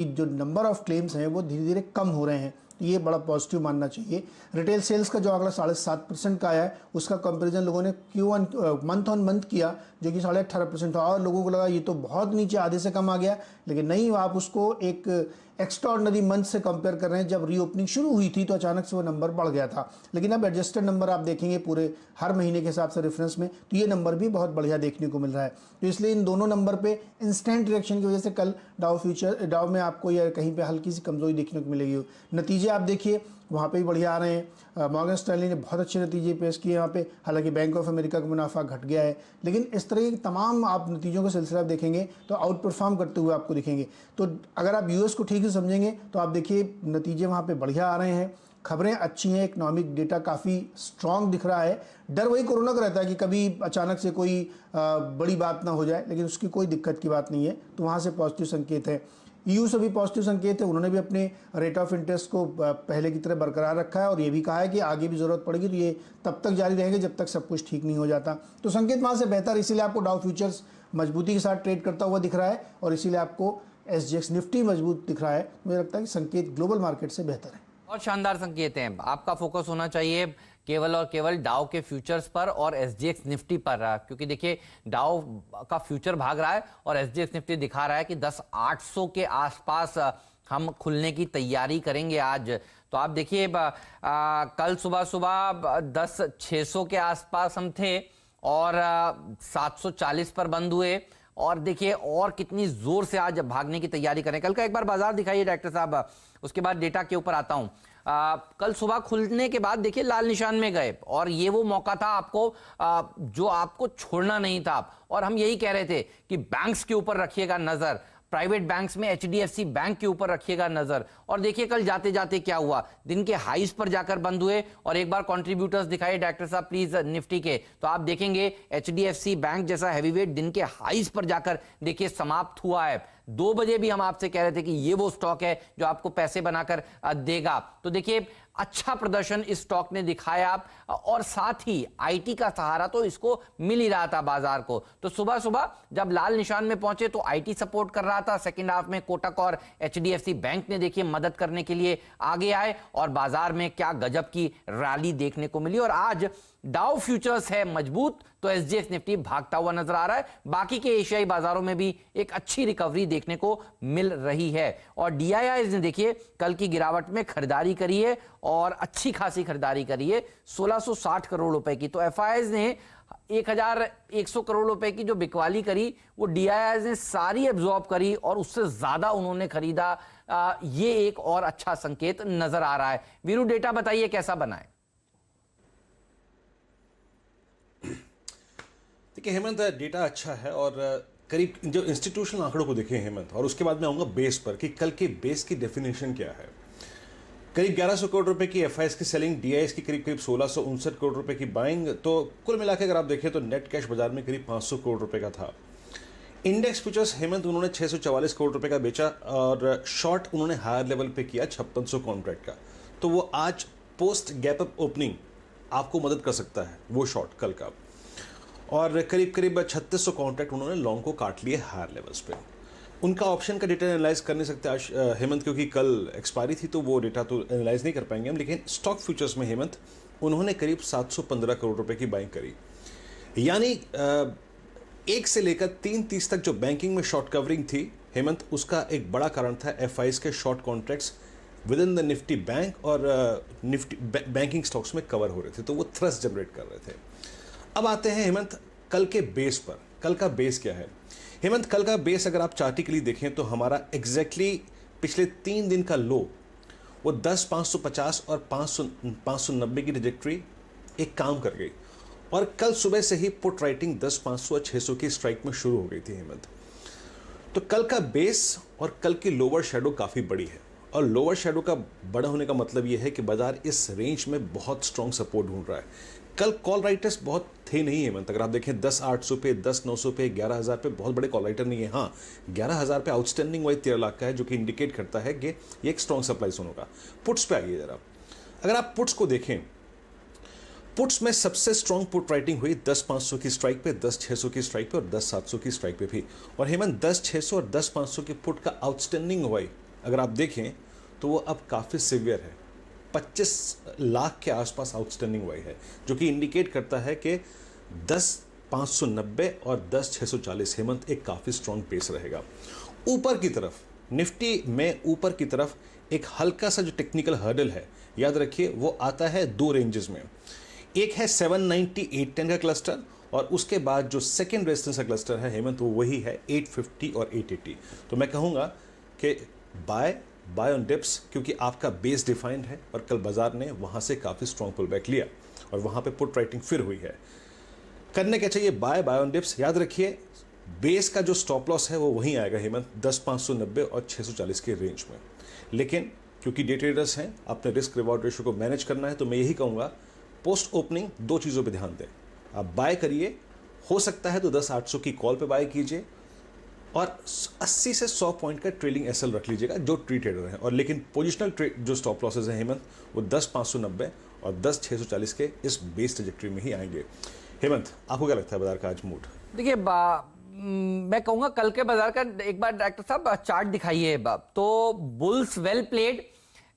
जो number of claims हैं वो धीरे धीरे कम हो रहे हैं, तो ये बड़ा पॉजिटिव मानना चाहिए। रिटेल सेल्स का जो आंकड़ा 7.5% का आया है, उसका कंपैरिजन लोगों ने Q1 मंथ ऑन मंथ किया, जो कि 18.5% था, और लोगों को लगा ये तो बहुत नीचे, आधे से कम आ गया। लेकिन नहीं, आप उसको एक एक्स्ट्राऑर्डिनरी मंथ से कंपेयर कर रहे हैं। जब रीओपनिंग शुरू हुई थी तो अचानक से वो नंबर बढ़ गया था, लेकिन अब एडजस्टेड नंबर आप देखेंगे पूरे हर महीने के हिसाब से रेफरेंस में, तो ये नंबर भी बहुत बढ़िया देखने को मिल रहा है। तो इसलिए इन दोनों नंबर पे इंस्टेंट रिएक्शन की वजह से कल डाउ में आपको या कहीं पे हल्की सी कमजोरी देखने को मिलेगी। नतीजे आप देखिए वहाँ पे भी बढ़िया आ रहे हैं। मॉर्गन स्टैनली ने बहुत अच्छे नतीजे पेश किए यहाँ पे, हालांकि बैंक ऑफ अमेरिका का मुनाफा घट गया है, लेकिन इस तरह के तमाम आप नतीजों का सिलसिला देखेंगे तो आउट परफॉर्म करते हुए आपको दिखेंगे। तो अगर आप यूएस को ठीक से समझेंगे तो आप देखिए नतीजे वहाँ पे बढ़िया आ रहे हैं, खबरें अच्छी हैं, इकोनॉमिक डेटा काफ़ी स्ट्रांग दिख रहा है। डर वही कोरोना का रहता है कि कभी अचानक से कोई बड़ी बात ना हो जाए, लेकिन उसकी कोई दिक्कत की बात नहीं है, तो वहाँ से पॉजिटिव संकेत है। ईयू से भी पॉजिटिव संकेत है, उन्होंने भी अपने रेट ऑफ इंटरेस्ट को पहले की तरह बरकरार रखा है, और ये भी कहा है कि आगे भी ज़रूरत पड़ेगी तो ये तब तक जारी रहेंगे जब तक सब कुछ ठीक नहीं हो जाता। तो संकेत वहाँ से बेहतर, इसीलिए आपको डाउ फ्यूचर्स मजबूती के साथ ट्रेड करता हुआ दिख रहा है, और इसीलिए आपको SGX निफ्टी मजबूत दिख रहा है। मुझे लगता है कि संकेत ग्लोबल मार्केट से बेहतर है। बहुत शानदार संकेत हैं। आपका फोकस होना चाहिए केवल और केवल डाउ के फ्यूचर्स पर और SGX निफ्टी पर, क्योंकि देखिए डाउ का फ्यूचर भाग रहा है और SGX निफ्टी दिखा रहा है कि 10,800 के आसपास हम खुलने की तैयारी करेंगे आज। तो आप देखिए कल सुबह 10,600 के आसपास हम थे और 740 पर बंद हुए, और देखिए और कितनी जोर से आज भागने की तैयारी करें। कल का एक बार बाजार दिखाइए डायरेक्टर साहब, उसके बाद डेटा के ऊपर आता हूं। कल सुबह खुलने के बाद देखिए लाल निशान में गए, और ये वो मौका था आपको जो आपको छोड़ना नहीं था। और हम यही कह रहे थे कि बैंक्स के ऊपर रखिएगा नजर, प्राइवेट बैंक्स में HDFC बैंक के ऊपर रखिएगा नजर। और देखिए कल जाते जाते क्या हुआ, दिन के हाईज पर जाकर बंद हुए। और एक बार कंट्रीब्यूटर्स दिखाइए डायरेक्टर साहब प्लीज निफ्टी के, तो आप देखेंगे HDFC बैंक जैसा हैवीवेट दिन के हाईज पर जाकर देखिए समाप्त हुआ है। 2 बजे भी हम आपसे कह रहे थे कि ये वो स्टॉक है जो आपको पैसे बनाकर देगा। तो देखिए अच्छा प्रदर्शन इस स्टॉक ने दिखाया, और साथ ही IT का सहारा तो इसको मिल ही रहा था बाजार को। तो सुबह सुबह जब लाल निशान में पहुंचे तो IT सपोर्ट कर रहा था, सेकंड हाफ में कोटक और HDFC बैंक ने देखिए मदद करने के लिए आगे आए, और बाजार में क्या गजब की रैली देखने को मिली। और आज डाउ फ्यूचर्स है मजबूत तो SGX निफ्टी भागता हुआ नजर आ रहा है। बाकी के एशियाई बाजारों में भी एक अच्छी रिकवरी देखने को मिल रही है, और DIIs ने देखिए कल की गिरावट में खरीदारी करी है, और अच्छी खासी खरीदारी करी है 1660 करोड़ रुपए की। तो FIs ने 1100 करोड़ रुपए की जो बिकवाली करी वो DIIs ने सारी एब्जॉर्ब करी, और उससे ज्यादा उन्होंने खरीदा। ये एक और अच्छा संकेत नजर आ रहा है। वीरू डेटा बताइए कैसा बना है। देखिए हेमंत, डेटा अच्छा है, और करीब जो इंस्टीट्यूशनल आंकड़ों को देखें हेमंत, और उसके बाद मैं आऊँगा बेस पर कि कल के बेस की डेफिनेशन क्या है। करीब 1100 करोड़ रुपए की FIs की सेलिंग, DIIs की करीब 1659 करोड़ रुपए की बाइंग। तो कुल मिलाकर अगर आप देखें तो नेट कैश बाजार में करीब 500 करोड़ रुपए का था। इंडेक्स फ्यूचर्स हेमंत उन्होंने 644 करोड़ रुपए का बेचा, और शॉर्ट उन्होंने हायर लेवल पे किया 5600 कॉन्ट्रैक्ट का। तो वो आज पोस्ट गैप अप ओपनिंग आपको मदद कर सकता है वो शॉर्ट कल का, और करीब 3600 कॉन्ट्रैक्ट उन्होंने लॉन्ग को काट लिए हायर लेवल्स पे। उनका ऑप्शन का डेटा एनालाइज कर नहीं सकते आज हेमंत, क्योंकि कल एक्सपायरी थी, तो वो डेटा तो एनालाइज नहीं कर पाएंगे हम। लेकिन स्टॉक फ्यूचर्स में हेमंत उन्होंने करीब 715 करोड़ रुपए की बाइंग करी, यानी 1 से लेकर 3:30 तक जो बैंकिंग में शॉर्ट कवरिंग थी हेमंत, उसका एक बड़ा कारण था FIs के short contracts with in the Nifty bank और निफ्टी बैंकिंग स्टॉक्स में कवर हो रहे थे, तो वो थ्रस्ट जनरेट कर रहे थे। अब आते हैं हेमंत कल के बेस पर। कल का बेस क्या है हेमंत? कल का बेस अगर आप चार्टिकली देखें तो हमारा एग्जैक्टली पिछले 3 दिन का लो वो 10,550 और 590 की ट्रैजेक्टरी एक काम कर गई, और कल सुबह से ही पुट राइटिंग 10,500 और 600 की स्ट्राइक में शुरू हो गई थी हेमंत। तो कल का बेस और कल की लोअर शेडो काफ़ी बड़ी है, और लोअर शेडो का बड़ा होने का मतलब यह है कि बाजार इस रेंज में बहुत स्ट्रॉन्ग सपोर्ट ढूंढ रहा है। कल कॉल राइटर्स बहुत थे नहीं हेमंत, अगर आप देखें 10,800 पे, 10,900 पे, 11,000 पे बहुत बड़े कॉल राइटर नहीं है। हाँ, 11,000 पे आउटस्टैंडिंग वही 13 लाख का है, जो कि इंडिकेट करता है कि ये एक स्ट्रॉन्ग सप्लाई जोन होगा। पुट्स पे आइए जरा, अगर आप पुट्स को देखें, पुट्स में सबसे स्ट्रॉन्ग पुट राइटिंग हुई 10,500 की स्ट्राइक पे, 10,600 की स्ट्राइक पे और 10,700 की स्ट्राइक पे भी। और हेमंत 10,600 और 10,500 की पुट का आउटस्टैंडिंग हुआ अगर आप देखें तो वो अब काफ़ी सिवियर है, 25 लाख के आसपास आउटस्टैंडिंग वाई है, जो कि इंडिकेट करता है कि 10,590 और 10,640 हेमंत एक काफ़ी स्ट्रॉन्ग पेस रहेगा। ऊपर की तरफ निफ्टी में ऊपर की तरफ एक हल्का सा जो टेक्निकल हर्डल है, याद रखिए वो आता है दो रेंजेस में। एक है 790 810 का क्लस्टर, और उसके बाद जो सेकेंड रेजिस्टेंस का क्लस्टर है हेमंत, वो वही है 850 और 880। तो मैं कहूँगा कि बाय ऑन डिप्स, क्योंकि आपका बेस डिफाइंड है और कल बाजार ने वहाँ से काफ़ी स्ट्रॉन्ग पुल बैक लिया और वहाँ पे पुट राइटिंग फिर हुई है। करने क्या चाहिए? Buy on dips. याद रखिए बेस का जो स्टॉप लॉस है वो वहीं आएगा हेमंत, 10,590 और 640 के रेंज में। लेकिन क्योंकि डे ट्रेडर्स हैं, अपने रिस्क रिवॉर्ड रेशियो को मैनेज करना है, तो मैं यही कहूँगा पोस्ट ओपनिंग दो चीज़ों पे ध्यान दें। आप बाय करिए, हो सकता है तो 10,800 की कॉल पे बाय कीजिए, और 80 से 100 पॉइंट का ट्रेलिंग एसएल रख लीजिएगा जो ट्री ट्रेडर हैं। और लेकिन पोजिशनल ट्रेड जो स्टॉप लॉसेज हैं हेमंत, वो 10,590 और 10,640 के इस बेस ट्रेजेक्ट्री में ही आएंगे। हेमंत, आपको क्या लगता है बाजार का आज मूड? देखिए मैं कहूंगा कल के बाजार का एक बार डायरेक्टर साहब चार्ट दिखाइए। तो bulls well played,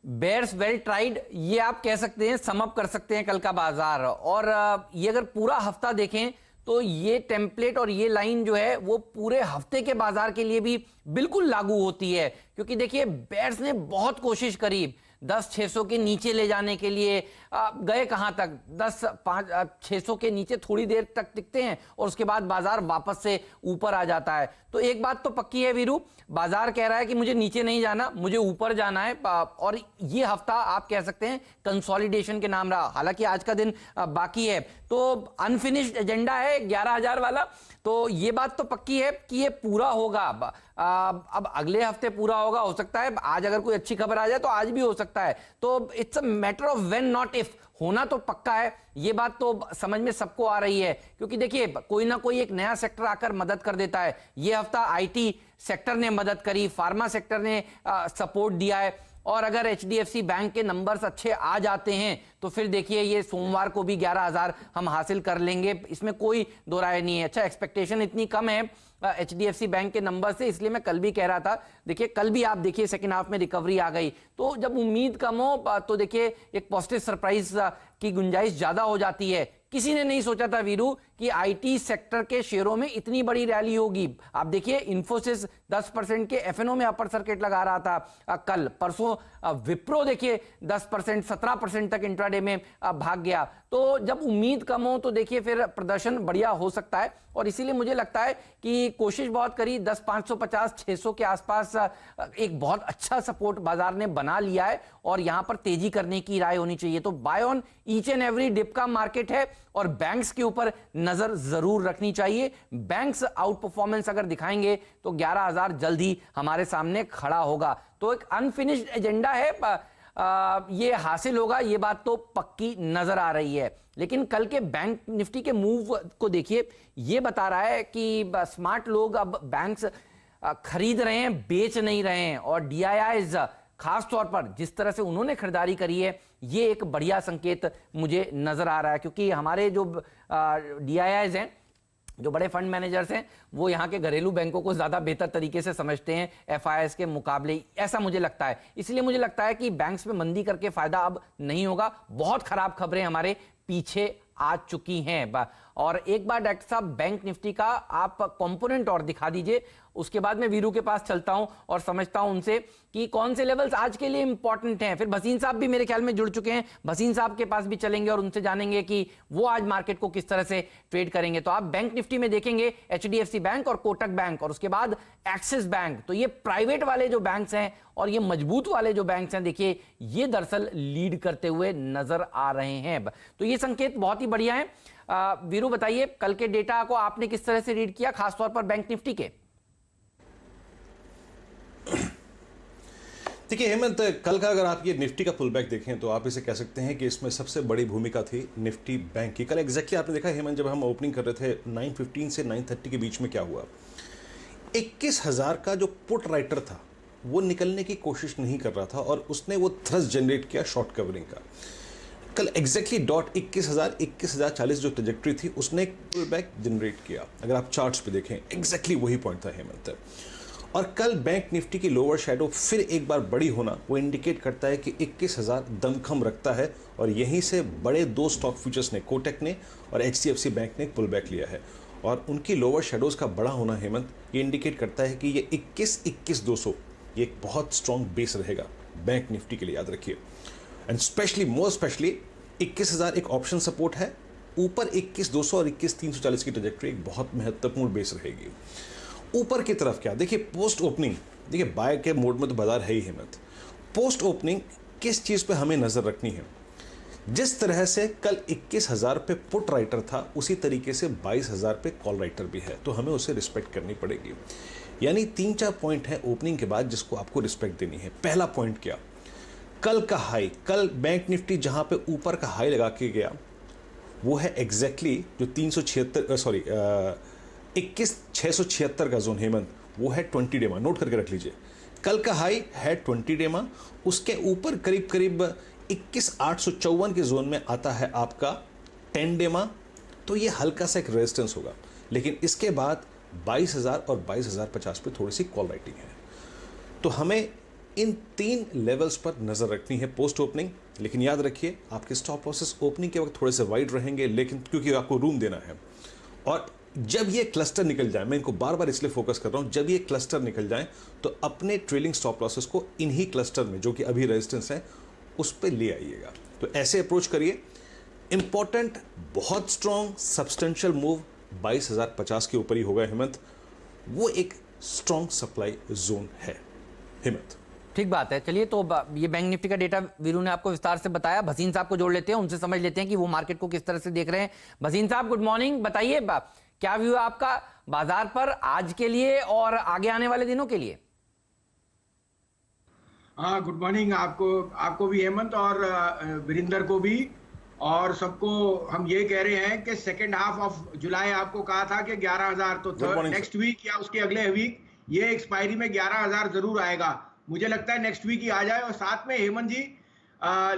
bears well tried, ये आप कह सकते हैं, सम अप कर सकते हैं कल का बाजार। और ये अगर पूरा हफ्ता देखें तो ये टेम्पलेट और ये लाइन जो है वो पूरे हफ्ते के बाजार के लिए भी बिल्कुल लागू होती है। क्योंकि देखिए बेयर्स ने बहुत कोशिश करी 10,600 के नीचे ले जाने के लिए, गए कहां तक, 10,600 के नीचे थोड़ी देर तक टिकते हैं और उसके बाद बाजार वापस से ऊपर आ जाता है। तो एक बात तो पक्की है वीरू, बाजार कह रहा है कि मुझे नीचे नहीं जाना, मुझे ऊपर जाना है। और ये हफ्ता आप कह सकते हैं कंसोलिडेशन के नाम रहा। हालांकि आज का दिन बाकी है, तो अनफिनिश्ड एजेंडा है 11,000 वाला। तो ये बात तो पक्की है कि ये पूरा होगा। अब अगले हफ्ते पूरा होगा, हो सकता है आज अगर कोई अच्छी खबर आ जाए तो आज भी हो सकता है। तो it's a matter of when not if. होना तो पक्का है, ये बात तो समझ में सबको आ रही है। क्योंकि देखिए कोई ना कोई एक नया सेक्टर आकर मदद कर देता है। ये हफ्ता आईटी सेक्टर ने मदद करी, फार्मा सेक्टर ने सपोर्ट दिया है। और अगर एचडीएफसी बैंक के नंबर्स अच्छे आ जाते हैं तो फिर देखिए ये सोमवार को भी 11,000 हम हासिल कर लेंगे, इसमें कोई दो राय नहीं है। अच्छा, एक्सपेक्टेशन इतनी कम है एचडीएफसी बैंक के नंबर से, इसलिए मैं कल भी कह रहा था, देखिए कल भी आप देखिए सेकेंड हाफ में रिकवरी आ गई। तो जब उम्मीद कम हो तो देखिए एक पॉजिटिव सरप्राइज की गुंजाइश ज्यादा हो जाती है। किसी ने नहीं सोचा था वीरू कि आईटी सेक्टर के शेयरों में इतनी बड़ी रैली होगी। आप देखिए इन्फोसिस 10% के एफएनओ में अपर सर्किट लगा रहा था कल। परसों विप्रो देखिए 10% 17% तक इंट्राडे में भाग गया। तो जब उम्मीद कम हो तो देखिए फिर प्रदर्शन बढ़िया हो सकता है। और इसीलिए मुझे लगता है कि कोशिश बहुत करी, 10,550 600 के आसपास एक बहुत अच्छा सपोर्ट बाजार ने बना लिया है और यहां पर तेजी करने की राय होनी चाहिए। तो buy on each and every dip का मार्केट है और बैंक्स के ऊपर नजर जरूर रखनी चाहिए। बैंक्स आउट परफॉर्मेंस अगर दिखाएंगे तो 11,000 जल्द ही हमारे सामने खड़ा होगा। तो एक अनफिनिश्ड एजेंडा है, ये हासिल होगा, ये बात तो पक्की नजर आ रही है। लेकिन कल के बैंक निफ्टी के मूव को देखिए, ये बता रहा है कि स्मार्ट लोग अब बैंक्स खरीद रहे हैं, बेच नहीं रहे हैं। और डीआईआईज खास तौर पर जिस तरह से उन्होंने खरीदारी करी है, ये एक बढ़िया संकेत मुझे नजर आ रहा है। क्योंकि हमारे जो डीआईआईज हैं, जो बड़े फंड मैनेजर्स हैं, वो यहाँ के घरेलू बैंकों को ज्यादा बेहतर तरीके से समझते हैं एफआईआईएस के मुकाबले, ऐसा मुझे लगता है। इसलिए मुझे लगता है कि बैंक्स में मंदी करके फायदा अब नहीं होगा। बहुत खराब खबरें हमारे पीछे आ चुकी हैं। और एक बार डॉक्टर साहब बैंक निफ्टी का आप कंपोनेंट और दिखा दीजिए, उसके बाद मैं वीरू के पास चलता हूं और समझता हूं उनसे कि कौन से लेवल्स आज के लिए इंपॉर्टेंट हैं। फिर भसीन साहब भी मेरे ख्याल में जुड़ चुके हैं, भसीन साहब के पास भी चलेंगे और उनसे जानेंगे कि वो आज मार्केट को किस तरह से ट्रेड करेंगे। तो आप बैंक निफ्टी में देखेंगे एचडीएफसी बैंक और कोटक बैंक और उसके बाद एक्सिस बैंक। तो ये प्राइवेट वाले जो बैंक्स हैं और ये मजबूत वाले जो बैंक्स हैं, देखिए ये दरअसल लीड करते हुए नजर आ रहे हैं। तो ये संकेत बहुत ही बढ़िया है। वीरू बताइए कल के डेटा को आपने किस तरह से रीड किया, खासतौर पर बैंक निफ्टी के? देखिए हेमंत, कल का अगर आप ये निफ्टी का पुलबैक देखें तो आप इसे कह सकते हैं कि इसमें सबसे बड़ी भूमिका थी निफ्टी बैंक की। कल एग्जैक्टली आपने देखा हेमंत, जब हम ओपनिंग कर रहे थे 9:15 से 9:30 के बीच में क्या हुआ, 21,000 का जो पुट राइटर था वो निकलने की कोशिश नहीं कर रहा था और उसने वो थ्रस्ट जनरेट किया शॉर्ट कवरिंग का। कल एग्जैक्टली डॉट 21,040 जो ट्रैजेक्टरी थी उसने एक पुल बैक जनरेट किया। अगर आप चार्ट्स पे देखें एग्जैक्टली वही पॉइंट था हेमंत। और कल बैंक निफ्टी की लोअर शैडो फिर एक बार बड़ी होना वो इंडिकेट करता है कि 21,000 दमखम रखता है और यहीं से बड़े दो स्टॉक फ्यूचर्स ने, कोटक ने और एचडीएफसी बैंक ने पुल बैक लिया है और उनकी लोअर शेडोज का बड़ा होना हेमंत ये इंडिकेट करता है कि ये 21,200 ये एक बहुत स्ट्रॉन्ग बेस रहेगा बैंक निफ्टी के लिए, याद रखिए। एंड स्पेशली मोर स्पेशली 21,000 एक ऑप्शन सपोर्ट है, ऊपर 21,200 और 21,340 की ट्रैजेक्टरी एक बहुत महत्वपूर्ण बेस रहेगी। ऊपर की तरफ क्या देखिए, पोस्ट ओपनिंग देखिए बाय के मोड में तो बाजार है ही हेमंत। पोस्ट ओपनिंग किस चीज पे हमें नजर रखनी है? जिस तरह से कल 21,000 पे पुट राइटर था उसी तरीके से 22,000 पे कॉल राइटर भी है, तो हमें उसे रिस्पेक्ट करनी पड़ेगी। यानी 3-4 पॉइंट है ओपनिंग के बाद जिसको आपको रिस्पेक्ट देनी है। पहला पॉइंट क्या, कल का हाई, कल बैंक निफ्टी जहां पे ऊपर का हाई लगा के गया वो है एग्जैक्टली जो 21,676 का जोन हेमंत, वो है 20 डेमा, नोट करके रख लीजिए। कल का हाई है 20 डेमा, उसके ऊपर करीब करीब 21,854 के जोन में आता है आपका 10 डेमा, तो ये हल्का सा एक रेजिस्टेंस होगा। लेकिन इसके बाद 22,000 और 22,050 पे थोड़ी सी कॉल राइटिंग है, तो हमें इन 3 लेवल्स पर नजर रखनी है पोस्ट ओपनिंग। लेकिन याद रखिए आपके स्टॉप लॉसेस ओपनिंग के वक्त थोड़े से वाइड रहेंगे, लेकिन क्योंकि आपको रूम देना है। और जब ये क्लस्टर निकल जाए, मैं इनको बार बार इसलिए फोकस कर रहा हूं, जब ये क्लस्टर निकल जाए तो अपने ट्रेलिंग स्टॉप लॉसेस को इन्हीं क्लस्टर में जो कि अभी रेजिस्टेंस है उस पर ले आइएगा। तो ऐसे अप्रोच करिए। इंपॉर्टेंट बहुत स्ट्रॉन्ग सब्सटेंशियल मूव 22,050 के ऊपर ही होगा हेमंत, वो एक स्ट्रॉन्ग सप्लाई जोन है हेमंत। ठीक बात है। चलिए, तो ये बैंक निफ्टी का डेटा वीरू ने आपको विस्तार से बताया। भसीन साहब को जोड़ लेते हैं, उनसे समझ लेते हैं कि वो मार्केट को किस तरह से देख रहे हैं। भसीन साहब, गुड मॉर्निंग। बताइए क्या व्यू है आपका बाजार पर आज के लिए और आगे आने वाले दिनों के लिए? हाँ, गुड मॉर्निंग आपको भी हेमंत और वीरेंद्र को भी, और सबको हम ये कह रहे हैं कि सेकेंड हाफ ऑफ जुलाई आपको कहा था कि 11,000, तो नेक्स्ट वीक या उसके अगले वीक ये एक्सपायरी में 11,000 जरूर आएगा। मुझे लगता है नेक्स्ट वीक ही आ जाए। और साथ में हेमंत जी,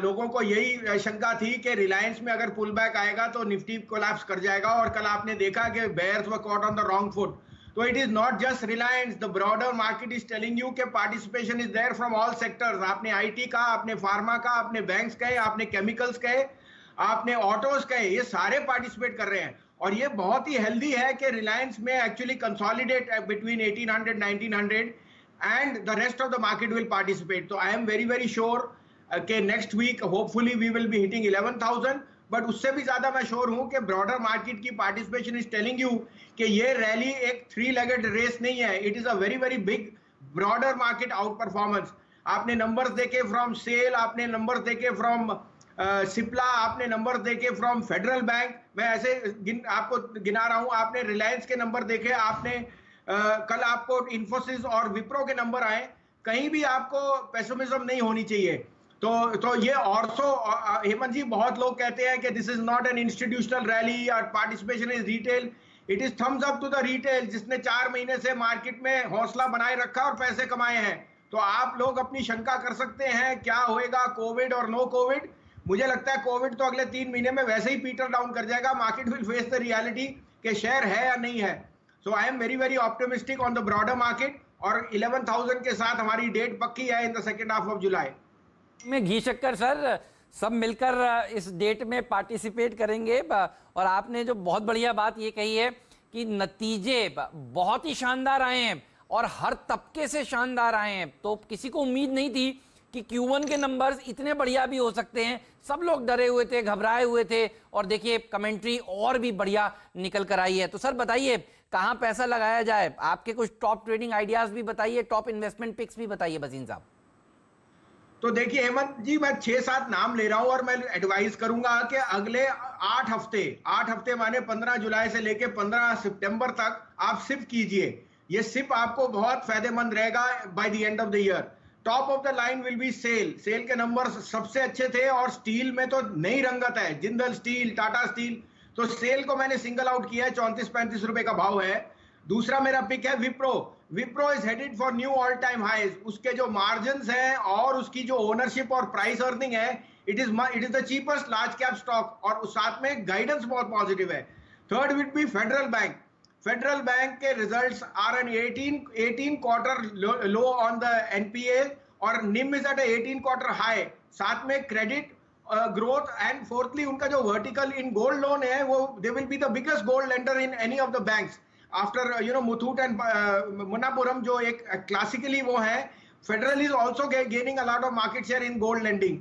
लोगों को यही शंका थी कि रिलायंस में अगर पुल बैक आएगा तो निफ्टी कोलैप्स कर जाएगा, और कल आपने देखा कि bears were caught on the wrong foot. तो it is not just Reliance, the broader market is telling you कि participation is there from all sectors. आपने आईटी का, आपने फार्मा का, आपने बैंक्स कहे, आपने केमिकल्स कहे, आपने ऑटोज कहे, ये सारे पार्टिसिपेट कर रहे हैं। और ये बहुत ही हेल्दी है कि रिलायंस में actually consolidate between 1800 1900 and the rest of the market will participate. So I am very very sure कि next week hopefully we will be hitting 11,000, but उससे भी ज्यादा मैं श्योर हूं कि ब्रॉडर मार्केट की पार्टिसिपेशन इज टेलिंग यू कि ये रैली एक 3-legged रेस नहीं है, it is a very very big broader market out performance. आपने नंबर्स देखे फ्रॉम सेल, आपने नंबर्स देखे फ्रॉम सिप्ला, आपने नंबर देखे फ्रॉम फेडरल बैंक, मैं ऐसे आपको गिना रहा हूं। आपने रिलायंस के नंबर देखे, आपने कल आपको इन्फोसिस और विप्रो के नंबर आए। कहीं भी आपको पेसिमिज्म नहीं होनी चाहिए। तो ये ऑल्सो हेमंत जी, बहुत लोग कहते हैं कि this is not an institutional rally और participation is retail. It is thumbs up to the retail, जिसने 4 महीने से मार्केट में हौसला बनाए रखा और पैसे कमाए हैं। तो आप लोग अपनी शंका कर सकते हैं क्या होएगा, कोविड और नो कोविड। मुझे लगता है कोविड तो अगले 3 महीने में वैसे ही पीटर डाउन कर जाएगा। Market will face the reality कि शेयर है या नहीं है। So I am very very optimistic on the broader market, और 11,000 के साथ हमारी डेट पक्की है in the second half of July में। घी शक्कर सर, सब मिलकर इस डेट में पार्टिसिपेट करेंगे। और आपने जो बहुत बढ़िया बात ये कही है कि नतीजे बहुत ही शानदार आए हैं और हर तबके से शानदार आए हैं। तो किसी को उम्मीद नहीं थी कि Q1 के नंबर्स इतने बढ़िया भी हो सकते हैं। सब लोग डरे हुए थे, घबराए हुए थे, और देखिए कमेंट्री और भी बढ़िया निकल कर आई है। तो सर बताइए कहां पैसा लगाया जाए, आपके कुछ टॉप ट्रेडिंग आइडियाज भी बताइए, टॉप इन्वेस्टमेंट पिक्स भी बताइए भसीन साहब। तो देखिए हेमंत जी, मैं 6-7 नाम ले रहा हूं और मैं एडवाइस करूंगा कि अगले 8 हफ्ते माने 15 जुलाई से लेके 15 सितंबर तक आप सिप कीजिए। ये सिप आपको बहुत फायदेमंद रहेगा by the end of the year. Top of the line will be SAIL के नंबर सबसे अच्छे थे, और स्टील में तो नई रंगत है, जिंदल स्टील, टाटा स्टील। तो सेल को मैंने सिंगल आउट किया है, 34-35 रुपए का भाव है। दूसरा मेरा पिक है Wipro is headed for new all time highs. उसके जो मार्जिन्स हैं और उसकी जो ओनरशिप और प्राइस अर्निंग है, it is the cheapest large cap stock, और उस साथ में गाइडेंस बहुत पॉजिटिव है। Third will be Federal Bank. Federal Bank के results are an 18 quarter low on the NPA और NIM is eight 18 quarter high, साथ में क्रेडिट ग्रोथ एंड फोर्थली उनका जो वर्टिकल इन गोल्ड लोन है वो they will be the biggest gold lender in any of the banks after Muthoot and Manappuram जो एक classically वो है. Federal is also gaining a lot of market share in gold lending.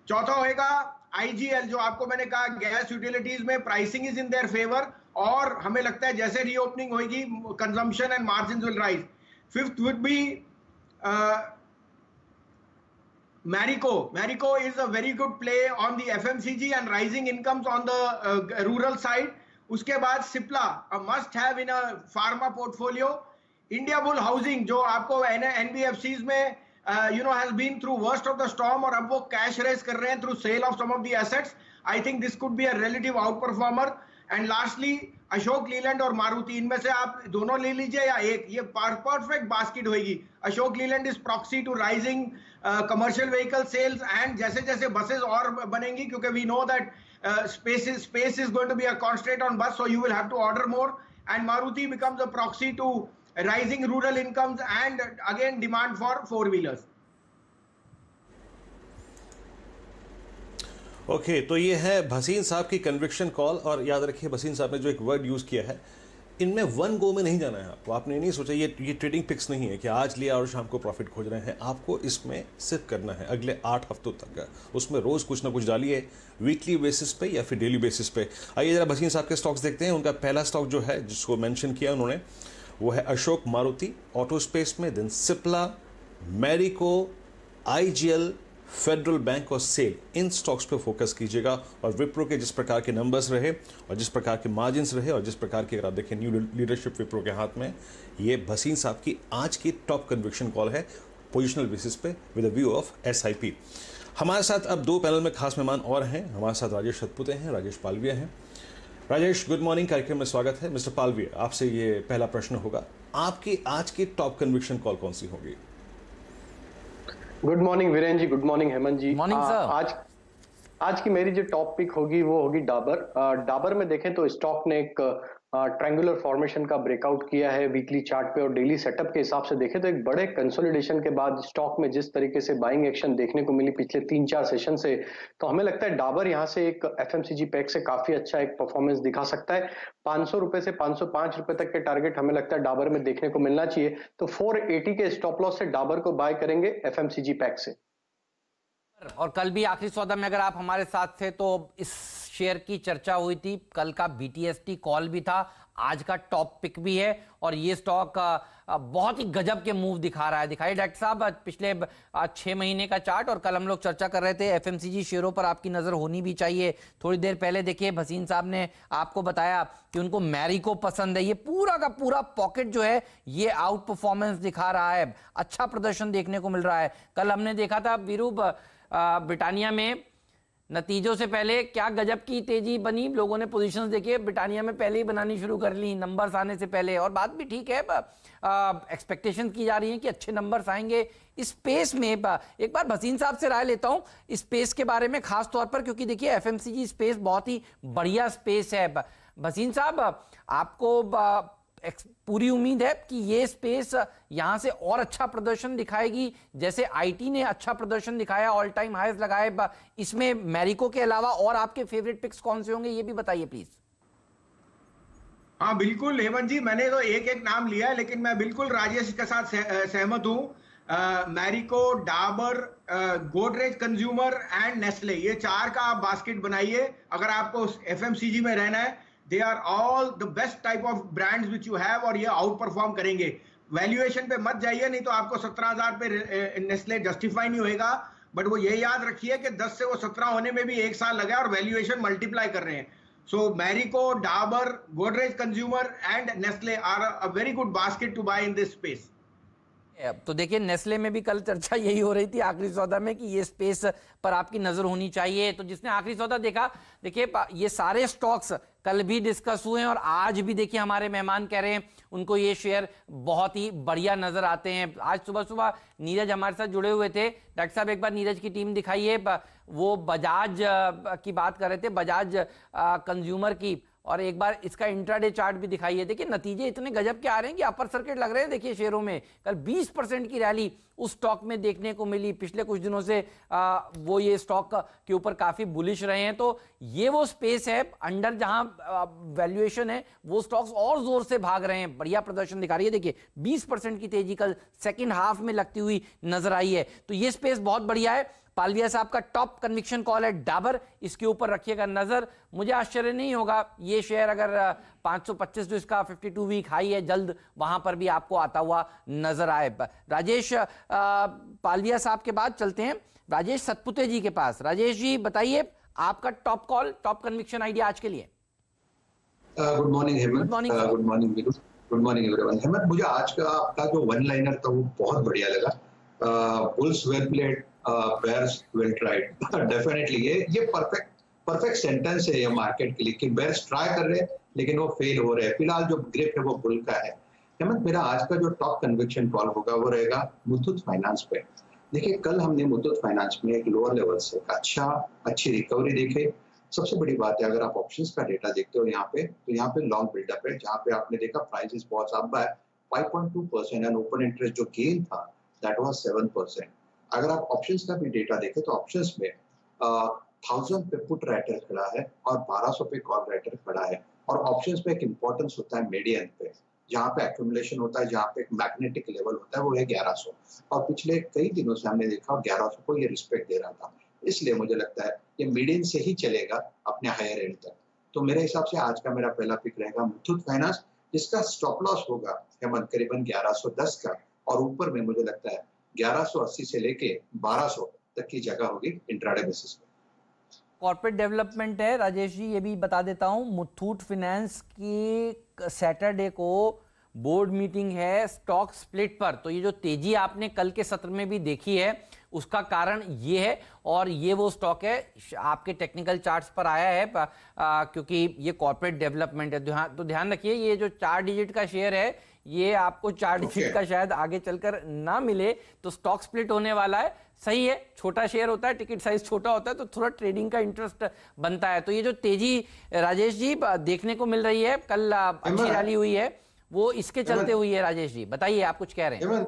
चौथा होएगा IGL, जो आपको मैंने कहा गैस यूटिलिटीज में pricing is in their favour और हमें लगता है जैसे रीओपनिंग होगी consumption and margins will rise. Fifth would be Marico is a very good play on the FMCG and rising incomes on the rural side. उसके बाद Cipla, a must have in a pharma portfolio. Indiabulls Housing जो आपको NBFCs में has been through worst of the storm और अब वो cash raise कर रहे हैं through sale of some of the assets. I think this could be a relative outperformer. And lastly Ashok Leyland और मारुति, इनमें से आप दोनों ले लीजिए या एक, ये परफेक्ट बास्केट होगी. Ashok Leyland is proxy to rising commercial vehicle sales and जैसे जैसे बसेस और बनेंगी, क्योंकि we know that space is going to be a constraint on bus, so you will have to order more, and Maruti becomes a proxy to rising rural incomes and again demand for four wheelers. Okay तो ये है भसीन साहब की conviction call. और याद रखिए भसीन साहब ने जो एक वर्ड यूज़ किया है, इनमें वन गो में नहीं जाना है आपको. आपने नहीं सोचा ये ट्रेडिंग पिक्स नहीं है कि आज लिया और शाम को प्रॉफिट खोज रहे हैं. आपको इसमें सिर्फ करना है अगले 8 हफ्तों तक. उसमें रोज़ कुछ ना कुछ डालिए, वीकली बेसिस पे या फिर डेली बेसिस पे. आइए जरा भसीन साहब के स्टॉक्स देखते हैं. उनका पहला स्टॉक जो है जिसको मेंशन किया उन्होंने वो है अशोक मारुति ऑटो स्पेस में, देन सिप्ला, मैरिको, आईजीएल, फेडरल बैंक और सेल. इन स्टॉक्स पे फोकस कीजिएगा. और विप्रो के जिस प्रकार के नंबर्स रहे और जिस प्रकार के मार्जिन्स रहे और जिस प्रकार के, अगर आप देखें न्यू लीडरशिप विप्रो के हाथ में, ये भसीन साहब की आज की टॉप कन्विक्शन कॉल है पोजिशनल बेसिस पे with a view of SIP. हमारे साथ अब 2 पैनल में खास मेहमान और हैं. हमारे साथ राजेश सतपुते हैं, राजेश पालविया हैं. राजेश गुड मॉर्निंग, कार्यक्रम में स्वागत है. मिस्टर पालविया, आपसे ये पहला प्रश्न होगा, आपकी आज की टॉप कन्विक्शन कॉल कौन सी होगी? Good morning Viren ji, good morning Hemant ji. Morning sir. आज की मेरी जो टॉप पिक होगी वो होगी डाबर. डाबर में देखें तो स्टॉक ने एक ट्रायंगुलर फॉर्मेशन का ब्रेकआउट किया है वीकली चार्ट पे, और डेली सेटअप के हिसाब से देखें तो एक बड़े कंसोलिडेशन के बाद स्टॉक में जिस तरीके से बाइंग एक्शन देखने को मिली पिछले 3-4 सेशन से, तो हमें लगता है डाबर यहां से एक एफएमसीजी पैक से काफी अच्छा एक परफॉर्मेंस दिखा सकता है. 500 रुपए से 505 रुपए तक के टारगेट हमें लगता है डाबर में देखने को मिलना चाहिए. तो 480 के स्टॉप लॉस से डाबर को बाय करेंगे एफएमसीजी पैक से. और कल भी आखिरी सौदा में अगर आप हमारे साथ थे तो इस शेयर की चर्चा हुई थी. कल का बीटीएसटी कॉल भी था, आज का टॉप पिक भी है और ये स्टॉक बहुत ही गजब के मूव दिखा रहा है. दिखाइए डॉक्टर साहब पिछले 6 महीने का चार्ट. और कल हम लोग चर्चा कर रहे थे एफएमसीजी शेयरों पर आपकी नजर होनी भी चाहिए. थोड़ी देर पहले देखिए भसीन साहब ने आपको बताया कि उनको मैरिको पसंद है. ये पूरा का पूरा पॉकेट जो है ये आउट परफॉर्मेंस दिखा रहा है, अच्छा प्रदर्शन देखने को मिल रहा है. कल हमने देखा था वीरू ब्रिटानिया में नतीजों से पहले क्या गजब की तेजी बनी. लोगों ने पोजीशंस देखिए ब्रिटानिया में पहले ही बनानी शुरू कर ली नंबर्स आने से पहले. और बात भी ठीक है, एक्सपेक्टेशन की जा रही है कि अच्छे नंबर्स आएंगे इस स्पेस में. एक बार भसीन साहब से राय लेता हूं इस स्पेस के बारे में, खास तौर पर क्योंकि देखिए एफएमसीजी स्पेस बहुत ही बढ़िया स्पेस है. भसीन साहब आपको पूरी उम्मीद है कि ये स्पेस यहां से और अच्छा प्रदर्शन दिखाएगी, जैसे आईटी ने अच्छा प्रदर्शन दिखाया, ऑल टाइम हाईज लगाए. इसमें मैरिको के अलावा और आपके फेवरेट पिक्स कौन से होंगे ये भी बताइए प्लीज. हाँ बिल्कुल हेमंत जी, मैंने तो एक नाम लिया है, लेकिन मैं बिल्कुल राजेश के साथ सहमत हूँ. Marico, Dabur, Godrej consumer and Nestle, ये 4 का आप बास्केट बनाइए अगर आपको एफएमसीजी में रहना है. They are all the best type of brands which you have और ये आउट परफॉर्म करेंगे. वैल्यूएशन पे मत जाइए, नहीं तो आपको 17,000 पे नेस्ले जस्टिफाई नहीं होएगा. बट वो ये याद रखिए कि 10 से वो 17 होने में भी 1 साल लगा और वैल्यूएशन मल्टीप्लाई कर रहे हैं. So Marico, Dabur, Godrej consumer and Nestle are a very good basket to buy in this space. तो देखिए नेस्ले में भी कल चर्चा यही हो रही थी आखिरी सौदा में कि ये स्पेस पर आपकी नजर होनी चाहिए. तो जिसने आखिरी सौदा देखा, देखिए ये सारे स्टॉक्स कल भी डिस्कस हुए हैं और आज भी देखिए हमारे मेहमान कह रहे हैं उनको ये शेयर बहुत ही बढ़िया नजर आते हैं. आज सुबह सुबह नीरज हमारे साथ जुड़े हुए थे. डॉक्टर साहब एक बार नीरज की टीम दिखाइए. वो बजाज की बात कर रहे थे, बजाज कंज्यूमर की, और एक बार इसका इंट्राडे चार्ट भी दिखाइए। देखिए नतीजे इतने गजब के आ रहे हैं कि अपर सर्किट लग रहे हैं। देखिए शेयरों में कल 20% की रैली उस स्टॉक में देखने को मिली। पिछले कुछ दिनों से वो ये स्टॉक के ऊपर काफी बुलिश रहे हैं। तो ये वो स्पेस है अंडर जहां वैल्यूएशन है वो स्टॉक्स और जोर से भाग रहे हैं, बढ़िया प्रदर्शन दिखा रही है। देखिए 20% की तेजी कल सेकेंड हाफ में लगती हुई नजर आई है। तो ये स्पेस बहुत बढ़िया है। पालविया साहब का टॉप कन्विक्शन कॉल है डाबर, इसके ऊपर रखिएगा नजर। मुझे आश्चर्य नहीं होगा ये शेयर अगर 525 जो इसका 52 वीक हाई है, जल्द वहां पर भी आपको आता हुआ नजर आए। राजेश पालविया साहब के बाद चलते हैं राजेश सतपुते जी के पास। राजेश जी बताइए आपका top call, top conviction idea आज के लिए। Good morning Hemant. Good morning. Good morning Veeru. Good morning everyone. Hemant, मुझे आज का आपका जो वन लाइनर था वो बहुत बढ़िया लगा। Bulls well played, bears well tried. Definitely ये परफेक्ट सेंटेंस है ये मार्केट के लिए कि बेयर्स ट्राई कर रहे हैं लेकिन वो फेल हो रहे हैं। फिलहाल जो ग्रिप है वो बुल का है। हेमंत, मेरा आज का जो टॉप कन्विक्शन कॉल होगा वो रहेगा मुथूट फाइनेंस पे। देखिए कल हमने मुथूट फाइनेंस में एक लोअर लेवल से अच्छी रिकवरी देखे। सबसे बड़ी बात है, अगर आप ऑप्शंस का डेटा देखते हो यहाँ पे, तो यहाँ पे लॉन्ग बिल्डअप है जहाँ पे आपने देखा प्राइसेस बहुत up by 5.2% and open interest जो गेन था दैट वाज 7%। अगर आप ऑप्शंस का भी डेटा देखें तो ऑप्शंस में 1000 पे पुट राइटर खड़ा है और 1200 पे कॉल राइटर खड़ा है। और ऑप्शंस में एक इंपॉर्टेंस होता है मीडियन पे, जहाँ पे एक्यूमुलेशन होता है, जहाँ पे एक मैग्नेटिक लेवल होता है, वो है 1100। और पिछले कई दिनों से हमने देखा 1100 को ये रिस्पेक्ट दे रहा था। इसलिए मुझे लगता है ये मीडियन से ही चलेगा अपने हायर एंड तक। तो मेरे हिसाब से आज का मेरा पहला पिक रहेगा मुथूट फाइनेंस, जिसका स्टॉप लॉस होगा हेमंत करीबन 1110 का, और ऊपर में मुझे लगता है 1180 से लेके 1200 तक की जगह होगी इंट्राडे बेसिस पे। कॉर्पोरेट डेवलपमेंट है राजेश जी, ये भी बता देता हूं, मुथूट फाइनेंस की सैटरडे को बोर्ड मीटिंग है स्टॉक स्प्लिट पर। तो ये जो तेजी आपने कल के सत्र में भी देखी है उसका कारण ये है, और ये वो स्टॉक है आपके टेक्निकल चार्ट्स पर आया है क्योंकि ये कॉर्पोरेट डेवलपमेंट है। तो ध्यान रखिए ये जो 4 डिजिट का शेयर है ये आपको 4 डिजिट का शायद आगे चलकर ना मिले। तो स्टॉक स्प्लिट होने वाला है, सही है, छोटा शेयर होता है, टिकट साइज छोटा होता है, तो थोड़ा ट्रेडिंग का इंटरेस्ट बनता है। तो ये जो तेजी राजेश जी देखने को मिल रही है, कल अच्छी रैली हुई है, वो इसके चलते हुई है। राजेश जी बताइए, आप कुछ कह रहे हैं।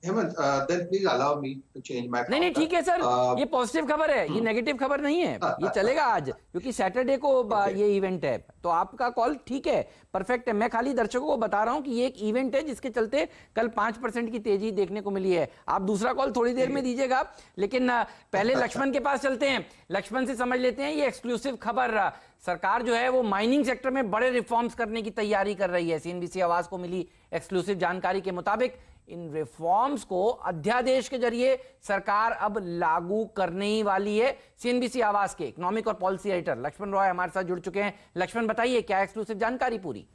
Hemant, then please allow me to change my नहीं नहीं ठीक है सर, ये पॉजिटिव खबर है, ये नेगेटिव खबर नहीं है, ये चलेगा आज क्योंकि सैटरडे को ये इवेंट है। तो आपका कॉल ठीक है, परफेक्ट है। मैं खाली दर्शकों को बता रहा हूं कि ये एक इवेंट है जिसके चलते कल 5% की तेजी देखने को मिली है। आप दूसरा कॉल थोड़ी देर में दीजिएगा, लेकिन पहले लक्ष्मण के पास चलते हैं, लक्ष्मण से समझ लेते हैं ये एक्सक्लूसिव खबर। सरकार जो है वो माइनिंग सेक्टर में बड़े रिफॉर्म्स करने की तैयारी कर रही है। सीएनबीसी आवाज को मिली एक्सक्लूसिव जानकारी के मुताबिक इन रिफॉर्म्स को अध्यादेश के जरिए सरकार अब लागू करने ही वाली है। सीएनबीसी आवाज के इकोनॉमिक और पॉलिसी एडिटर लक्ष्मण रॉय हमारे साथ जुड़ चुके हैं। लक्ष्मण बताइए क्या एक्सक्लूसिव जानकारी पूरी।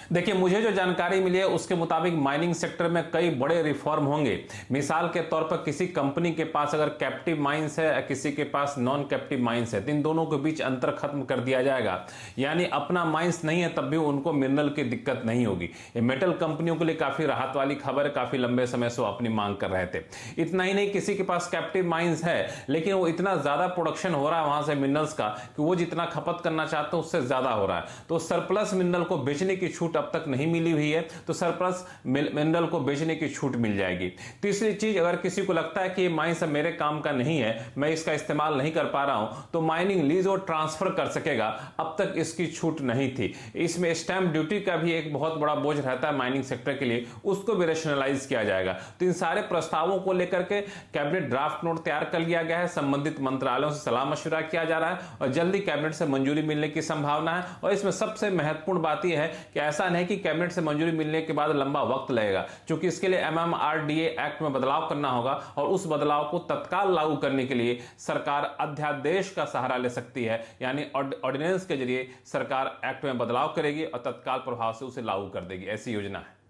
देखिए, मुझे जो जानकारी मिली है उसके मुताबिक माइनिंग सेक्टर में कई बड़े रिफॉर्म होंगे। मिसाल के तौर पर किसी कंपनी के पास अगर कैप्टिव माइंस है या किसी के पास नॉन कैप्टिव माइंस है, तो इन दोनों के बीच अंतर खत्म कर दिया जाएगा। यानी अपना माइंस नहीं है तब भी उनको मिनरल की दिक्कत नहीं होगी। ये मेटल कंपनियों के लिए काफी राहत वाली खबर है, काफी लंबे समय से वो अपनी मांग कर रहे थे। इतना ही नहीं, किसी के पास कैप्टिव माइंस है लेकिन वो इतना ज्यादा प्रोडक्शन हो रहा है वहां से मिनरल्स का कि वो जितना खपत करना चाहते हैं उससे ज्यादा हो रहा है, तो सरप्लस मिनरल को बेचने की छूट अब तक नहीं मिली हुई है, तो सरप्लस मिनरल को बेचने की छूट मिल जाएगी। तीसरी चीज, अगर किसी को लगता है कि ये माइंस अब मेरे काम का नहीं है, मैं इसका इस्तेमाल नहीं कर पा रहा हूं, तो माइनिंग लीज और ट्रांसफर कर सकेगा। अब तक इसकी छूट नहीं थी। इसमें स्टैंप ड्यूटी का भी एक बहुत बड़ा बोझ रहता है माइनिंग सेक्टर के लिए, उसको भी रेशनलाइज किया जाएगा। तो इन सारे प्रस्तावों को लेकर के कैबिनेट ड्राफ्ट नोट तैयार कर लिया गया है, संबंधित मंत्रालयों से सलाह मशविरा किया जा रहा है और जल्दी कैबिनेट से मंजूरी मिलने की संभावना है। और इसमें सबसे महत्वपूर्ण बात यह है कि ऐसा नहीं कि कैबिनेट से मंजूरी मिलने के बाद लंबा वक्त लगेगा, क्योंकि इसके लिए MMRDA एक्ट में बदलाव करना होगा और उस बदलाव को तत्काल लागू करने के लिए सरकार अध्यादेश का सहारा ले सकती है। यानी ऑर्डिनेंस के जरिए सरकार एक्ट में बदलाव करेगी और तत्काल प्रभाव से उसे लागू कर देगी, ऐसी योजना है।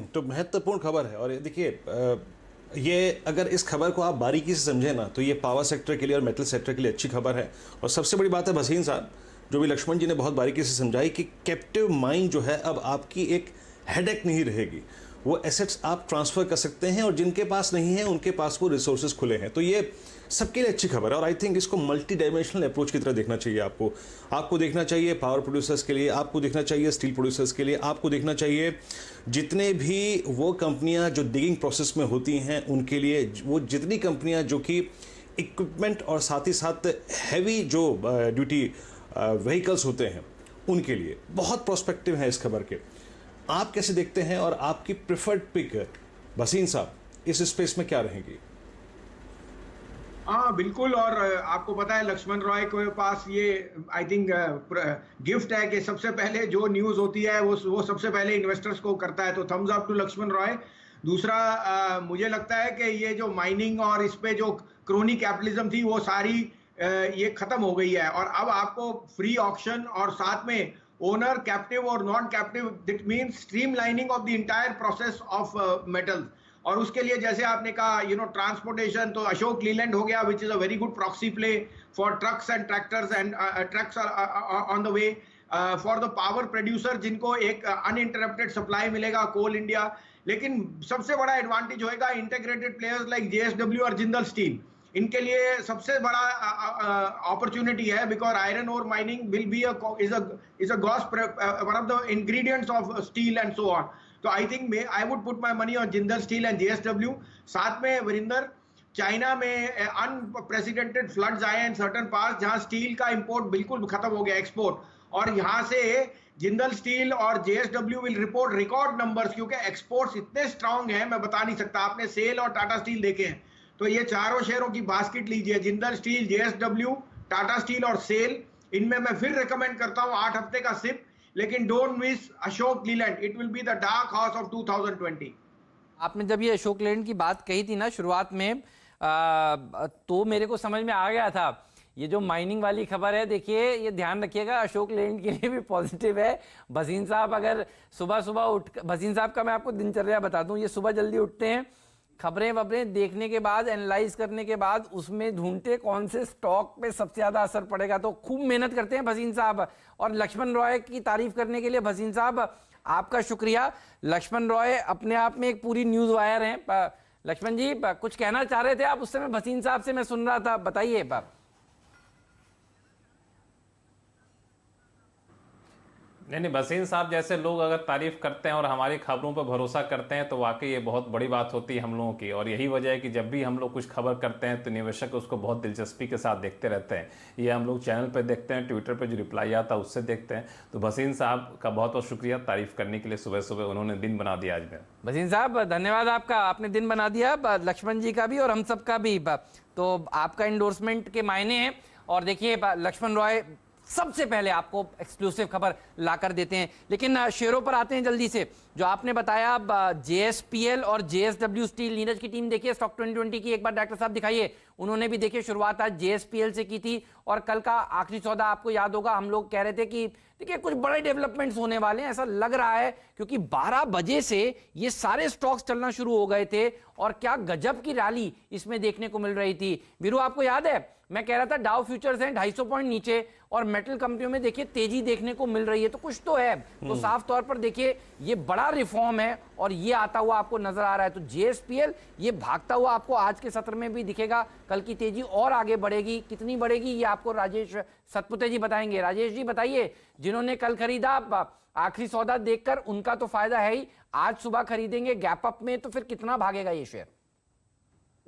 तो महत्वपूर्ण खबर है। और देखिए, ये अगर इस खबर को आप बारीकी से समझे ना, तो ये पावर सेक्टर के लिए और मेटल सेक्टर के लिए अच्छी खबर है। और सबसे बड़ी बात है भसीन साहब, जो भी लक्ष्मण जी ने बहुत बारीकी से समझाई कि कैप्टिव माइन जो है अब आपकी एक हेडेक नहीं रहेगी। वो एसेट्स आप ट्रांसफर कर सकते हैं, और जिनके पास नहीं है उनके पास वो रिसोर्सेज खुले हैं। तो ये सबके लिए अच्छी खबर है, और आई थिंक इसको मल्टी डायमेंशनल अप्रोच की तरह देखना चाहिए। आपको देखना चाहिए पावर प्रोड्यूसर्स के लिए, आपको देखना चाहिए स्टील प्रोड्यूसर्स के लिए, आपको देखना चाहिए जितने भी वो कंपनियां जो डिगिंग प्रोसेस में होती हैं उनके लिए, वो जितनी कंपनियां जो कि इक्विपमेंट और साथ ही साथ हैवी जो ड्यूटी व्हीकल्स होते हैं उनके लिए बहुत प्रोस्पेक्टिव है इस खबर के। आप कैसे देखते हैं, और आपकी प्रेफर्ड पिक भसीन साहब इस स्पेस में क्या रहेगी? हाँ बिल्कुल, और आपको पता है लक्ष्मण रॉय के पास ये आई थिंक गिफ्ट है कि सबसे पहले जो न्यूज होती है वो सबसे पहले इन्वेस्टर्स को करता है, तो thumbs up to Laxman Roy. दूसरा मुझे लगता है कि ये जो माइनिंग और इस पे जो क्रोनी कैपिटलिज्म थी वो सारी ये खत्म हो गई है, और अब आपको फ्री ऑक्शन और साथ में ओनर कैप्टिव और non captive, that means streamlining of the entire process of metals. और उसके लिए जैसे आपने कहा ट्रांसपोर्टेशन, तो अशोक लीलैंड हो गया which is a very good proxy play for trucks and tractors and trucks on the way, for the power producer जिनको एक अनइंटरप्टेड सप्लाई मिलेगा, कोल इंडिया। लेकिन सबसे बड़ा एडवांटेज होएगा इंटीग्रेटेड प्लेयर्स लाइक JSW और जिंदल स्टील, इनके लिए सबसे बड़ा अपॉर्चुनिटी है, because iron ore mining will be is a gross one of the ingredients of steel and so on. तो I think I would put my money on Jindal steel and JSW। साथ में Virendra, China में unprecedented floods आए हैं in certain parts जहां steel का import बिल्कुल खत्म हो गया, एक्सपोर्ट, और यहां से जिंदल स्टील और JSW will report record numbers, क्योंकि एक्सपोर्ट्स इतने स्ट्रांग हैं मैं बता नहीं सकता। आपने सेल और टाटा स्टील देखे हैं, तो ये चारों शेयरों की बास्केट लीजिए, Jindal steel, JSW, Tata steel और सेल। इनमें मैं फिर रिकमेंड करता हूं 8 हफ्ते का सिप, लेकिन don't miss Ashok Leyland, it will be the dark horse of 2020। आपने जब ये अशोक लेलैंड की बात कही थी ना शुरुआत में, तो मेरे को समझ में आ गया था ये जो माइनिंग वाली खबर है। देखिए ये ध्यान रखिएगा, अशोक लेलैंड के लिए भी पॉजिटिव है। भसीन साहब अगर सुबह सुबह उठ, भसीन साहब का मैं आपको दिनचर्या बता दूं, ये सुबह जल्दी उठते हैं, खबरें वबरें देखने के बाद, एनालाइज करने के बाद उसमें ढूंढते कौन से स्टॉक पे सबसे ज्यादा असर पड़ेगा, तो खूब मेहनत करते हैं भसीन साहब। और लक्ष्मण रॉय की तारीफ करने के लिए भसीन साहब आपका शुक्रिया। लक्ष्मण रॉय अपने आप में एक पूरी न्यूज वायर हैं। लक्ष्मण जी कुछ कहना चाह रहे थे आप उस समय भसीन साहब से, मैं सुन रहा था, बताइए। नहीं, भसीन साहब जैसे लोग अगर तारीफ करते हैं और हमारी खबरों पर भरोसा करते हैं तो वाकई ये बहुत बड़ी बात होती है हम लोगों की। और यही वजह है कि जब भी हम लोग कुछ खबर करते हैं तो निवेशक उसको बहुत दिलचस्पी के साथ देखते रहते हैं। ये हम लोग चैनल पर देखते हैं, ट्विटर पर जो रिप्लाई आता है उससे देखते हैं। तो भसीन साहब का बहुत बहुत शुक्रिया तारीफ करने के लिए, सुबह सुबह उन्होंने दिन बना दिया आज में। भसीन साहब धन्यवाद आपका, आपने दिन बना दिया, लक्ष्मण जी का भी और हम सब का भी। तो आपका इंडोर्समेंट के मायने हैं। और देखिए लक्ष्मण रॉय सबसे पहले आपको एक्सक्लूसिव खबर लाकर देते हैं। लेकिन शेयरों पर आते हैं जल्दी से। जो आपने बताया JSPL और JSW स्टील, नीरज की टीम देखिए स्टॉक 2020 की, एक बार डॉक्टर साहब दिखाइए। उन्होंने भी देखिए शुरुआत आज JSPL से की थी, और कल का आखिरी सौदा आपको याद होगा, हम लोग कह रहे थे कि देखिए कुछ बड़े डेवलपमेंट्स होने वाले हैं, ऐसा लग रहा है, क्योंकि 12 बजे से ये सारे स्टॉक्स चलना शुरू हो गए थे, और क्या गजब की रैली इसमें देखने को मिल रही थी। वीरू आपको याद है मैं कह रहा था डाउ फ्यूचर्स हैं 250 पॉइंट नीचे, और मेटल कंपनियों में देखिए तेजी देखने को मिल रही है, तो कुछ तो है। तो साफ तौर पर देखिए ये बड़ा रिफॉर्म है और ये आता हुआ आपको नजर आ रहा है। तो JSPL ये भागता हुआ आपको आज के सत्र में भी दिखेगा, कल की तेजी और आगे बढ़ेगी, कितनी बढ़ेगी ये आपको राजेश सतपुते जी बताएंगे। राजेश जी बताइए, जिन्होंने कल खरीदा आखिरी सौदा देखकर उनका तो फायदा है ही, आज सुबह खरीदेंगे गैप अप में, तो फिर कितना भागेगा ये शेयर?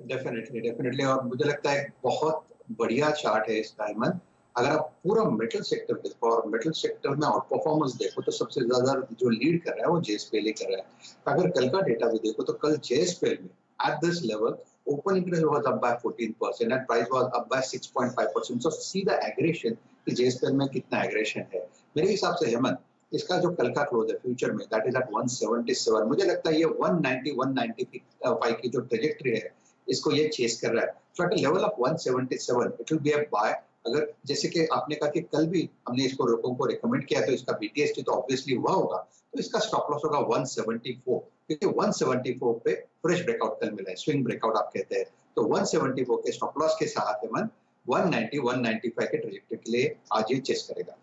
डेफिनेटली और मुझे लगता है बहुत बढ़िया चार्ट है इसका हेमंत। अगर आप पूरा मेटल सेक्टर देखो और मेटल सेक्टर में आउट परफॉर्मेंस देखो तो सबसे ज्यादा जो लीड कर रहा है वो JSPL ही कर रहा है। अगर कल का डेटा भी देखो तो कल JSPL में eight this level open interest was up by 14% and price was up by 6.5%। So see the aggression कि JSPL में कितना एग्रेशन है। मेरे हिसाब से हेमंत इसका जो कल का क्लोज है फ्यूचर में दैट इज एट 177, मुझे लगता है ये 190 195 की जो ट्रेजेक्टरी है इसको ये चेस कर रहा है। So at level of 177 it will be a buy. अगर जैसे कि आपने कहा कि कल भी हमने इसको लोगों को रिकमेंड किया तो इसका BTST तो ऑब्वियसली हुआ होगा, तो इसका स्टॉप लॉस होगा 174, क्योंकि 174 पे फ्रेश ब्रेकआउट कल मिला है, स्विंग ब्रेकआउट आप कहते हैं। तो 174 के स्टॉप लॉस के साथ हेमंत 190 195 के ट्रेजेक्टरी के लिए आज ये चेस करेगा।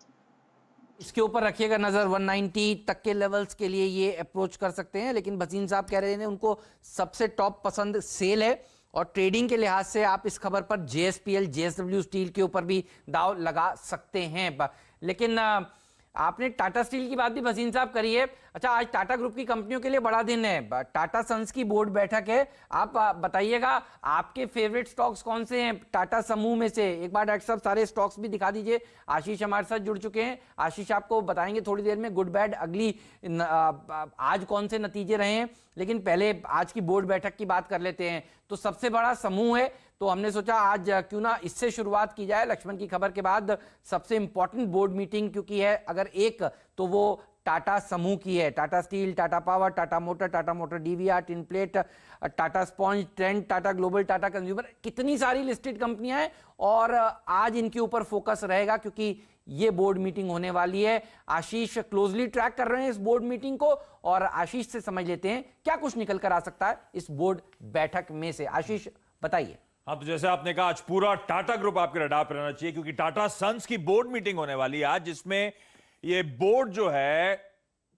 इसके ऊपर रखिएगा नजर, 190 तक के लेवल्स के लिए ये अप्रोच कर सकते हैं, लेकिन भसीन साहब कह रहे हैं उनको सबसे टॉप पसंद सेल है और ट्रेडिंग के लिहाज से आप इस खबर पर JSPL JSW स्टील के ऊपर भी दाव लगा सकते हैं। लेकिन आपने टाटा स्टील की बात भी भसीन साहब करी है। अच्छा, आज टाटा ग्रुप की कंपनियों के लिए बड़ा दिन है, टाटा सन्स की बोर्ड बैठक है। आप बताइएगा आपके फेवरेट स्टॉक्स कौन से हैं टाटा समूह में से? एक बार डॉक्टर साहब सारे स्टॉक्स भी दिखा दीजिए। आशीष हमारे साथ जुड़ चुके हैं। आशीष आपको बताएंगे थोड़ी देर में गुड बैड अगली आज कौन से नतीजे रहे हैं, लेकिन पहले आज की बोर्ड बैठक की बात कर लेते हैं। तो सबसे बड़ा समूह है, तो हमने सोचा आज क्यों ना इससे शुरुआत की जाए। लक्ष्मण की खबर के बाद सबसे इंपॉर्टेंट बोर्ड मीटिंग क्योंकि है अगर एक, तो वो टाटा समूह की है। Tata steel, Tata power, Tata motor DVR, tinplate, Tata sponge, trend, Tata global, Tata consumer, कितनी सारी लिस्टेड कंपनियां हैं और आज इनके ऊपर फोकस रहेगा क्योंकि ये बोर्ड मीटिंग होने वाली है। आशीष क्लोजली ट्रैक कर रहे हैं इस बोर्ड मीटिंग को और आशीष से समझ लेते हैं क्या कुछ निकल कर आ सकता है इस बोर्ड बैठक में से। आशीष बताइए। हाँ, तो जैसे आपने कहा आज पूरा टाटा ग्रुप आपके रडार पर रहना चाहिए क्योंकि टाटा सन्स की बोर्ड मीटिंग होने वाली है आज, जिसमें ये बोर्ड जो है,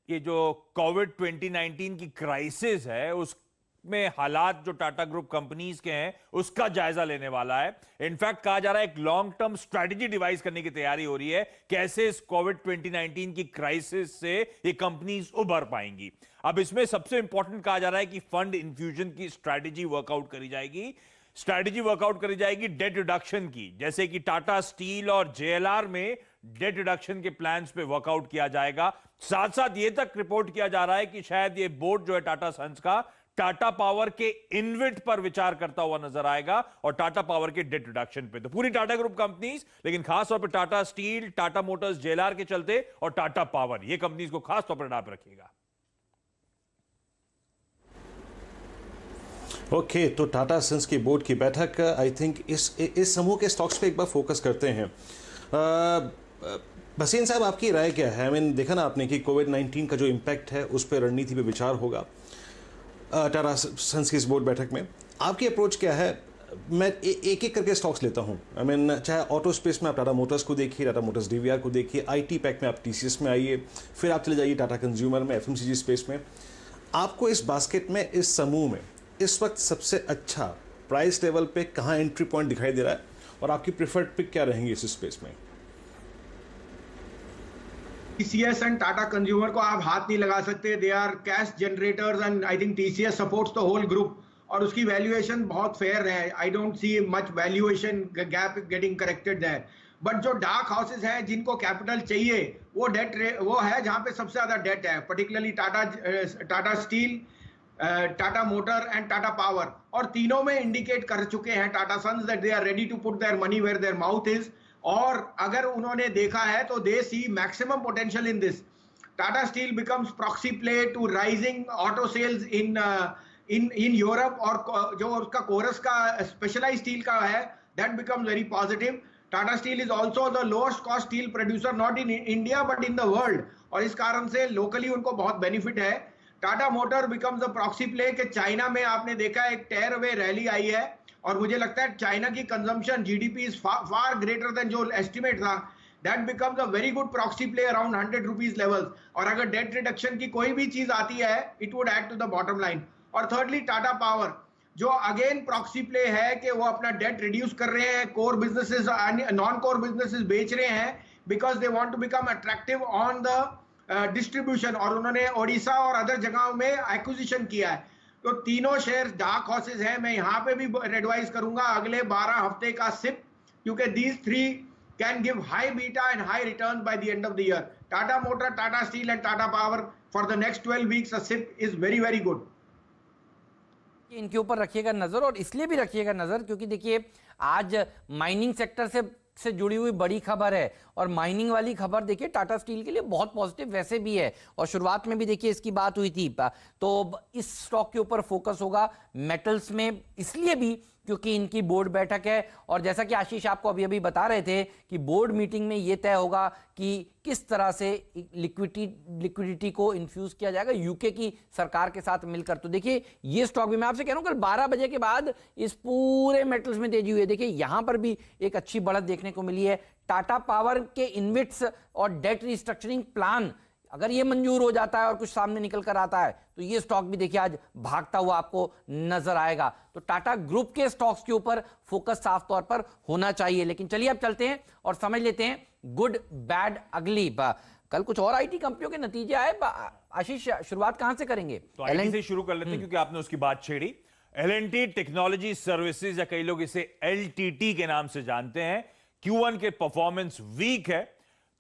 ये जो कोविड 2019 की क्राइसिस है उसमें हालात जो टाटा ग्रुप कंपनीज के हैं उसका जायजा लेने वाला है। इनफैक्ट कहा जा रहा है एक लॉन्ग टर्म स्ट्रेटजी डिवाइस करने की तैयारी हो रही है, कैसे इस कोविड 2019 की क्राइसिस से ये कंपनीज उभर पाएंगी। अब इसमें सबसे इंपॉर्टेंट कहा जा रहा है कि फंड इन्फ्यूजन की स्ट्रैटेजी वर्कआउट करी जाएगी। स्ट्रैटेजी वर्कआउट करी जाएगी डेट रिडक्शन की, जैसे कि टाटा स्टील और JLR में डेट रिडक्शन के प्लान्स पे वर्कआउट किया जाएगा। साथ साथ ये तक रिपोर्ट किया जा रहा है कि शायद ये बोर्ड जो है टाटा सन्स का टाटा पावर के इन्विट पर विचार करता हुआ नजर आएगा और टाटा पावर के डेट रिडक्शन पे। तो पूरी टाटा ग्रुप कंपनीज, लेकिन खास तौर पर Tata steel, Tata Motors, JLR के चलते और टाटा पावर, ये कंपनीज को खास तौर पर रडार पर रखिएगा। ओके, तो टाटा सन्स की बोर्ड की बैठक, आई थिंक इस समूह के स्टॉक्स पे एक बार फोकस करते हैं। भसीन साहब, आपकी राय क्या है? आई मीन देखा ना आपने कि कोविड-19 का जो इम्पैक्ट है उस पर रणनीति पे विचार होगा टाटा सन्स की इस बोर्ड बैठक में। आपकी अप्रोच क्या है? मैं एक एक करके स्टॉक्स लेता हूँ। आई मीन चाहे ऑटो स्पेस में आप टाटा मोटर्स को देखिए, टाटा मोटर्स DVR को देखिए, IT पैक में आप TCS में आइए, फिर आप चले जाइए टाटा कंज्यूमर में, FMCG स्पेस में। आपको इस बास्केट में, इस समूह में इस वक्त सबसे अच्छा प्राइस लेवल पे कहाँ एंट्री पॉइंट दिखाई दे रहा है और आपकी प्रेफर्ड पिक क्या रहेंगी इस स्पेस में? TCS एंड टाटा कंज्यूमर को आप हाथ नहीं लगा सकते। They are cash generators and I think TCS supports the whole group और उसकी वैल्यूएशन बहुत फेयर है। I don't see much valuation gap getting corrected there. But जो डार्क हाउसेस हैं जिनको कैपिटल चाहिए, वो डेट वो है जहां पे सबसे ज्यादा डेट है, particularly Tata steel, Tata motor and Tata power, और तीनों में इंडिकेट कर चुके हैं Tata sons that they are ready to put their money where their mouth is. और अगर उन्होंने देखा है तो they see maximum potential in this. Tata steel becomes proxy play to rising auto sales in Europe, और जो उसका कोरस का स्पेशलाइज स्टील का है that becomes very positive. Tata steel is also the lowest cost steel producer not in India but in the world, और इस कारण से लोकली उनको बहुत बेनिफिट है। Tata motor becomes the proxy play कि चाइना में आपने देखा एक टेयर अवे रैली आई है और मुझे लगता है चाइना की consumption GDP is far greater than जो एस्टिमेट था। That becomes a very good proxy play around 100 rupees levels, और अगर डेट रिडक्शन की कोई भी चीज आती है it would add to the bottom line. और थर्डली टाटा पावर जो अगेन प्रॉक्सी प्ले है कि वो अपना डेट रिड्यूस कर रहे हैं, core businesses non core businesses बेच रहे हैं because they want to become attractive on the distribution, और उन्होंने ओडिशा और अदर जगहों में एक्विजिशन किया है। तो तीनों शेयर्स डार्क हॉर्सेस हैं। मैं यहाँ पे भी एडवाइस करूंगा अगले 12 हफ्ते का सिप, क्योंकि these three can give high beta and high return by the end of the year. Tata Motor, Tata Steel and Tata Power for the next 12 weeks a SIP is very very good. इनके ऊपर रखिएगा नजर, और इसलिए भी रखिएगा नजर क्योंकि देखिए आज माइनिंग सेक्टर से जुड़ी हुई बड़ी खबर है, और माइनिंग वाली खबर देखिए टाटा स्टील के लिए बहुत पॉजिटिव वैसे भी है, और शुरुआत में भी देखिए इसकी बात हुई थी। तो इस स्टॉक के ऊपर फोकस होगा मेटल्स में, इसलिए भी क्योंकि इनकी बोर्ड बैठक है। और जैसा कि आशीष आपको अभी अभी बता रहे थे कि बोर्ड मीटिंग में यह तय होगा कि किस तरह से लिक्विडिटी को इन्फ्यूज किया जाएगा यूके की सरकार के साथ मिलकर। तो देखिए ये स्टॉक भी मैं आपसे कह रहा हूं कल 12 बजे के बाद इस पूरे मेटल्स में तेजी हुई है। देखिए यहां पर भी एक अच्छी बढ़त देखने को मिली है। टाटा पावर के इन्विट्स और डेट रिस्ट्रक्चरिंग प्लान अगर ये मंजूर हो जाता है और कुछ सामने निकल कर आता है तो ये स्टॉक भी देखिए आज भागता हुआ आपको नजर आएगा। तो टाटा ग्रुप के स्टॉक्स के ऊपर फोकस साफ तौर पर होना चाहिए। लेकिन चलिए अब चलते हैं और समझ लेते हैं गुड बैड अगली। कल कुछ और आईटी कंपनियों के नतीजे आए। आशीष शुरुआत कहां से करेंगे? तो आईटी से शुरू कर लेते हैं क्योंकि आपने उसकी बात छेड़ी। एल&टी टेक्नोलॉजी सर्विसेज या कई लोग इसे एलटीटी के नाम से जानते हैं। Q1 के परफॉर्मेंस वीक है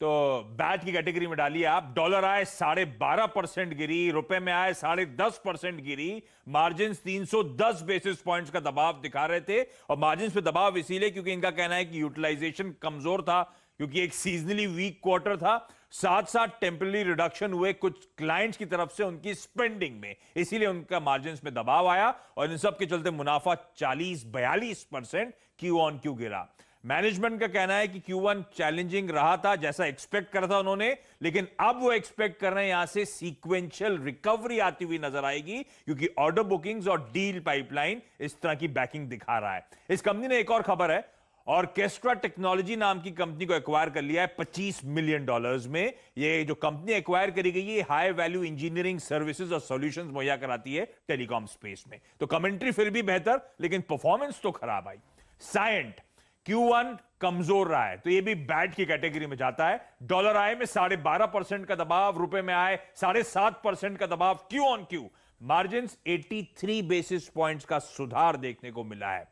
तो बैड की कैटेगरी में डालिए आप। डॉलर आए 12.5% गिरी, रुपए में आए 10.5% गिरी। मार्जिन 310 बेसिस पॉइंट्स का दबाव दिखा रहे थे और मार्जिन पे दबाव इसीलिए क्योंकि इनका कहना है कि यूटिलाइजेशन कमजोर था क्योंकि एक सीजनली वीक क्वार्टर था, साथ साथ टेम्पररी रिडक्शन हुए कुछ क्लाइंट्स की तरफ से उनकी स्पेंडिंग में, इसीलिए उनका मार्जिन में दबाव आया और इन सब के चलते मुनाफा 40-42% Q-on-Q गिरा। मैनेजमेंट का कहना है कि Q1 चैलेंजिंग रहा था जैसा एक्सपेक्ट करा था उन्होंने, लेकिन अब वो एक्सपेक्ट कर रहे हैं यहां से सीक्वेंशियल रिकवरी आती हुई नजर आएगी क्योंकि ऑर्डर बुकिंग्स और डील पाइपलाइन इस तरह की बैकिंग दिखा रहा है। इस कंपनी ने एक और खबर है, ऑर्केस्ट्रा टेक्नोलॉजी नाम की कंपनी को एक्वायर कर लिया है $25 मिलियन में। ये जो कंपनी एक्वायर करी गई है हाई वैल्यू इंजीनियरिंग सर्विसेज और सॉल्यूशंस मुहैया कराती है टेलीकॉम स्पेस में। तो कमेंट्री फिर भी बेहतर लेकिन परफॉर्मेंस तो खराब आई। साइंट Q1 कमजोर रहा है तो ये भी बैड की कैटेगरी में जाता है। डॉलर आए में 12.5% का दबाव, रुपए में आए 7.5% का दबाव Q-on-Q। मार्जिन 83 बेसिस पॉइंट्स का सुधार देखने को मिला है।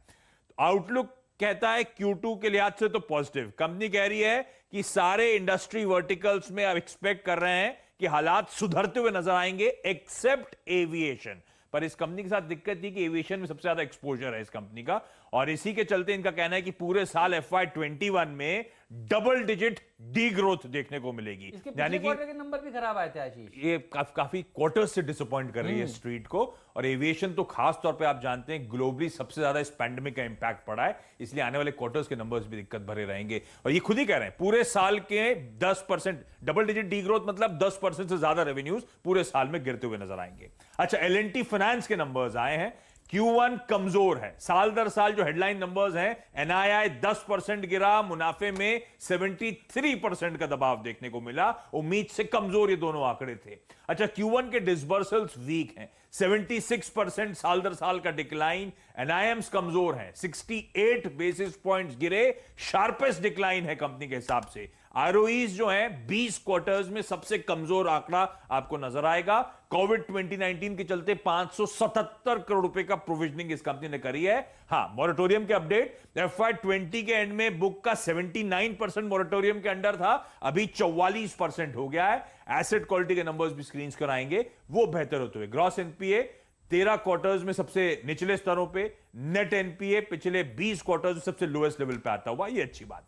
आउटलुक कहता है Q2 के लिहाज से तो पॉजिटिव। कंपनी कह रही है कि सारे इंडस्ट्री वर्टिकल्स में अब एक्सपेक्ट कर रहे हैं कि हालात सुधरते हुए नजर आएंगे एक्सेप्ट एविएशन। पर इस कंपनी के साथ दिक्कत थी कि एविएशन में सबसे ज्यादा एक्सपोजर है इस कंपनी का और इसी के चलते इनका कहना है कि पूरे साल FY21 में डबल डिजिट डी ग्रोथ देखने को मिलेगी। यानी कि नंबर भी खराब आए थे आशीष। ये काफी क्वार्टर्स से डिसअपॉइंट कर रही है स्ट्रीट को और एविएशन तो खास तौर पे आप जानते हैं ग्लोबली सबसे ज्यादा इस पैंडेमिक का इंपैक्ट पड़ा है, इसलिए आने वाले क्वार्टर्स के नंबर्स भी दिक्कत भरे रहेंगे। और ये खुद ही कह रहे हैं पूरे साल के 10% डबल डिजिट डी ग्रोथ मतलब 10% से ज्यादा रेवेन्यूज पूरे साल में गिरते हुए नजर आएंगे। अच्छा, एल&टी फाइनेंस के नंबर्स आए हैं। Q1 कमजोर है, साल दर साल जो हेडलाइन नंबर्स हैं NII 10% गिरा, मुनाफे में 73% का दबाव देखने को मिला। उम्मीद से कमजोर ये दोनों आंकड़े थे। अच्छा, Q1 के डिसबर्सल्स वीक हैं, 76% साल दर साल का डिक्लाइन। NIMs कमजोर हैं, 68 बेसिस पॉइंट्स गिरे, शार्पेस्ट डिक्लाइन है कंपनी के हिसाब से। ROEs जो हैं 20 क्वार्टर्स में सबसे कमजोर आंकड़ा आपको नजर आएगा। कोविड 2019 के चलते 577 करोड़ रुपए का प्रोविजनिंग इस कंपनी ने करी है। हां, मॉरेटोरियम के अपडेट FY20 के एंड में बुक का 79% मॉरेटोरियम के अंडर था, अभी 44% हो गया है। एसेट क्वालिटी के नंबर्स भी स्क्रीन पर आएंगे, वो बेहतर होते हुए। ग्रॉस NPA 13 क्वार्टर्स में सबसे निचले स्तरों पे, नेट NPA पिछले 20 क्वार्टर्स में सबसे लोएस्ट लेवल पे आता हुआ, ये अच्छी बात।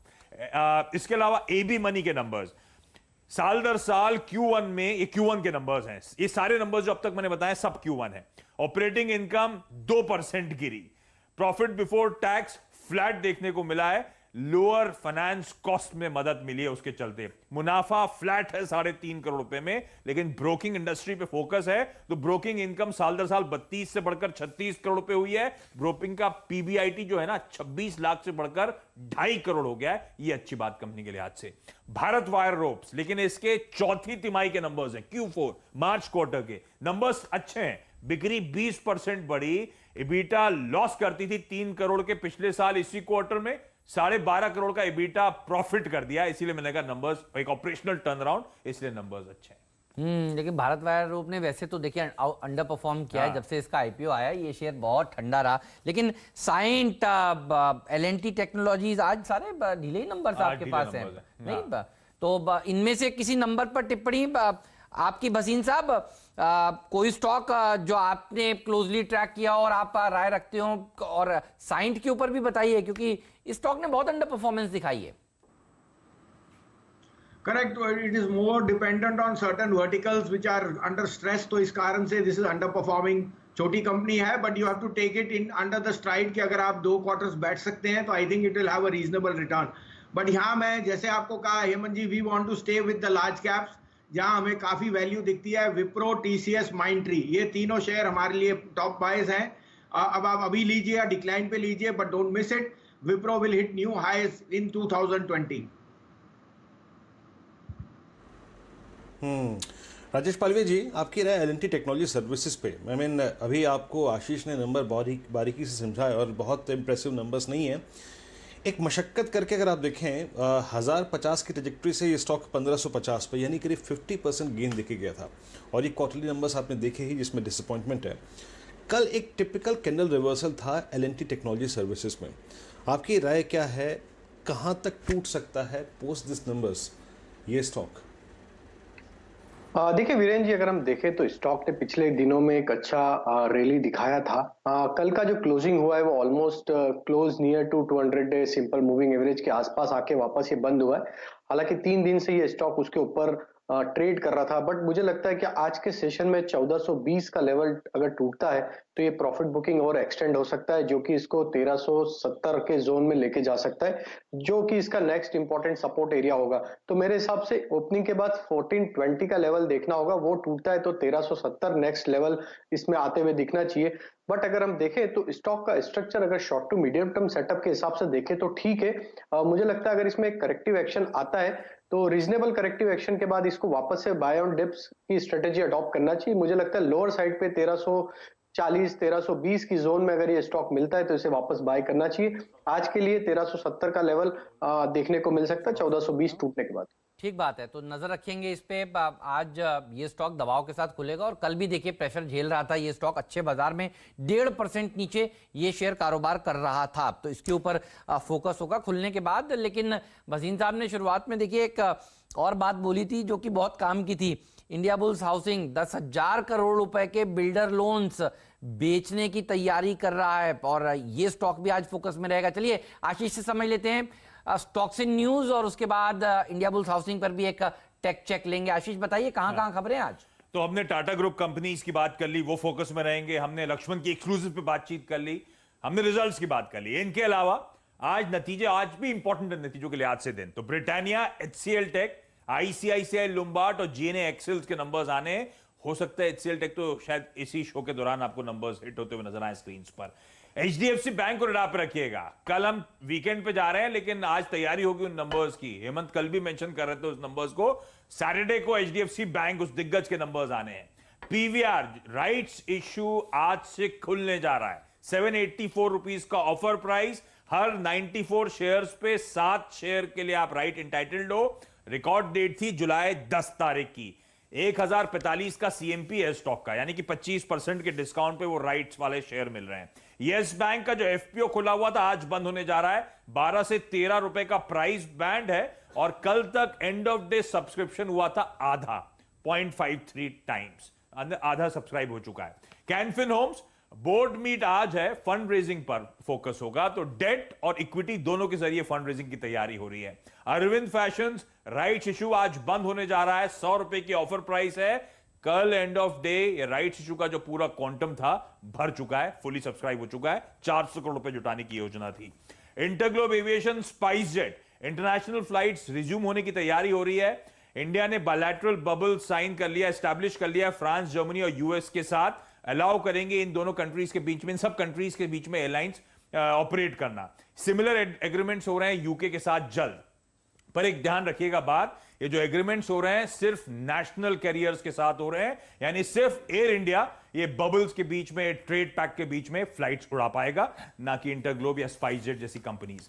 इसके अलावा AB मनी के नंबर्स साल दर साल Q1 में, ये Q1 के नंबर्स हैं, ये सारे नंबर्स जो अब तक मैंने बताए सब Q1 है। ऑपरेटिंग इनकम 2% गिरी, प्रॉफिट बिफोर टैक्स फ्लैट देखने को मिला है, लोअर फाइनेंस कॉस्ट में मदद मिली है उसके चलते। मुनाफा फ्लैट है 3.5 करोड़ रुपए में, लेकिन ब्रोकिंग इंडस्ट्री पे फोकस है तो ब्रोकिंग इनकम साल दर साल 32 से बढ़कर 36 करोड़ रुपए हुई है। ब्रोकिंग का PBIT जो है ना 26 लाख से बढ़कर 2.5 करोड़ हो गया है, ये अच्छी बात कंपनी के लिहाज से। भारत वायर रोप्स, लेकिन इसके चौथी तिमाही के नंबर्स हैं, Q4 मार्च क्वार्टर के नंबर्स अच्छे हैं, बिक्री 20% बढ़ी, EBITDA लॉस करती थी 3 करोड़ के पिछले साल, इसी क्वार्टर में 12.5 करोड़ का EBITDA प्रॉफिट कर दिया, इसीलिए मैंने कहा नंबर्स एक ऑपरेशनल टर्न अराउंड, इसलिए नंबर्स अच्छे हैं। लेकिन भारत वायर ग्रुप ने वैसे तो देखिए अंडर परफॉर्म किया है। जब से इसका IPO आया ये शेयर बहुत ठंडा रहा, लेकिन साइंट L&T टेक्नोलॉजीज आज सारे ढीले ही नंबर आपके पास हैं, नहीं? तो इनमें से किसी नंबर पर टिप्पणी आपकी भसीन साहब, कोई स्टॉक जो आपने क्लोजली ट्रैक किया और आप राय रखते हो, और साइंट के ऊपर भी बताइए क्योंकि इस स्टॉक ने बहुत अंडर परफॉर्मेंस दिखाई है। Correct, it is more dependent on certain verticals which are under stress, तो इस कारण से दिस इज अंडर परफॉर्मिंग छोटी कंपनी है, but you have to take it in under the stride कि अगर आप 2 क्वार्टर्स बैठ सकते हैं तो I think it will have a reasonable return. But यहाँ मैं जैसे आपको कहा Hemant ji, we want to stay with the large caps जहां हमें काफी वैल्यू दिखती है। विप्रो, टीसीएस, माइंडट्री, ये तीनों शेयर हमारे लिए टॉप बायज हैं। अब आप अभी लीजिए या डिक्लाइन पे लीजिए, but don't miss it, Wipro will hit new highs in 2020। Rajesh Palve ji, आपकी राय एल&टी टेक्नोलॉजी सर्विसेज पे? आई मीन अभी आपको आशीष ने नंबर बारीकी से समझाया और बहुत इंप्रेसिव नंबर्स नहीं है। एक मशक्कत करके अगर आप देखें 1050 की ट्रेजेक्ट्री से ये स्टॉक 1550 पे, यानी करीब 50% गेन देखे गया था। और ये क्वार्टरली नंबर्स आपने देखे ही जिसमें डिसअपॉइंटमेंट है। कल एक टिपिकल कैंडल रिवर्सल था एल&टी टेक्नोलॉजी सर्विसेज में। आपकी राय क्या है, कहाँ तक टूट सकता है पोस्ट दिस नंबर्स ये स्टॉक? देखिए वीरेंद्र जी, अगर हम देखें तो स्टॉक ने पिछले दिनों में एक अच्छा रैली दिखाया था। कल का जो क्लोजिंग हुआ है वो almost close near to 200 day simple moving average के आसपास आके वापस ये बंद हुआ है। हालांकि 3 दिन से ये स्टॉक उसके ऊपर ट्रेड कर रहा था, बट मुझे लगता है कि आज के सेशन में 1420 का लेवल अगर टूटता है तो ये प्रॉफिट बुकिंग और एक्सटेंड हो सकता है, जो कि इसको 1370 के जोन में लेके जा सकता है, जो कि इसका नेक्स्ट इंपॉर्टेंट सपोर्ट एरिया होगा। तो मेरे हिसाब से ओपनिंग के बाद 1420 का लेवल देखना होगा, वो टूटता है तो 1370 नेक्स्ट लेवल इसमें आते हुए दिखना चाहिए। बट अगर हम देखें तो स्टॉक का स्ट्रक्चर अगर short to medium term setup के हिसाब से देखें तो ठीक है। मुझे लगता है अगर इसमें एक करेक्टिव एक्शन आता है तो रीजनेबल करेक्टिव एक्शन के बाद इसको वापस से बाय ऑन डिप्स की स्ट्रेटेजी अडॉप्ट करना चाहिए। मुझे लगता है लोअर साइड पे 1340 1320 की जोन में अगर ये स्टॉक मिलता है तो इसे वापस बाय करना चाहिए। आज के लिए 1370 का लेवल देखने को मिल सकता है 1420 टूटने के बाद। ठीक बात है, तो नजर रखेंगे इस पे। आज ये स्टॉक दबाव के साथ खुलेगा और कल भी देखिए प्रेशर झेल रहा था ये स्टॉक, अच्छे बाजार में 1.5% नीचे ये शेयर कारोबार कर रहा था, तो इसके ऊपर फोकस होगा खुलने के बाद। लेकिन भसीन साहब ने शुरुआत में देखिए एक और बात बोली थी जो कि बहुत काम की थी। इंडिया बुल्स हाउसिंग 10,000 करोड़ रुपए के बिल्डर लोन्स बेचने की तैयारी कर रहा है और ये स्टॉक भी आज फोकस में रहेगा। चलिए आशीष से समझ लेते हैं स्टॉक्स इन न्यूज और उसके बाद इंडिया बुल्स हाउसिंग पर भी एक टेक चेक लेंगे। आशीष बताइए कहां खबरें आज? तो हमने टाटा ग्रुप कंपनीज की बात कर ली, वो फोकस में रहेंगे। हमने लक्ष्मण की एक्सक्लूसिव पे बातचीत कर ली, हमने रिजल्ट्स की बात कर ली। इनके अलावा आज नतीजे, आज भी इंपॉर्टेंट नतीजों के लिहाज से दिन, तो ब्रिटानिया, HCL टेक, ICICI लुम्बार्ड और GNA एक्सेल्स के नंबर्स आने। हो सकता है HCL टेक तो शायद इसी शो के दौरान आपको नंबर्स हिट होते हुए नजर आए स्क्रीन पर। HDFC बैंक को रडार पर रखिएगा। कल हम वीकेंड पे जा रहे हैं लेकिन आज तैयारी होगी उन नंबर्स की। हेमंत कल भी मेंशन कर रहे थे उस नंबर्स को। सैटरडे को HDFC बैंक, उस दिग्गज के नंबर्स आने हैं। PVR राइट्स इश्यू आज से खुलने जा रहा है। 784 रुपीस का ऑफर प्राइस, हर 94 शेयर्स पे 7 शेयर के लिए आप राइट इंटाइटल्ड हो। रिकॉर्ड डेट थी जुलाई 10 तारीख की। 1045 का CMP है स्टॉक का, यानी कि 25% के डिस्काउंट पे वो राइट्स वाले शेयर मिल रहे हैं। यस बैंक का जो FPO खुला हुआ था आज बंद होने जा रहा है। 12 से 13 रुपए का प्राइस बैंड है और कल तक एंड ऑफ डे सब्सक्रिप्शन हुआ था आधा, 0.53 टाइम्स, आधा सब्सक्राइब हो चुका है। कैनफिन होम्स बोर्ड मीट आज है, फंड रेजिंग पर फोकस होगा, तो डेट और इक्विटी दोनों के जरिए फंड रेजिंग की तैयारी हो रही है। अरविंद फैशंस राइट्स इशू आज बंद होने जा रहा है, 100 रुपए की ऑफर प्राइस है। कल end of day rights issue का जो पूरा क्वांटम था भर चुका है, फुली सब्सक्राइब हो चुका है। 400 करोड़ रुपए जुटाने की योजना थी। InterGlobe aviation, spice jet, international flights resume होने की तैयारी हो रही है। इंडिया ने बायलैटरल बबल साइन कर लिया, एस्टैब्लिश कर लिया फ्रांस, जर्मनी और US के साथ। अलाउ करेंगे इन दोनों कंट्रीज के बीच में, इन सब कंट्रीज के बीच में एयरलाइंस ऑपरेट करना। सिमिलर एग्रीमेंट्स हो रहे हैं UK के साथ जल्द। पर एक ध्यान रखिएगा बात, ये जो एग्रीमेंट्स हो रहे हैं सिर्फ नेशनल कैरियर्स के साथ हो रहे हैं, यानी सिर्फ एयर इंडिया ये बबल्स के बीच में, ट्रेड पैक के बीच में फ्लाइट्स उड़ा पाएगा, ना कि इंटरग्लोब या स्पाइस जेट जैसी कंपनीज।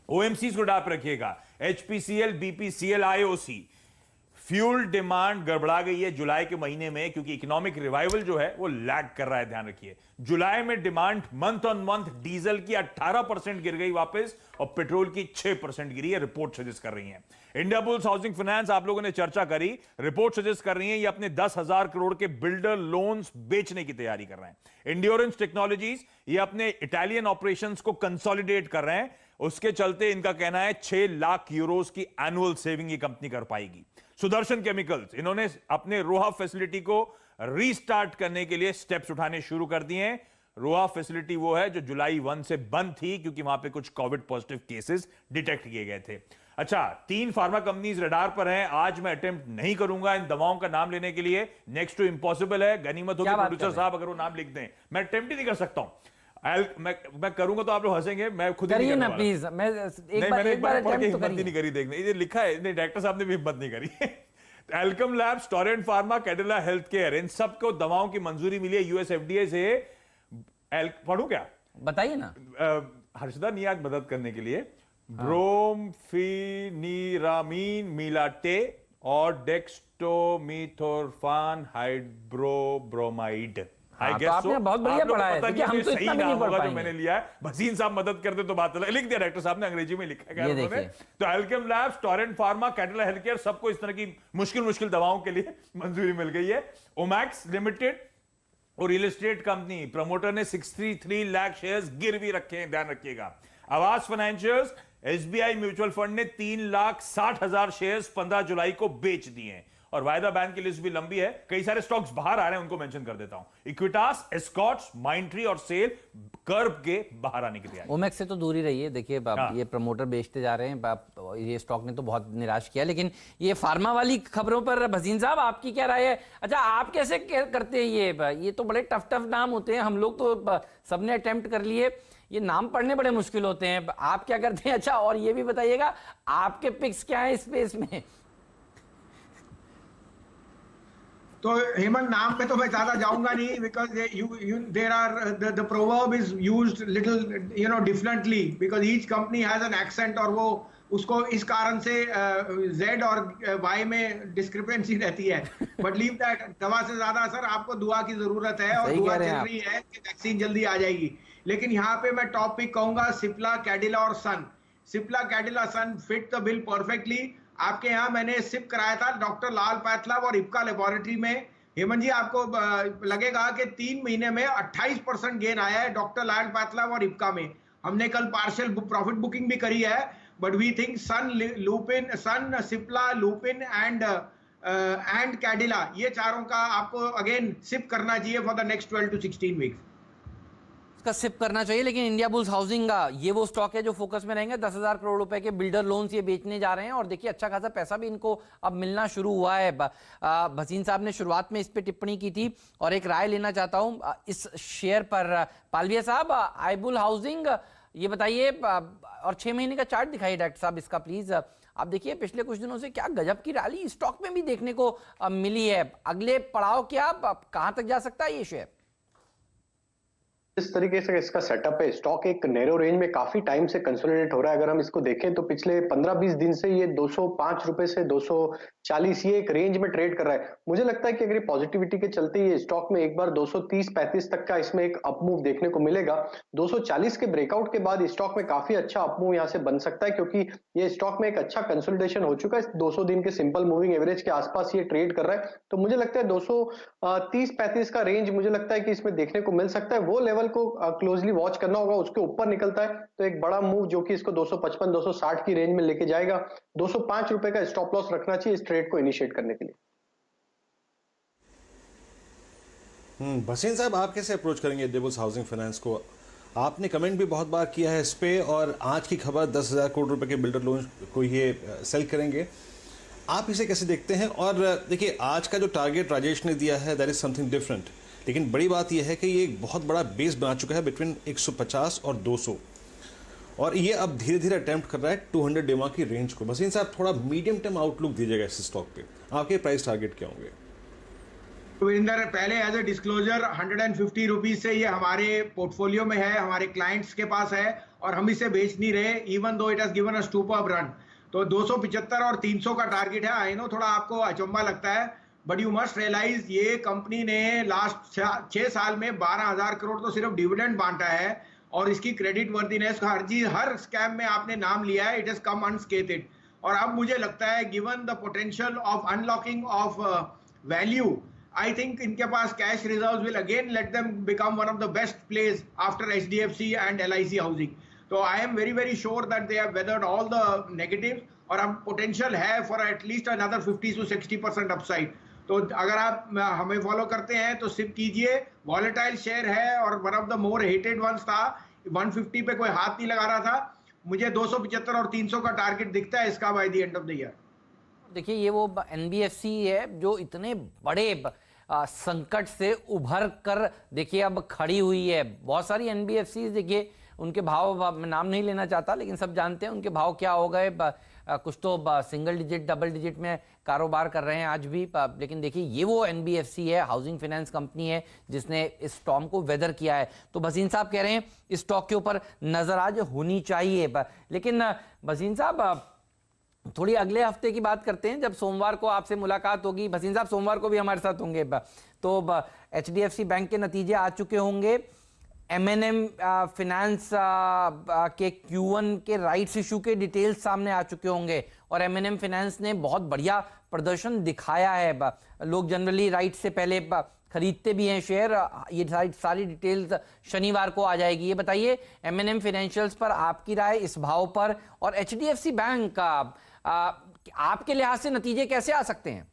OMCs को डाप रखिएगा, HPCL, BPCL, IOC। Fuel demand गड़बड़ा गई है जुलाई के महीने में, क्योंकि इकोनॉमिक रिवाइवल जो है वो लैग कर रहा है, ध्यान रखिए। जुलाई में demand month on month diesel की 18% गिर गई वापस और पेट्रोल की 6% गिरी है, रिपोर्ट सजेस्ट कर रही है। इंडिया बुल्स हाउसिंग फाइनेंस आप लोगों ने चर्चा करी, रिपोर्ट सजेस्ट कर रही है ये अपने 10,000 करोड़ के बिल्डर लोन्स बेचने की तैयारी कर रहे हैं। इंड्योरेंस टेक्नोलॉजीज ये अपने इटालियन ऑपरेशंस को कंसोलिडेट कर रहे हैं, उसके चलते इनका कहना है 6 लाख यूरोस की एनुअल सेविंग ये कंपनी कर पाएगी। सुदर्शन केमिकल्स, इन्होंने अपने रोहा फैसिलिटी को रीस्टार्ट करने के लिए स्टेप्स उठाने शुरू कर दिए हैं। रोहा फैसिलिटी वो है जो जुलाई 1 से बंद थी क्योंकि वहां पे कुछ कोविड पॉजिटिव केसेस डिटेक्ट किए गए थे। अच्छा, 3 फार्मा कंपनीज रडार पर हैं। आज मैं अटेम्प्ट नहीं करूंगा इन दवाओं का नाम लेने के लिए, नेक्स्ट टू इम्पॉसिबल है। गनीमत होगी प्रोड्यूसर साहब अगर वो नाम लिख दें, मैं अटेम्प्ट ही नहीं कर सकता हूं। मैं करूंगा तो आप लोग हंसेंगे, मैं खुद ही नहीं प्लीज। मैंने एक बार पढ़ के हिम्मत ही नहीं करी देखने, ये लिखा है, डायरेक्टर साहब ने भी हिम्मत नहीं करी। Alkem labs, Torrent pharma, Cadila health care, इन सबको दवाओं की मंजूरी मिली है यूएस एफडीए से। पढ़ू क्या, बताइए ना। हर्षदा नियाज मदद करने के लिए ब्रोमफेनिरामीन मिलाटे और डेक्स्टोमिथोर्फान हाइड्रोब्रोमाइड। तो आपने बहुत बढ़िया पढ़ा है, देखिए हम तो इतना भी नहीं पढ़ पाएंगे। जो मैंने लिया है, भसीन साहब मदद करते तो बात अलग, लिख दिया डायरेक्टर साहब ने, अंग्रेजी में लिखा है उन्होंने। तो Alkem labs, Torrent pharma, Cadila health care, सबको इस तरह की मुश्किल दवाओं के लिए मंजूरी मिल गई है। ओमैक्स लिमिटेड और रियल एस्टेट कंपनी प्रमोटर ने 63 लाख शेयर्स गिरवी रखे हैं, ध्यान रखिएगा। आवास फाइनेंशियर्स, एसबीआई म्यूचुअल फंड ने 3,60,000 शेयर्स 15 जुलाई को बेच दिए हैं। और वायदा बैंक की लिस्ट भी लंबी है, कई सारे स्टॉक्स बाहर आ रहे हैं, उनको मेंशन कर देता हूं। इक्विटास, एस्कॉर्ट्स, माइंडट्री और सेल कर्व के बाहर आने की तैयारी। ओमेक्स से तो दूर ही रहिए, देखिए ये प्रमोटर बेचते जा रहे हैं, ये स्टॉक ने तो बहुत निराश किया। लेकिन ये फार्मा वाली खबरों पर भसीन साहब आपकी क्या राय है? अच्छा, आप कैसे करते हैं ये तो बड़े टफ नाम होते हैं, हम लोग तो सबने अटेम्प्ट कर लिए, ये नाम पढ़ने बड़े मुश्किल होते हैं, आप क्या करते हैं? अच्छा, और ये भी बताइएगा आपके पिक्स क्या है स्पेस में? तो हेमंत, नाम पे तो मैं ज्यादा जाऊंगा नहीं, because there are the proverb is used little differently, because each company has an accent, और वो उसको इस कारण से Z और Y में डिस्क्रिपेंसी रहती है। बट लीव दैट, दवा से ज्यादा असर आपको दुआ की जरूरत है, और दुआ चल रही है कि वैक्सीन जल्दी आ जाएगी। लेकिन यहाँ पे मैं टॉपिक कहूंगा सिप्ला, कैडिला और सन। सिप्ला, कैडिला, सन फिट द बिल परफेक्टली। आपके यहाँ मैंने सिप कराया था डॉक्टर लाल पैथलैब और इप्का लेबोरेटरी में। हेमंत जी, आपको लगेगा कि 3 महीने में 28% गेन आया है डॉक्टर लाल पैथलैब और इप्का में। हमने कल पार्शियल प्रॉफिट बुकिंग भी करी है, but we think Sun, Cipla, Lupin and Cadila, ये चारों का आपको अगेन सिप करना चाहिए for the next 12 to 16 weeks. का सिप करना चाहिए। लेकिन इंडिया बुल्स हाउसिंग का ये वो स्टॉक है जो फोकस में रहेंगे। 10,000 करोड़ रुपए के बिल्डर लोन्स ये बेचने जा रहे हैं, और देखिए अच्छा खासा पैसा भी इनको अब मिलना शुरू हुआ है। भसीन साहब ने शुरुआत में इस पे टिप्पणी की थी, और एक राय लेना चाहता हूं इस शेयर पर। पालविया साहब, आईबुल हाउसिंग ये बताइए, और 6 महीने का चार्ट दिखाइए डॉक्टर साहब इसका प्लीज। आप देखिए पिछले कुछ दिनों से क्या गजब की रैली स्टॉक में भी देखने को मिली है। अगले पड़ाव क्या, कहां तक जा सकता है ये शेयर? इस तरीके से इसका सेटअप है, स्टॉक एक नैरो रेंज में काफी टाइम से कंसोलिडेट हो रहा है। अगर हम इसको देखें तो पिछले 15-20 दिन से ये 205 रुपए से 240 ये एक रेंज में ट्रेड कर रहा है। मुझे लगता है कि अगर पॉजिटिविटी के चलते ये स्टॉक में एक बार 230-35 तक का इसमें एक अपमूव देखने को मिलेगा। 240 के ब्रेकआउट के बाद स्टॉक में काफी अच्छा अपमूव यहाँ से बन सकता है, क्योंकि ये स्टॉक में एक अच्छा कंसोलिडेशन हो चुका है। 200 दिन के सिंपल मूविंग एवरेज के आसपास ये ट्रेड कर रहा है, तो मुझे लगता है 230-35 का रेंज मुझे लगता है कि इसमें देखने को मिल सकता है। वो लेवल को क्लोजली वॉच करना होगा, उसके ऊपर निकलता है तो एक बड़ा मूव जो कि इसको 255-260 की रेंज में लेके जाएगा। 205 रुपए का स्टॉप लॉस रखना चाहिए इस ट्रेड को इनिशिएट करने के लिए। भसीन साहब, आप कैसे अप्रोच करेंगे डेबल्स हाउसिंग फाइनेंस को? आपने कमेंट भी बहुत बार किया है इस पे, और आज की खबर 10,000 करोड़ रुपए के बिल्डर लोन को ये सेल करेंगे, आप इसे कैसे देखते हैं? और देखिए, आज का जो टारगेट राजेश ने दिया है दैट इज समथिंग डिफरेंट, लेकिन बड़ी बात यह है कि ये एक बहुत बड़ा बेस बना चुका है बिटवीन 150 और 200, और ये अब धीरे धीरे अटेम्प्ट कर रहा है 200 डेमा की रेंज को। भसीन साहब, थोड़ा मीडियम टर्म आउटलुक दीजिएगा इस स्टॉक पे, आपके प्राइस टारगेट क्या होंगे? वीरेंद्र, पहले एज ए डिस्क्लोजर 150 रुपीज से ये हमारे पोर्टफोलियो में है, हमारे क्लाइंट्स के पास है, और हम इसे बेच नहीं रहे, even though it has given a superb run. तो 275 और 300 का टारगेट है। आई नो थोड़ा आपको अचंभा लगता है, बट यू मस्ट रियलाइज ये कंपनी ने लास्ट 6 साल में 12,000 करोड़ तो सिर्फ डिविडेंड बांटा है, और इसकी क्रेडिट वर्दीनेस का हर स्कैम में आपने नाम लिया है, इट हैज कम अनस्केथेड। और अब मुझे लगता है given the potential of unlocking of value, I think इनके पास cash reserves will again let them become one of the best place after HDFC and LIC housing. तो I am very sure that they have weathered all the negatives, और अब potential है for at least another 50 to 60% upside. तो अगर आप हमें follow करते हैं तो सिप कीजिए, वॉलेटाइल शेयर है और one of the more hated ones था, 150 पे कोई हाथ नहीं लगा रहा था। मुझे 275 और 300 का टारगेट दिखता है इसका bye the end of the year. देखिए ये वो NBFC है जो इतने बड़े संकट से उभर कर देखिए अब खड़ी हुई है। बहुत सारी NBFC देखिए उनके भाव मैं नाम नहीं लेना चाहता, लेकिन सब जानते हैं उनके भाव क्या हो गए। कुछ तो सिंगल डिजिट डबल डिजिट में कारोबार कर रहे हैं आज भी। लेकिन देखिए ये वो NBFC है, हाउसिंग फाइनेंस कंपनी है, जिसने इस स्टॉर्म को वेदर किया है। तो भसीन साहब कह रहे हैं इस स्टॉक के ऊपर नजर आज होनी चाहिए। लेकिन भसीन साहब थोड़ी अगले हफ्ते की बात करते हैं, जब सोमवार को आपसे मुलाकात होगी। भसीन साहब सोमवार को भी हमारे साथ होंगे। तो HDFC बैंक के नतीजे आ चुके होंगे, M&M फिनेंस के Q1 के राइट्स इशू के डिटेल्स सामने आ चुके होंगे और M&M फिनेंस ने बहुत बढ़िया प्रदर्शन दिखाया है। लोग जनरली राइट से पहले खरीदते भी हैं शेयर। ये सारी डिटेल्स शनिवार को आ जाएगी। ये बताइए M&M फाइनेंशियल्स पर आपकी राय इस भाव पर, और HDFC बैंक का आपके लिहाज से नतीजे कैसे आ सकते हैं?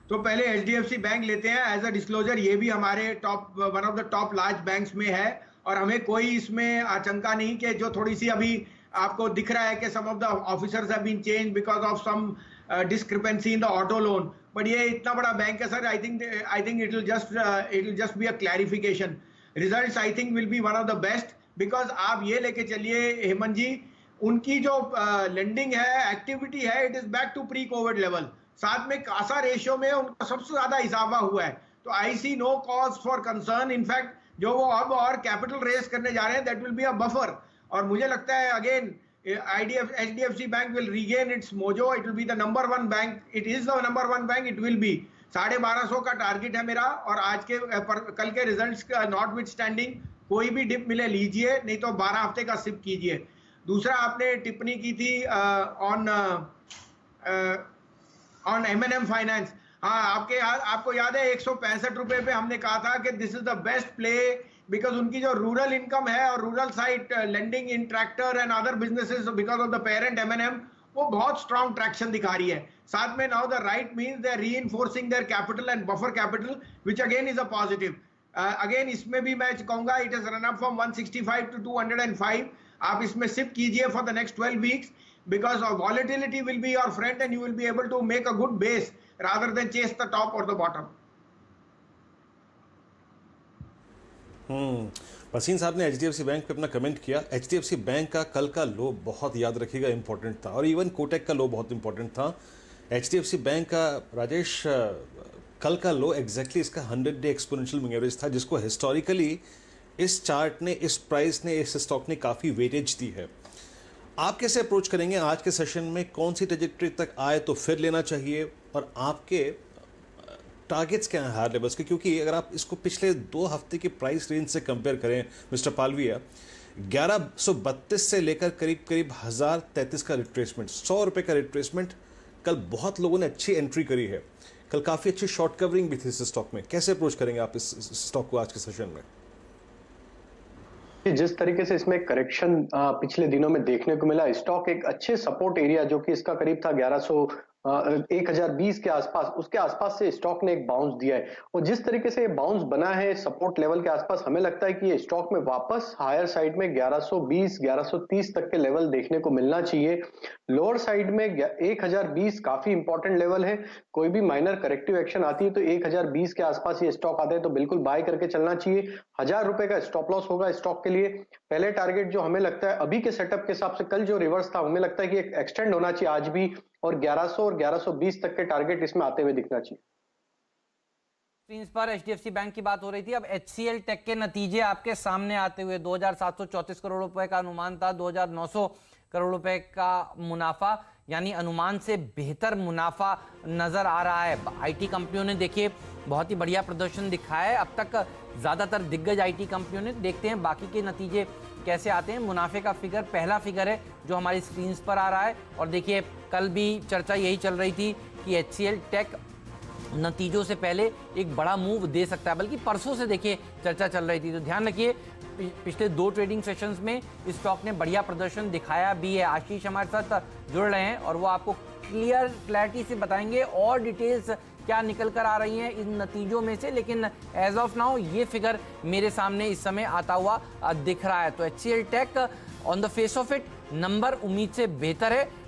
तो पहले HDFC बैंक लेते हैं। एज अ डिस्क्लोजर ये भी हमारे one of the top large banks में है और हमें कोई इसमें आशंका नहीं कि जो थोड़ी सी अभी आपको दिख रहा है कि some of the officers have been change because of some discrepancy in the auto loan, but ये इतना बड़ा बैंक है sir. I think it will just be a clarification. Results I think will be one of the best, because आप ये लेके चलिए हेमंत जी, उनकी जो लेंडिंग है, एक्टिविटी है, it is back to pre covid level. साथ में कासा रेशियो में उनका सबसे ज्यादा इजाफा हुआ है। तो I see no cause for concern. In fact जो वो अब और कैपिटल रेज करने जा रहे हैं, that will be a buffer. और मुझे लगता है again HDFC bank will regain it's mojo. It will be the number 1 bank. It is the number 1 bank. It will B 1250 का टारगेट है मेरा। और आज के कल के रिजल्ट्स नॉट विथ स्टैंडिंग कोई भी डिप मिले लीजिए, नहीं तो 12 हफ्ते का सिप कीजिए। दूसरा आपने टिप्पणी की थी ऑन M&M फाइनेंस। हाँ, आपको याद है 165 रुपए पे हमने कहा था कि this is the best play, because उनकी जो रूरल इनकम है और rural side lending in tractor and other businesses because of the parent M&M, वो बहुत स्ट्रॉन्ग ट्रैक्शन दिखा रही है। साथ में now the right means they are reinforcing their capital and buffer capital, which again is a positive. Again इसमें भी मैं कहूंगा it is run up from 165 to 205। आप इसमें सिप कीजिए for the next 12 weeks, because of volatility will be your friend and you will be able to make a good base rather than chase the top or the bottom. Wasim साहब ने HDFC bank पे अपना comment किया। HDFC bank का कल का लो बहुत याद रखिएगा इंपॉर्टेंट था, और इवन कोटक का लो बहुत इंपॉर्टेंट था। HDFC बैंक का राजेश कल का लो एग्जैक्टली इसका 100-day एक्सपोनेंशियल मूविंग एवरेज था, जिसको हिस्टोरिकली इस चार्ट ने, इस प्राइस ने, इस स्टॉक ने काफ़ी वेटेज दी है। आप कैसे अप्रोच करेंगे आज के सेशन में? कौन सी ट्रेजेक्टरी तक आए तो फिर लेना चाहिए, और आपके टारगेट्स क्या हैं हायर लेवल्स के? क्योंकि अगर आप इसको पिछले 2 हफ्ते की प्राइस रेंज से कंपेयर करें मिस्टर पालविया, 1132 से लेकर करीब 1033 का रिट्रेसमेंट, 100 रुपये का रिट्रेसमेंट। कल बहुत लोगों ने अच्छी एंट्री करी है, कल काफ़ी अच्छी शॉर्ट कवरिंग भी थी इस स्टॉक में। कैसे अप्रोच करेंगे आप इस स्टॉक को आज के सेशन में? जिस तरीके से इसमें करेक्शन पिछले दिनों में देखने को मिला, स्टॉक एक अच्छे सपोर्ट एरिया जो कि इसका करीब था 1020 के आसपास, उसके आसपास से स्टॉक ने एक बाउंस दिया है। और जिस तरीके से ये बाउंस बना है सपोर्ट लेवल के आसपास, हमें लगता है कि ये स्टॉक में वापस हायर साइड में 1120 1130 तक के लेवल देखने को मिलना चाहिए। लोअर साइड में 1020 काफी इंपॉर्टेंट लेवल है। कोई भी माइनर करेक्टिव एक्शन आती है तो 1020 के आसपास ये स्टॉक आता है तो बिल्कुल बाय करके चलना चाहिए। 1000 रुपए का स्टॉप लॉस होगा स्टॉक के लिए। पहले टारगेट जो हमें लगता है अभी के सेटअप के हिसाब से, कल जो रिवर्स था हमें लगता है कि एक्सटेंड होना चाहिए आज भी, और 1100 और 1120 तक के टारगेट इसमें आते हुए दिखना चाहिए। स्क्रीन पर HDFC बैंक की बात हो रही थी। अब HCL टेक के नतीजे आपके सामने आते हुए 2734 करोड़ रुपए का अनुमान था, 2900 करोड़ रुपए का मुनाफा, यानी अनुमान से बेहतर मुनाफा नजर आ रहा है। IT कंपनियों ने देखिए बहुत ही बढ़िया प्रदर्शन दिखाया है अब तक, ज्यादातर दिग्गज IT कंपनियों ने। देखते हैं बाकी के नतीजे कैसे आते हैं। मुनाफे का फिगर, पहला फिगर है जो हमारी स्क्रीन पर आ रहा है, और देखिए कल भी चर्चा यही चल रही थी कि HCL टेक नतीजों से पहले एक बड़ा मूव दे सकता है, बल्कि परसों से देखिए चर्चा चल रही थी। तो ध्यान रखिए पिछले 2 ट्रेडिंग सेशंस में इस स्टॉक ने बढ़िया प्रदर्शन दिखाया भी है। आशीष हमारे साथ जुड़ रहे हैं और वो आपको क्लैरिटी से बताएंगे और डिटेल्स क्या निकल कर आ रही हैं इन नतीजों में से। लेकिन एज ऑफ नाउ ये फिगर मेरे सामने इस समय आता हुआ दिख रहा है। तो HCL tech on the face of it number उम्मीद से बेहतर है।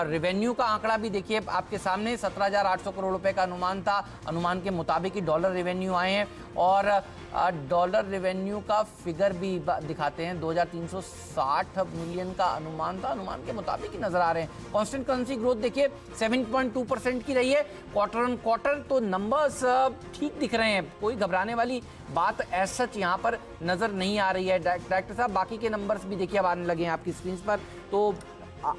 रेवेन्यू का आंकड़ा भी देखिए आपके सामने, 17,800 करोड़ रुपए का अनुमान था। अनुमान के मुताबिक ही डॉलर रेवेन्यू आए हैं और डॉलर रेवेन्यू का फिगर भी दिखाते हैं। 2,360 मिलियन का अनुमान था, अनुमान के मुताबिक ही नजर आ रहे हैं। कांस्टेंट करेंसी ग्रोथ देखिए 7.2% की रही है क्वार्टर ऑन क्वार्टर। तो नंबर्स ठीक दिख रहे हैं, कोई घबराने वाली बात एज सच यहाँ पर नजर नहीं आ रही है। डायरेक्टर साहब बाकी के नंबर्स भी देखिए अब आने लगे हैं आपकी स्क्रीन पर। तो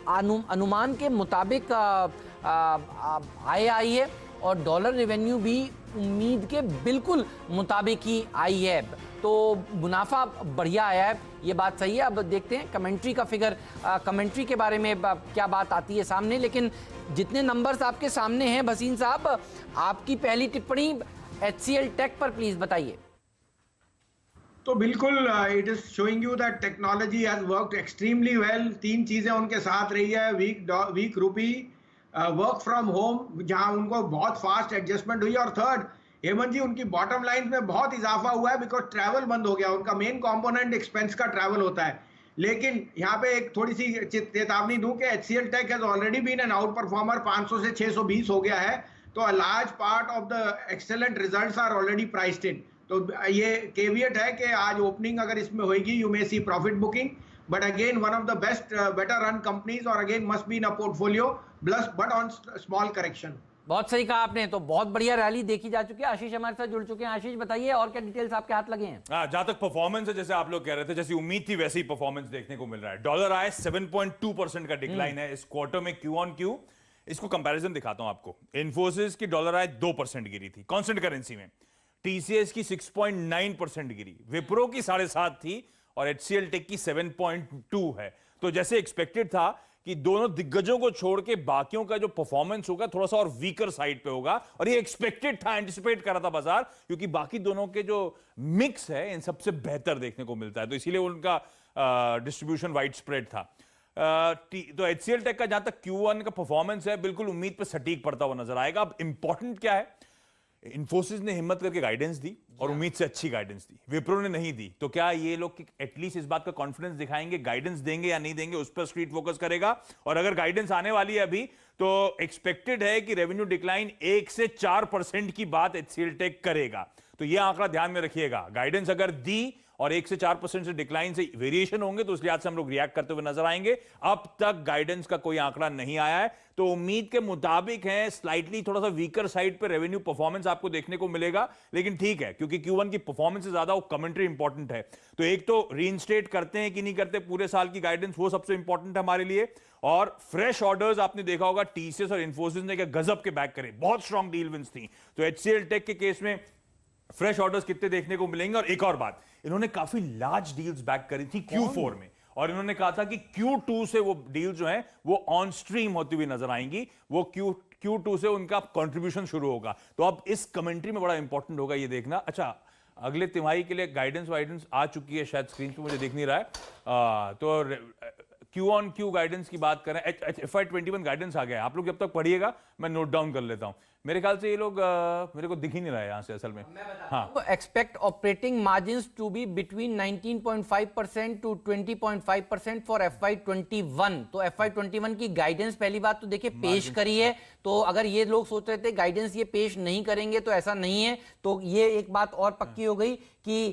अनुमान के मुताबिक आय आई है और डॉलर रेवेन्यू भी उम्मीद के बिल्कुल मुताबिक ही आई है। तो मुनाफा बढ़िया आया है, ये बात सही है। अब देखते हैं कमेंट्री का फिगर, कमेंट्री के बारे में क्या बात आती है सामने। लेकिन जितने नंबर्स आपके सामने हैं भसीन साहब, आपकी पहली टिप्पणी HCL टेक पर प्लीज बताइए। तो बिल्कुल it is showing you that technology has worked extremely well. 3 चीजें उनके साथ रही है, वीक रूपी, वर्क फ्रॉम होम जहां उनको बहुत फास्ट एडजस्टमेंट हुई, और थर्ड हेमंत जी उनकी बॉटम लाइन में बहुत इजाफा हुआ है बिकॉज ट्रैवल बंद हो गया। उनका मेन कंपोनेंट एक्सपेंस का ट्रैवल होता है। लेकिन यहाँ पे एक थोड़ी सी चेतावनी दूं कि HCL tech has already been an outperformer, 500 से 620 हो गया है। तो a large part of the excellent results are already priced in. तो ये केवियट है कि आज ओपनिंग अगर इसमें होगी you may see profit booking, but again one of the best better run companies और again must be in a portfolio plus but on small correction. बहुत सही कहा आपने। तो बहुत बढ़िया रैली देखी जा चुकी है। आशीष हमारे साथ जुड़ चुके हैं। आशीष बताइए और क्या डिटेल्स आपके हाथ लगे हैं? जहां तक परफॉर्मेंस है, जैसे आप लोग कह रहे थे, जैसी उम्मीद थी वैसे ही परफॉर्मेंस देखने को मिल रहा है। डॉलर आए 7.2% का डिक्लाइन है इस क्वार्टर में क्यू ऑन क्यू। इसको कंपैरिजन दिखाता हूं आपको। इन्फोसिस की डॉलर आए 2% गिरी थी कांस्टेंट करेंसी में, TCS की 6.9% गिरी, विप्रो की 7.5 थी और HCL टेक की 7.2 है। तो जैसे एक्सपेक्टेड था कि दोनों दिग्गजों को छोड़ के बाकियों का जो परफॉर्मेंस होगा थोड़ा सा और वीकर साइड पे होगा, और ये एक्सपेक्टेड था, एंटिसिपेट कर रहा था बाजार, क्योंकि बाकी दोनों के जो मिक्स है इन सबसे बेहतर देखने को मिलता है, तो इसीलिए उनका डिस्ट्रीब्यूशन वाइड स्प्रेड था। तो HCL टेक का जहां तक Q1 का परफॉर्मेंस है बिल्कुल उम्मीद पे सटीक पड़ता हुआ नजर आएगा। अब इंपॉर्टेंट क्या है, इन्फोसिस ने हिम्मत करके गाइडेंस दी और उम्मीद से अच्छी गाइडेंस दी, विप्रो ने नहीं दी। तो क्या ये लोग एटलीस्ट इस बात का कॉन्फिडेंस दिखाएंगे, गाइडेंस देंगे या नहीं देंगे, उस पर स्ट्रीट फोकस करेगा। और अगर गाइडेंस आने वाली है अभी, तो एक्सपेक्टेड है कि रेवेन्यू डिक्लाइन 1 से 4% की बात HCL टेक करेगा। तो यह आंकड़ा ध्यान में रखिएगा। गाइडेंस अगर दी और 1 से 4% से डिक्लाइन से वेरिएशन होंगे तो उस लिहाज से हम लोग रिएक्ट करते हुए नजर आएंगे। अब तक गाइडेंस का कोई आंकड़ा नहीं आया है, तो उम्मीद के मुताबिक है स्लाइटली थोड़ा सा वीकर साइड पे रेवेन्यू परफॉर्मेंस आपको देखने को मिलेगा। लेकिन ठीक है, क्योंकि Q1 की परफॉर्मेंस से ज्यादा वो कमेंट्री इंपॉर्टेंट है। तो एक तो रीइंस्टेट करते हैं कि नहीं करते पूरे साल की गाइडेंस, वो सबसे इंपॉर्टेंट है हमारे लिए। और फ्रेश ऑर्डर्स आपने देखा होगा TCS और इन्फोसिस ने क्या गजब के बैक करे, बहुत स्ट्रॉन्ग डील विंस थी। तो HCL टेक के केस में फ्रेश ऑर्डर्स कितने देखने को मिलेंगे। और एक और बात, इन्होंने काफी लार्ज डील्स बैक करी थी Q4 में, और इन्होंने कहा था कि Q2 से वो डील जो है वो ऑन स्ट्रीम होती हुई नजर आएंगी, वो Q2 से उनका कंट्रीब्यूशन शुरू होगा। तो अब इस कमेंट्री में बड़ा इंपॉर्टेंट होगा ये देखना। अच्छा, अगले तिमाही के लिए गाइडेंस वाइडेंस आ चुकी है, शायद स्क्रीन पे मुझे दिख नहीं रहा है। तो क्यू ऑन क्यू गाइडेंस की बात करें, FY21 गाइडेंस आ गया है, आप लोग जब तक पढ़िएगा मैं नोट डाउन कर लेता हूं। मेरे ख्याल से ये लोग मेरे को दिख ही नहीं रहा है यहां से असल में। हाँ, expect operating margins to be between 19.5% to 20.5% for FY21। तो FY21 की गाइडेंस पहली बात तो देखिए पेश करी है। तो अगर ये लोग सोच रहे थे गाइडेंस ये पेश नहीं करेंगे, तो ऐसा नहीं है। तो ये एक बात और पक्की हो गई कि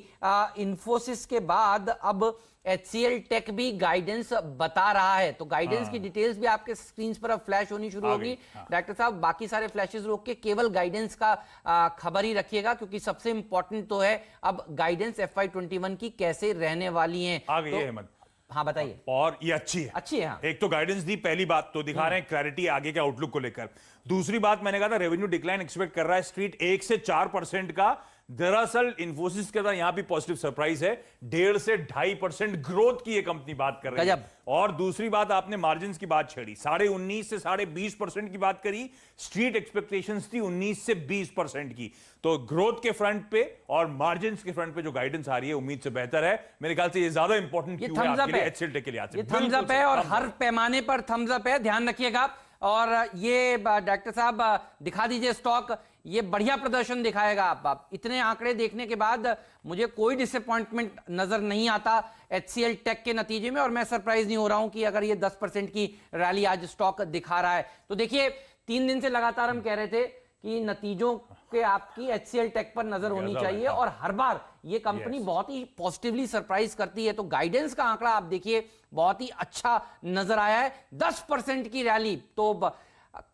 इन्फोसिस के बाद अब HCL टेक भी गाइडेंस बता रहा है। तो गाइडेंस की डिटेल्स भी आपके स्क्रीन पर अब फ्लैश होनी शुरू होगी। डॉक्टर साहब बाकी सारे फ्लैशेस रोक के केवल गाइडेंस का खबर ही रखिएगा, क्योंकि सबसे इंपॉर्टेंट तो है अब गाइडेंस FY21 की कैसे रहने वाली है। आ गई है हेमंत। हाँ बताइए। और ये अच्छी है, अच्छी है। हाँ। एक तो गाइडेंस दी, पहली बात तो दिखा रहे हैं क्लैरिटी आगे के आउटलुक को लेकर। दूसरी बात मैंने कहा था रेवेन्यू डिक्लाइन एक्सपेक्ट कर रहा है स्ट्रीट 1 से 4% का, दरअसल इन्फोसिस के साथ यहां भी पॉजिटिव सरप्राइज है, 1.5 से 2.5% ग्रोथ की ये कंपनी बात कर रही है। और दूसरी बात, आपने मार्जिन की बात छेड़ी, 19.5 से 20.5% की बात करी, स्ट्रीट एक्सपेक्टेशंस थी 19 से 20% की। तो ग्रोथ के फ्रंट पे और मार्जिन के फ्रंट पे जो गाइडेंस आ रही है उम्मीद से बेहतर है। मेरे ख्याल से ये ज्यादा इंपॉर्टेंट क्यों है आपके लिए HCL टेक के लिहाज से। ये थम्स अप है और हर पैमाने पर थम्स अप है, ध्यान रखिएगा। और ये डॉक्टर साहब दिखा दीजिए स्टॉक, ये बढ़िया प्रदर्शन दिखाएगा। आप इतने आंकड़े देखने के बाद मुझे कोई डिसअपॉइंटमेंट नजर नहीं आता HCL टेक के नतीजे में, और मैं सरप्राइज नहीं हो रहा हूं कि अगर ये 10% की रैली आज स्टॉक दिखा रहा है। तो देखिए 3 दिन से लगातार हम कह रहे थे कि नतीजों के आपकी HCL टेक पर नजर होनी चाहिए, और हर बार ये कंपनी बहुत ही पॉजिटिवली सरप्राइज करती है। तो गाइडेंस का आंकड़ा आप देखिए बहुत ही अच्छा नजर आया है, 10% की रैली। तो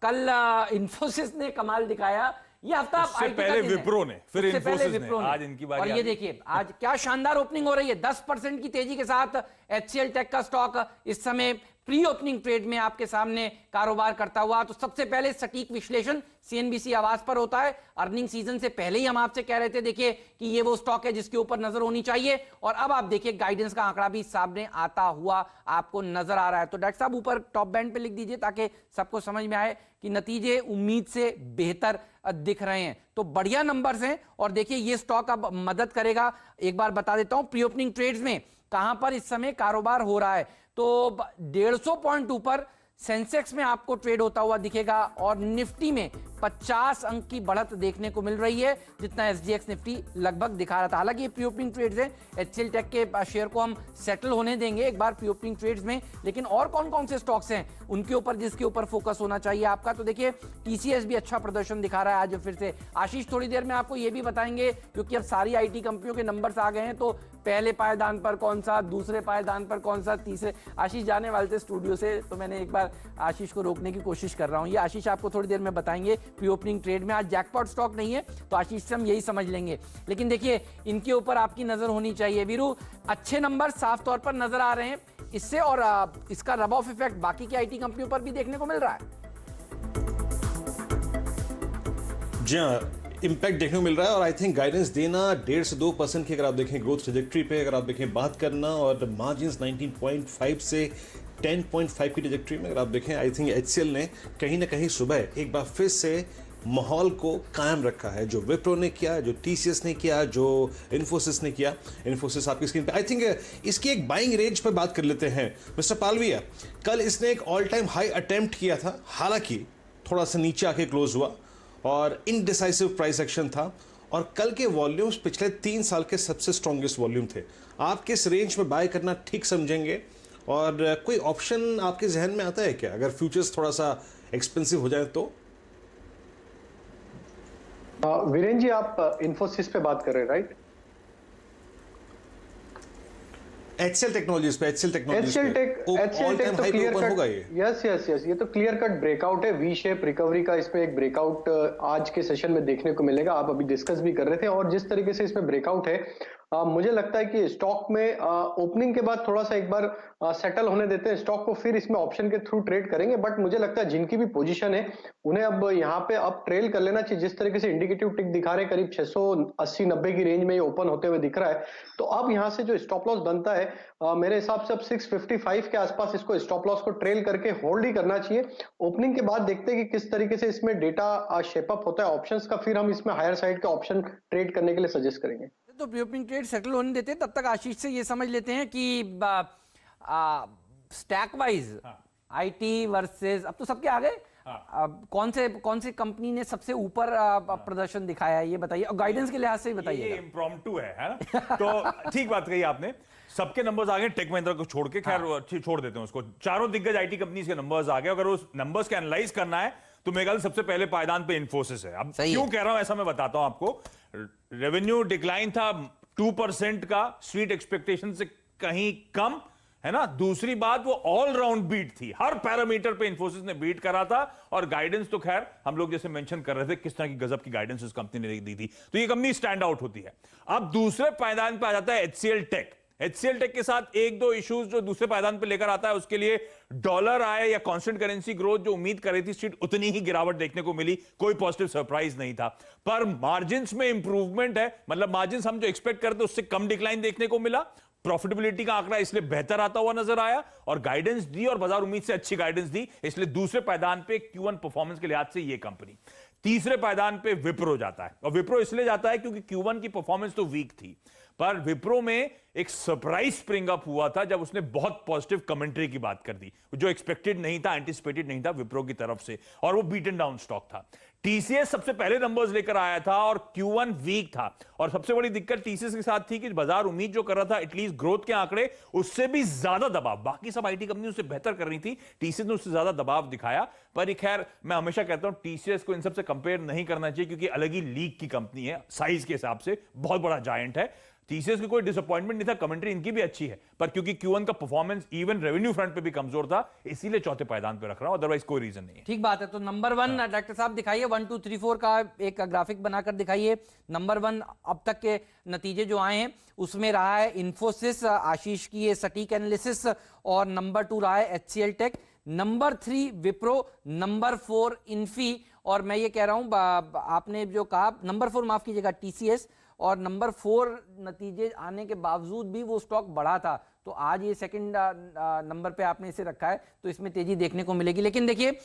कल इन्फोसिस ने कमाल दिखाया, ये हफ्ता पहले विप्रो ने, फिर इन्फोसिस ने, आज इनकी बारी। और ये देखिए आज क्या शानदार ओपनिंग हो रही है, 10% की तेजी के साथ HCL टेक का स्टॉक इस समय प्री ओपनिंग ट्रेड में आपके सामने कारोबार करता हुआ। तो सबसे पहले सटीक विश्लेषण CNBC आवाज पर होता है। अर्निंग सीजन से पहले ही हम आपसे कह रहे थे देखिए कि ये वो स्टॉक है जिसके ऊपर नजर होनी चाहिए, और अब आप देखिए गाइडेंस का आंकड़ा भी सामने आता हुआ आपको नजर आ रहा है। तो डॉक्टर साहब ऊपर टॉप बैंड पे लिख दीजिए ताकि सबको समझ में आए कि नतीजे उम्मीद से बेहतर दिख रहे हैं। तो बढ़िया नंबर्स हैं, और देखिए ये स्टॉक अब मदद करेगा। एक बार बता देता हूं प्री ओपनिंग ट्रेड्स में कहां पर इस समय कारोबार हो रहा है। तो 150 पॉइंट ऊपर सेंसेक्स में आपको ट्रेड होता हुआ दिखेगा, और निफ्टी में 50 अंक की बढ़त देखने को मिल रही है, जितना SGX निफ्टी लगभग दिखा रहा था। हालांकि ये प्री ओपनिंग ट्रेड्स हैं, HCL टेक के शेयर को हम सेटल होने देंगे एक बार प्री ओपनिंग ट्रेड्स में। लेकिन और कौन कौन से स्टॉक्स हैं उनके ऊपर जिसके ऊपर फोकस होना चाहिए आपका, तो देखिए TCS भी अच्छा प्रदर्शन दिखा रहा है आज फिर से। आशीष थोड़ी देर में आपको ये भी बताएंगे, क्योंकि अब सारी IT कंपनियों के नंबर्स आ गए हैं, तो पहले पायदान पर कौन सा, दूसरे पायदान पर कौन सा, तीसरे। आशीष जाने वाले थे स्टूडियो से, तो मैंने एक बार आशीष को रोकने की कोशिश कर रहा हूं। ये आशीष आपको थोड़ी देर में बताएंगे प्री ओपनिंग ट्रेड में। आज जैकपॉट स्टॉक नहीं है तो आशीष से हम यही समझ लेंगे, लेकिन देखिए इनके ऊपर आपकी नजर होनी चाहिए। वीरू, अच्छे नंबर साफ तौर पर नजर आ रहे हैं इससे, और इसका रब ऑफ इफेक्ट बाकी की IT कंपनियों पर भी देखने को मिल रहा है। जी हाँ, इम्पैक्ट देखने को मिल रहा है, और आई थिंक गाइडेंस देना 1.5 से 2% की अगर आप देखें ग्रोथ ट्रेजेक्ट्री पे, अगर आप देखें बात करना, और मार्जिन 19.5 से 10.5 की ट्रेजेक्ट्री में अगर आप देखें, आई थिंक HCL ने कहीं ना कहीं सुबह एक बार फिर से माहौल को कायम रखा है। जो विप्रो ने किया, जो TCS ने किया, जो इन्फोसिस ने किया। इन्फोसिस आपकी स्क्रीन पे, आई थिंक इसकी एक बाइंग रेंज पर बात कर लेते हैं। मिस्टर पालविया, कल इसने एक ऑल टाइम हाई अटेम्प्ट किया था, हालांकि थोड़ा सा नीचे आके क्लोज हुआ, और इनडिसाइसिव प्राइस एक्शन था, और कल के वॉल्यूम्स पिछले 3 साल के सबसे स्ट्रॉन्गेस्ट वॉल्यूम थे। आप किस रेंज में बाय करना ठीक समझेंगे, और कोई ऑप्शन आपके जहन में आता है क्या अगर फ्यूचर्स थोड़ा सा एक्सपेंसिव हो जाए तो? वीरेन जी, आप इन्फोसिस पे बात कर रहे हैं, राइट? HCL टेक्नोलॉजीज पे, HCL टेक तो क्लियर कट, यस ये तो क्लियर कट ब्रेकआउट है, वी शेप रिकवरी का इसमें एक ब्रेकआउट आज के सेशन में देखने को मिलेगा। आप अभी डिस्कस भी कर रहे थे, और जिस तरीके से इसमें ब्रेकआउट है, मुझे लगता है कि स्टॉक में ओपनिंग के बाद थोड़ा सा एक बार सेटल होने देते हैं स्टॉक को, फिर इसमें ऑप्शन के थ्रू ट्रेड करेंगे। बट मुझे लगता है जिनकी भी पोजीशन है उन्हें अब यहाँ पे अब ट्रेल कर लेना चाहिए। जिस तरीके से इंडिकेटिव टिक दिखा रहे हैं, करीब 680-90 की रेंज में ये ओपन होते हुए दिख रहा है, तो अब यहाँ से जो स्टॉप लॉस बनता है मेरे हिसाब से अब 655 के आसपास इसको स्टॉप लॉस को ट्रेल करके होल्ड ही करना चाहिए। ओपनिंग के बाद देखते हैं कि किस तरीके से इसमें डेटा शेपअप होता है ऑप्शंस का, फिर हम इसमें हायर साइड के ऑप्शन ट्रेड करने के लिए सजेस्ट करेंगे। तो प्री ओपनिंग ट्रेड सेटल होने देते हैं, तब तक आशीष से ये समझ लेते हैं कि स्टैक वाइज IT वर्सेस, अब तो सबके आ गए, कौन से कंपनी ने सबसे ऊपर प्रदर्शन दिखाया है ये बताइए, और गाइडेंस के लिहाज से बताइए। ये इम्प्रॉम्प्टू है ना? तो ठीक बात कही आपने, सबके नंबर्स आ गए, टेक महिंद्रा को छोड़ के, खैर छोड़ देते हैं उसको। चारों दिग्गज IT कंपनीज के नंबर्स आ गए। अगर उस नंबर्स के एनालाइज करना है तो मेरे ख्याल सबसे पहले पायदान पे इन्फोसिस है। अब क्यों कह रहा हूं ऐसा, मैं बताता हूं आपको। रेवेन्यू डिक्लाइन था 2% का, स्ट्रीट एक्सपेक्टेशन से कहीं कम, है ना। दूसरी बात, वो ऑल राउंड बीट थी, हर पैरामीटर पे इन्फोसिस ने बीट करा था, और गाइडेंस तो खैर हम लोग जैसे मेंशन कर रहे थे किस तरह की गजब की गाइडेंस इस कंपनी ने दी थी, तो ये कंपनी स्टैंड आउट होती है। अब दूसरे पायदान पे आ जाता है HCL टेक। HCL टेक के साथ एक दो इश्यूज जो दूसरे पायदान पे लेकर आता है, उसके लिए डॉलर आए या कांस्टेंट करेंसी ग्रोथ जो उम्मीद कर रही थी स्ट्रीट, उतनी ही गिरावट देखने को मिली, कोई पॉजिटिव सरप्राइज नहीं था। पर मार्जिन्स में इंप्रूवमेंट है, मतलब मार्जिन्स हम जो एक्सपेक्ट करते उससे कम डिक्लाइन देखने को मिला। प्रॉफिटेबिलिटी का आंकड़ा इसलिए बेहतर आता हुआ नजर आया और गाइडेंस दी, और बाजार उम्मीद से अच्छी गाइडेंस दी, इसलिए दूसरे पायदान पे Q1 परफॉर्मेंस के लिहाज से ये कंपनी। तीसरे पायदान पे विप्रो जाता है, और विप्रो इसलिए जाता है क्योंकि Q1 की परफॉर्मेंस तो वीक थी, पर विप्रो में एक सरप्राइज स्प्रिंग अप हुआ था जब उसने बहुत पॉजिटिव कमेंट्री की बात कर दी, जो एक्सपेक्टेड नहीं था, एंटिसिपेटेड नहीं था विप्रो की तरफ से, और वो बीटन डाउन स्टॉक था। टीसीएस सबसे पहले नंबर्स लेकर आया था और Q1 वीक था, और सबसे बड़ी दिक्कत टीसीएस के साथ थी कि बाजार उम्मीद जो कर रहा था एटलीस्ट ग्रोथ के आंकड़े उससे भी ज्यादा दबाव, बाकी सब आईटी कंपनी उससे बेहतर कर रही थी, टीसीएस ने उससे ज्यादा दबाव दिखाया। पर खैर मैं हमेशा कहता हूं टीसीएस को इन सबसे कंपेयर नहीं करना चाहिए, क्योंकि अलग ही लीग की कंपनी है, साइज के हिसाब से बहुत बड़ा जायंट है। टीसीएस की कोई डिसअपॉइंटमेंट नहीं था, कमेंट्री इनकी भी अच्छी है, पर क्योंकि Q1 का परफॉर्मेंस इवन रेवेन्यू फ्रंट पे भी कमजोर था, इसीलिए चौथे पायदान पे रख रहा हूं, अदरवाइज कोई रीजन नहीं है। ठीक बात है। तो नंबर 1 डॉक्टर साहब दिखाइए, 1 2 3 4 का एक ग्राफिक बनाकर दिखाइए। नंबर 1 अब तक के नतीजे जो आए हैं उसमें रहा है इन्फोसिस, आशीष की ये सटीक एनालिसिस, और नंबर 2 रहा है HCL tech, number 3 Wipro, number 4 Infy, और मैं ये कह रहा हूं आपने जो कहा नंबर 4 माफ कीजिएगा TCS, और नंबर 4 नतीजे आने के बावजूद भी वो स्टॉक बढ़ा था, तो आज ये सेकंड नंबर पे आपने इसे रखा है, तो इसमें तेजी देखने को मिलेगी। लेकिन देखिए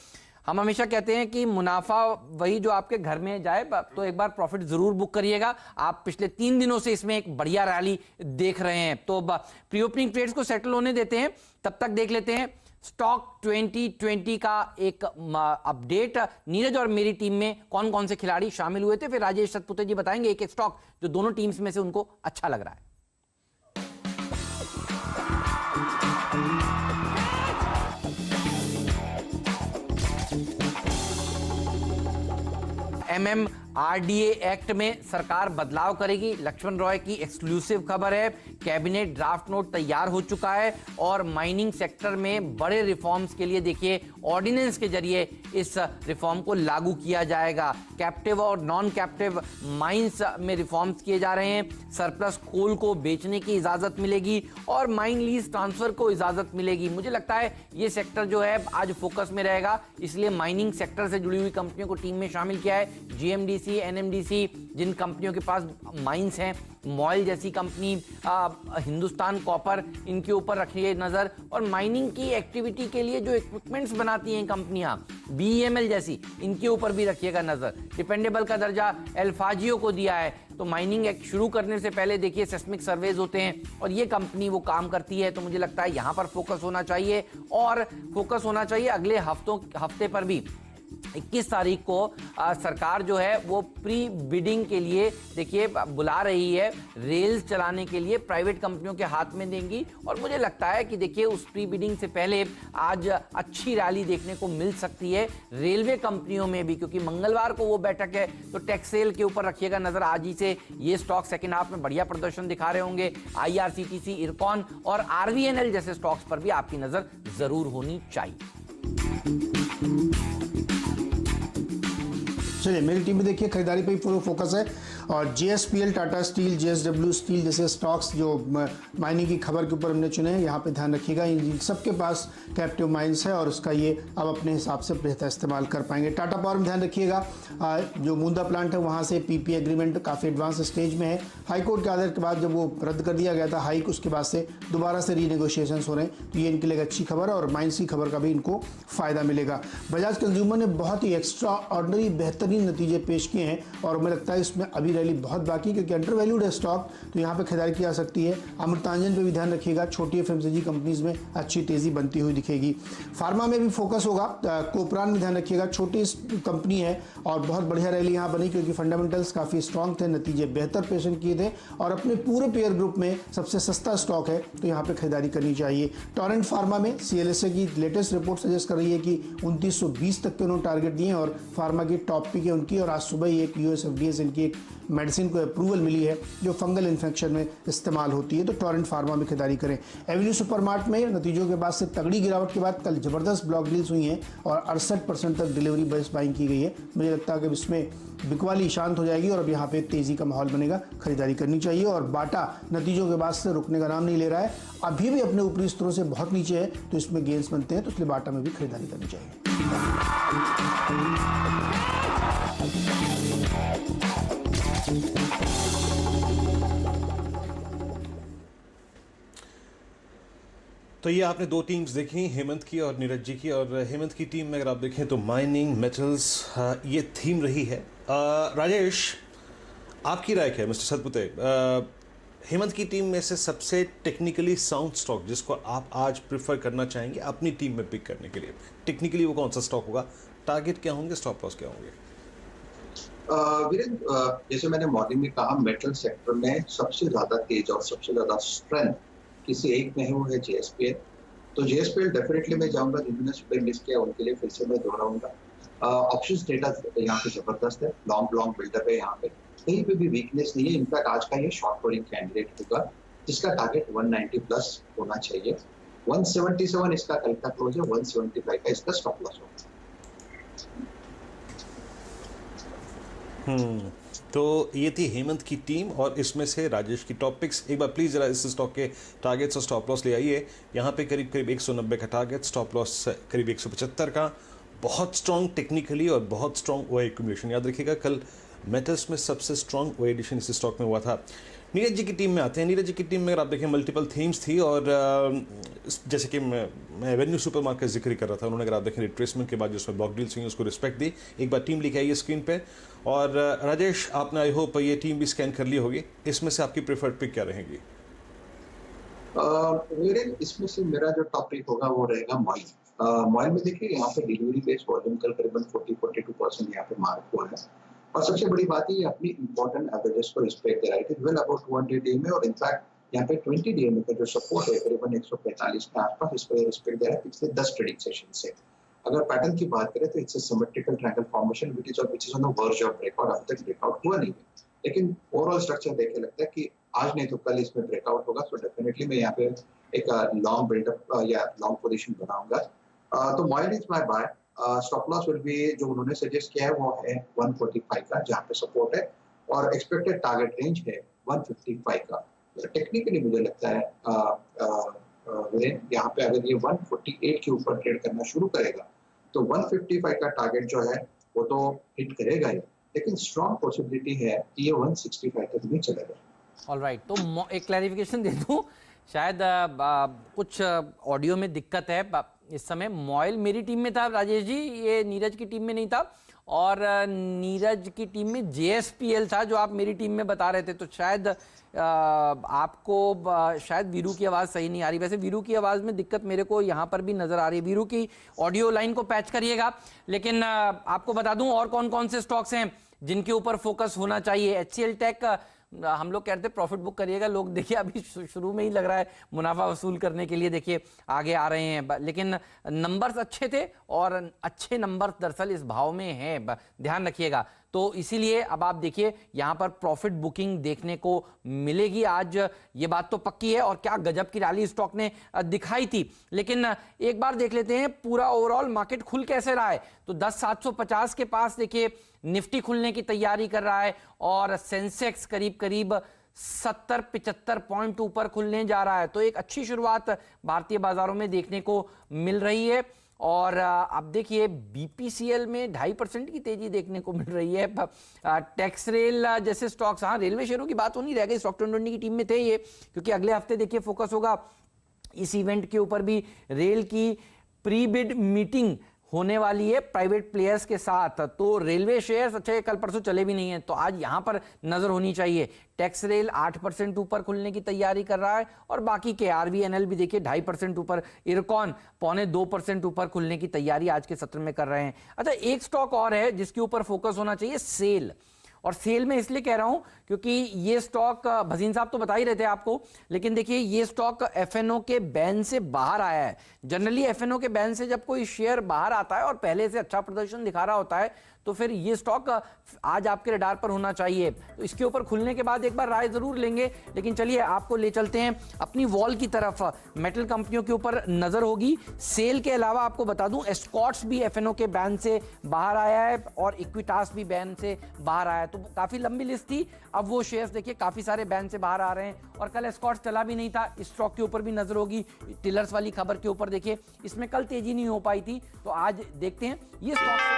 हम हमेशा कहते हैं कि मुनाफा वही जो आपके घर में जाए, तो एक बार प्रॉफिट जरूर बुक करिएगा। आप पिछले 3 दिनों से इसमें एक बढ़िया रैली देख रहे हैं, तो प्री ओपनिंग ट्रेड्स को सेटल होने देते हैं, तब तक देख लेते हैं स्टॉक 2020 का एक अपडेट। नीरज और मेरी टीम में कौन कौन से खिलाड़ी शामिल हुए थे, फिर राजेश सतपुते जी बताएंगे एक एक स्टॉक जो दोनों टीम्स में से उनको अच्छा लग रहा है। MMRDA एक्ट में सरकार बदलाव करेगी, लक्ष्मण रॉय की एक्सक्लूसिव खबर है। कैबिनेट ड्राफ्ट नोट तैयार हो चुका है और माइनिंग सेक्टर में बड़े रिफॉर्म्स के लिए देखिए ऑर्डिनेंस के जरिए इस रिफॉर्म को लागू किया जाएगा। कैप्टिव और नॉन कैप्टिव माइंस में रिफॉर्म्स किए जा रहे हैं। सरप्लस कोल को बेचने की इजाजत मिलेगी और माइन लीज ट्रांसफर को इजाजत मिलेगी। मुझे लगता है ये सेक्टर जो है आज फोकस में रहेगा, इसलिए माइनिंग सेक्टर से जुड़ी हुई कंपनियों को टीम में शामिल किया है। GMDC, NMDC, जिन कंपनियों के पास माइंस हैं, मॉयल जैसी कंपनी, हिंदुस्तान कॉपर, इनके ऊपर रखिए नजर। और माइनिंग की एक्टिविटी के लिए जो इक्विपमेंट्स बनाती हैं कंपनियां, BEML जैसी, इनके ऊपर भी रखिएगा नजर। डिपेंडेबल का दर्जा एल्फाजियो को दिया है, तो माइनिंग एक्ट शुरू करने से पहले देखिए सेस्मिक सर्वेज होते हैं और ये कंपनी वो काम करती है, तो मुझे लगता है यहां पर फोकस होना चाहिए। और फोकस होना चाहिए अगले हफ्ते पर भी। 21 तारीख को सरकार जो है वो प्री बिडिंग के लिए देखिए बुला रही है, रेल्स चलाने के लिए प्राइवेट कंपनियों के हाथ में देंगी। और मुझे लगता है कि देखिए उस प्री बिडिंग से पहले आज अच्छी रैली देखने को मिल सकती है रेलवे कंपनियों में भी, क्योंकि मंगलवार को वो बैठक है। तो टेक्सेल के ऊपर रखिएगा नजर, आज ही से ये स्टॉक सेकेंड हाफ में बढ़िया प्रदर्शन दिखा रहे होंगे। IRCTC, इरकॉन और RVNL जैसे स्टॉक्स पर भी आपकी नजर जरूर होनी चाहिए। चलिए मेरी टीम में देखिए खरीदारी पे ही पूरा फोकस है, और JSPL, Tata steel, JSW steel जैसे स्टॉक्स जो माइनिंग की खबर के ऊपर हमने चुने हैं, यहाँ पे ध्यान रखिएगा इन सबके पास कैप्टिव माइंस है और उसका ये अब अपने हिसाब से बेहतर इस्तेमाल कर पाएंगे। टाटा पावर में ध्यान रखिएगा, जो मुंदा प्लांट है वहाँ से PPA एग्रीमेंट काफ़ी एडवांस स्टेज में है। हाईकोर्ट के आदेश के बाद जब वो रद्द कर दिया गया था हाइक, उसके बाद से दोबारा से रीनेगोशिएशन हो रहे हैं, तो ये इनके लिए अच्छी खबर है और माइंस की खबर का भी इनको फ़ायदा मिलेगा। बजाज कंज्यूमर ने बहुत ही एक्स्ट्रा ऑर्डनरी बेहतरीन नतीजे पेश किए हैं और मुझे लगता है इसमें अभी रैली बहुत बाकी, क्योंकि अंडर वैल्यूड है स्टॉक, तो यहाँ पे खरीदारी की जा सकती है। अमृतांजन पे भी ध्यान रखिएगा, छोटी FMCG कंपनीज में अच्छी तेजी बनती हुई दिखेगी। फार्मा में भी फोकस होगा, कोपरान में ध्यान रखिएगा, छोटी कंपनी है और बहुत बढ़िया रैली यहाँ बनी क्योंकि फंडामेंटल्स काफ़ी स्ट्रॉन्ग थे, नतीजे बेहतर पेशन किए थे और अपने पूरे पेयर ग्रुप में सबसे सस्ता स्टॉक है, तो यहाँ पे खरीदारी करनी चाहिए। टोरेंट फार्मा में CLSA की लेटेस्ट रिपोर्ट सजेस्ट कर रही है कि 2920 तक के उन्होंने टारगेट दिए और फार्मा की टॉप पिक है उनकी, और आज सुबह ही एक यूएस एफडीए से इनकी एक मेडिसिन को अप्रूवल मिली है जो फंगल इन्फेक्शन में इस्तेमाल होती है। तो टोरेंट फार्मा में खरीदारी करें। एवेन्यू सुपरमार्ट में नतीजों के बाद से तगड़ी गिरावट के बाद कल जबरदस्त ब्लॉक डील्स हुई हैं और 68% तक डिलीवरी बेस्ड बाइंग की गई है। मुझे लगता है कि इसमें बिकवाली शांत हो जाएगी और अब यहाँ पे तेजी का माहौल बनेगा, खरीदारी करनी चाहिए। और बाटा नतीजों के बाद से रुकने का नाम नहीं ले रहा है, अभी भी अपने ऊपरी स्तरों से बहुत नीचे है, तो इसमें गेंस बनते हैं, तो इसलिए बाटा में भी खरीदारी करनी चाहिए। तो ये आपने दो टीम्स देखी, हेमंत की और नीरज जी की। और हेमंत की टीम में अगर आप देखें तो माइनिंग, मेटल्स, ये थीम रही है। राजेश, आपकी राय क्या है? मिस्टर सतपुते, हेमंत की टीम में से सबसे टेक्निकली साउंड स्टॉक जिसको आप आज प्रिफर करना चाहेंगे अपनी टीम में पिक करने के लिए, टेक्निकली वो कौन सा स्टॉक होगा? टारगेट क्या होंगे, स्टॉप लॉस क्या होंगे? वीरेंद्र, जैसे मैंने मॉर्निंग में कहा, मेटल सेक्टर में सबसे ज्यादा तेज और सबसे ज्यादा स्ट्रेंथ किसी एक में है, वो है जेएसपीएल। तो जेएसपीएल डेफिनेटली मैं जाऊंगा, जिन्होंने सुबह मिस किया उनके लिए फिर से मैं दोहराऊंगा। ऑप्शंस डेटा यहाँ पे जबरदस्त है, लॉन्ग बिल्डअप है, यहाँ पे कहीं पे भी वीकनेस नहीं है। इनफैक्ट आज का ये शॉर्ट कवरिंग कैंडिडेट होगा जिसका टारगेट 190 प्लस होना चाहिए। 177 इसका कल का क्लोज है, 175 का इसका स्टॉप लॉस होगा। तो ये थी हेमंत की टीम और इसमें से राजेश की टॉप पिक्स। एक बार प्लीज जरा इस स्टॉक के टारगेट्स और स्टॉप लॉस ले आइए। यहाँ पे करीब 190 का टारगेट, स्टॉप लॉस करीब 175 का। बहुत स्ट्रॉन्ग टेक्निकली और बहुत स्ट्रॉन्ग ओआई एक्यूमुलेशन। याद रखिएगा कल मेटल्स में सबसे स्ट्रॉन्ग ओआई एडिशन इस स्टॉक में हुआ था। नीरज जी की टीम में आते हैं। नीरज जी की टीम में अगर आप देखें मल्टीपल थीम्स थी और जैसे कि मैं एवेन्यू सुपरमार्केट का जिक्र कर रहा था, उन्होंने अगर आप देखें रिट्रेसमेंट के बाद जो उसमें ब्लॉक डील्स हुई उसको रिस्पेक्ट दी। एक बार टीम लिखी आइए स्क्रीन पे। और राजेश, आपने आई होप ये टीम भी स्कैन कर ली होगी, इसमें से आपकी प्रेफर्ड पिक क्या रहेगी? इसमें से मेरा जो टॉपिक होगा वो रहेगा मॉइल। मॉइल में देखिए यहाँ पे डिलीवरी बेस्ड वॉल्यूम कल करीबन 40-42% यहाँ पे मार्क हुआ है और सबसे बड़ी बात है ये अपनी इंपॉर्टेंट एवरेजेस को रिस्पेक्ट दे रहा है, वेल अबाउट 200 डे में। और इनफैक्ट यहाँ पे 20 डे में का जो सपोर्ट है करीबन 145 के आसपास, इसको रिस्पेक्ट दे रहा है पिछले 10 ट्रेडिंग सेशन से। अगर पैटर्न की बात करें तो it's a symmetrical triangle formation which is on the verge of breakout. अभी तक ब्रेकआउट हुआ नहीं है, लेकिन ओवरऑल स्ट्रक्चर देख के लगता है कि आज नहीं तो कल इसमें ब्रेकआउट होगा। सो डेफिनेटली मैं यहाँ पे एक लॉन्ग बिल्डअप या लॉन्ग पोजीशन बनाऊंगा। तो MOIL is my buy. Stop loss will be, जो उन्होंने सजेस्ट किया है वो है 145 का, जहाँ पे सपोर्ट है, और एक्सपेक्टेड टारगेट रेंज है 155 का। टेक्निकली मुझे लगता है यहाँ पे अगर ये 148 के ऊपर ट्रेड करना शुरू करेगा तो 155 का टारगेट जो है वो तो हिट करेगा ही, लेकिन स्ट्रॉन्ग पॉसिबिलिटी है कि ये 165 तक भी चलेगा। ऑलराइट, तो एक क्लैरिफिकेशन दे दूं, शायद कुछ ऑडियो में दिक्कत है इस समय। मॉइल मेरी टीम में था राजेश जी, ये नीरज की टीम में नहीं था, और नीरज की टीम में जेएसपीएल था जो आप मेरी टीम में बता रहे थे। तो शायद आपको शायद वीरू की आवाज़ सही नहीं आ रही। वैसे वीरू की आवाज़ में दिक्कत मेरे को यहाँ पर भी नज़र आ रही है। वीरू की ऑडियो लाइन को पैच करिएगा। लेकिन आपको बता दूं और कौन कौन से स्टॉक्स हैं जिनके ऊपर फोकस होना चाहिए। HCL टेक, हम लोग कहते हैं प्रॉफिट बुक करिएगा, लोग देखिए अभी शुरू में ही लग रहा है मुनाफा वसूल करने के लिए देखिए आगे आ रहे हैं, लेकिन नंबर्स अच्छे थे और अच्छे नंबर्स दरअसल इस भाव में हैं, ध्यान रखिएगा। तो इसीलिए अब आप देखिए यहाँ पर प्रॉफिट बुकिंग देखने को मिलेगी आज, ये बात तो पक्की है। और क्या गजब की रैली स्टॉक ने दिखाई थी। लेकिन एक बार देख लेते हैं पूरा ओवरऑल मार्केट खुल कैसे रहा है। तो 10,750 के पास देखिए निफ्टी खुलने की तैयारी कर रहा है और सेंसेक्स करीब 70-75 पॉइंट ऊपर खुलने जा रहा है। तो एक अच्छी शुरुआत भारतीय बाजारों में देखने को मिल रही है। और अब देखिए बीपीसीएल में 2.5% की तेजी देखने को मिल रही है। टेक्सरेल जैसे स्टॉक्स, हाँ रेलवे शेयरों की बात हो नहीं रह गई, स्टॉक 20 की टीम में थे ये, क्योंकि अगले हफ्ते देखिए फोकस होगा इस इवेंट के ऊपर भी। रेल की प्री बिड मीटिंग होने वाली है प्राइवेट प्लेयर्स के साथ, तो रेलवे शेयर्स अच्छे कल परसों चले भी नहीं हैं, तो आज यहां पर नजर होनी चाहिए। टैक्स रेल 8% ऊपर खुलने की तैयारी कर रहा है और बाकी के आरवीएनएल भी देखिए 2.5% ऊपर, इरकॉन 0.25% ऊपर खुलने की तैयारी आज के सत्र में कर रहे हैं। अच्छा, एक स्टॉक और है जिसके ऊपर फोकस होना चाहिए, सेल। और सेल में इसलिए कह रहा हूं क्योंकि ये स्टॉक, भसीन साहब तो बता ही रहे थे आपको, लेकिन देखिए ये स्टॉक एफएनओ के बैन से बाहर आया है। जनरली एफएनओ के बैन से जब कोई शेयर बाहर आता है और पहले से अच्छा प्रदर्शन दिखा रहा होता है तो फिर ये स्टॉक आज आपके रडार पर होना चाहिए। तो इसके ऊपर खुलने के बाद एक बार राय जरूर लेंगे, लेकिन चलिए आपको ले चलते हैं अपनी वॉल की तरफ। मेटल कंपनियों के ऊपर नजर होगी। सेल के अलावा आपको बता दूं एस्कॉर्ट्स भी एफएनओ के बैन से बाहर आया है और इक्विटास भी बैन से बाहर आया है। तो काफी लंबी लिस्ट थी, अब वो शेयर्स देखिए काफी सारे बैन से बाहर आ रहे हैं। और कल एस्कॉर्ट्स चला भी नहीं था, इस स्टॉक के ऊपर भी नजर होगी। टिलर्स वाली खबर के ऊपर देखिए, इसमें कल तेजी नहीं हो पाई थी, तो आज देखते हैं ये स्टॉक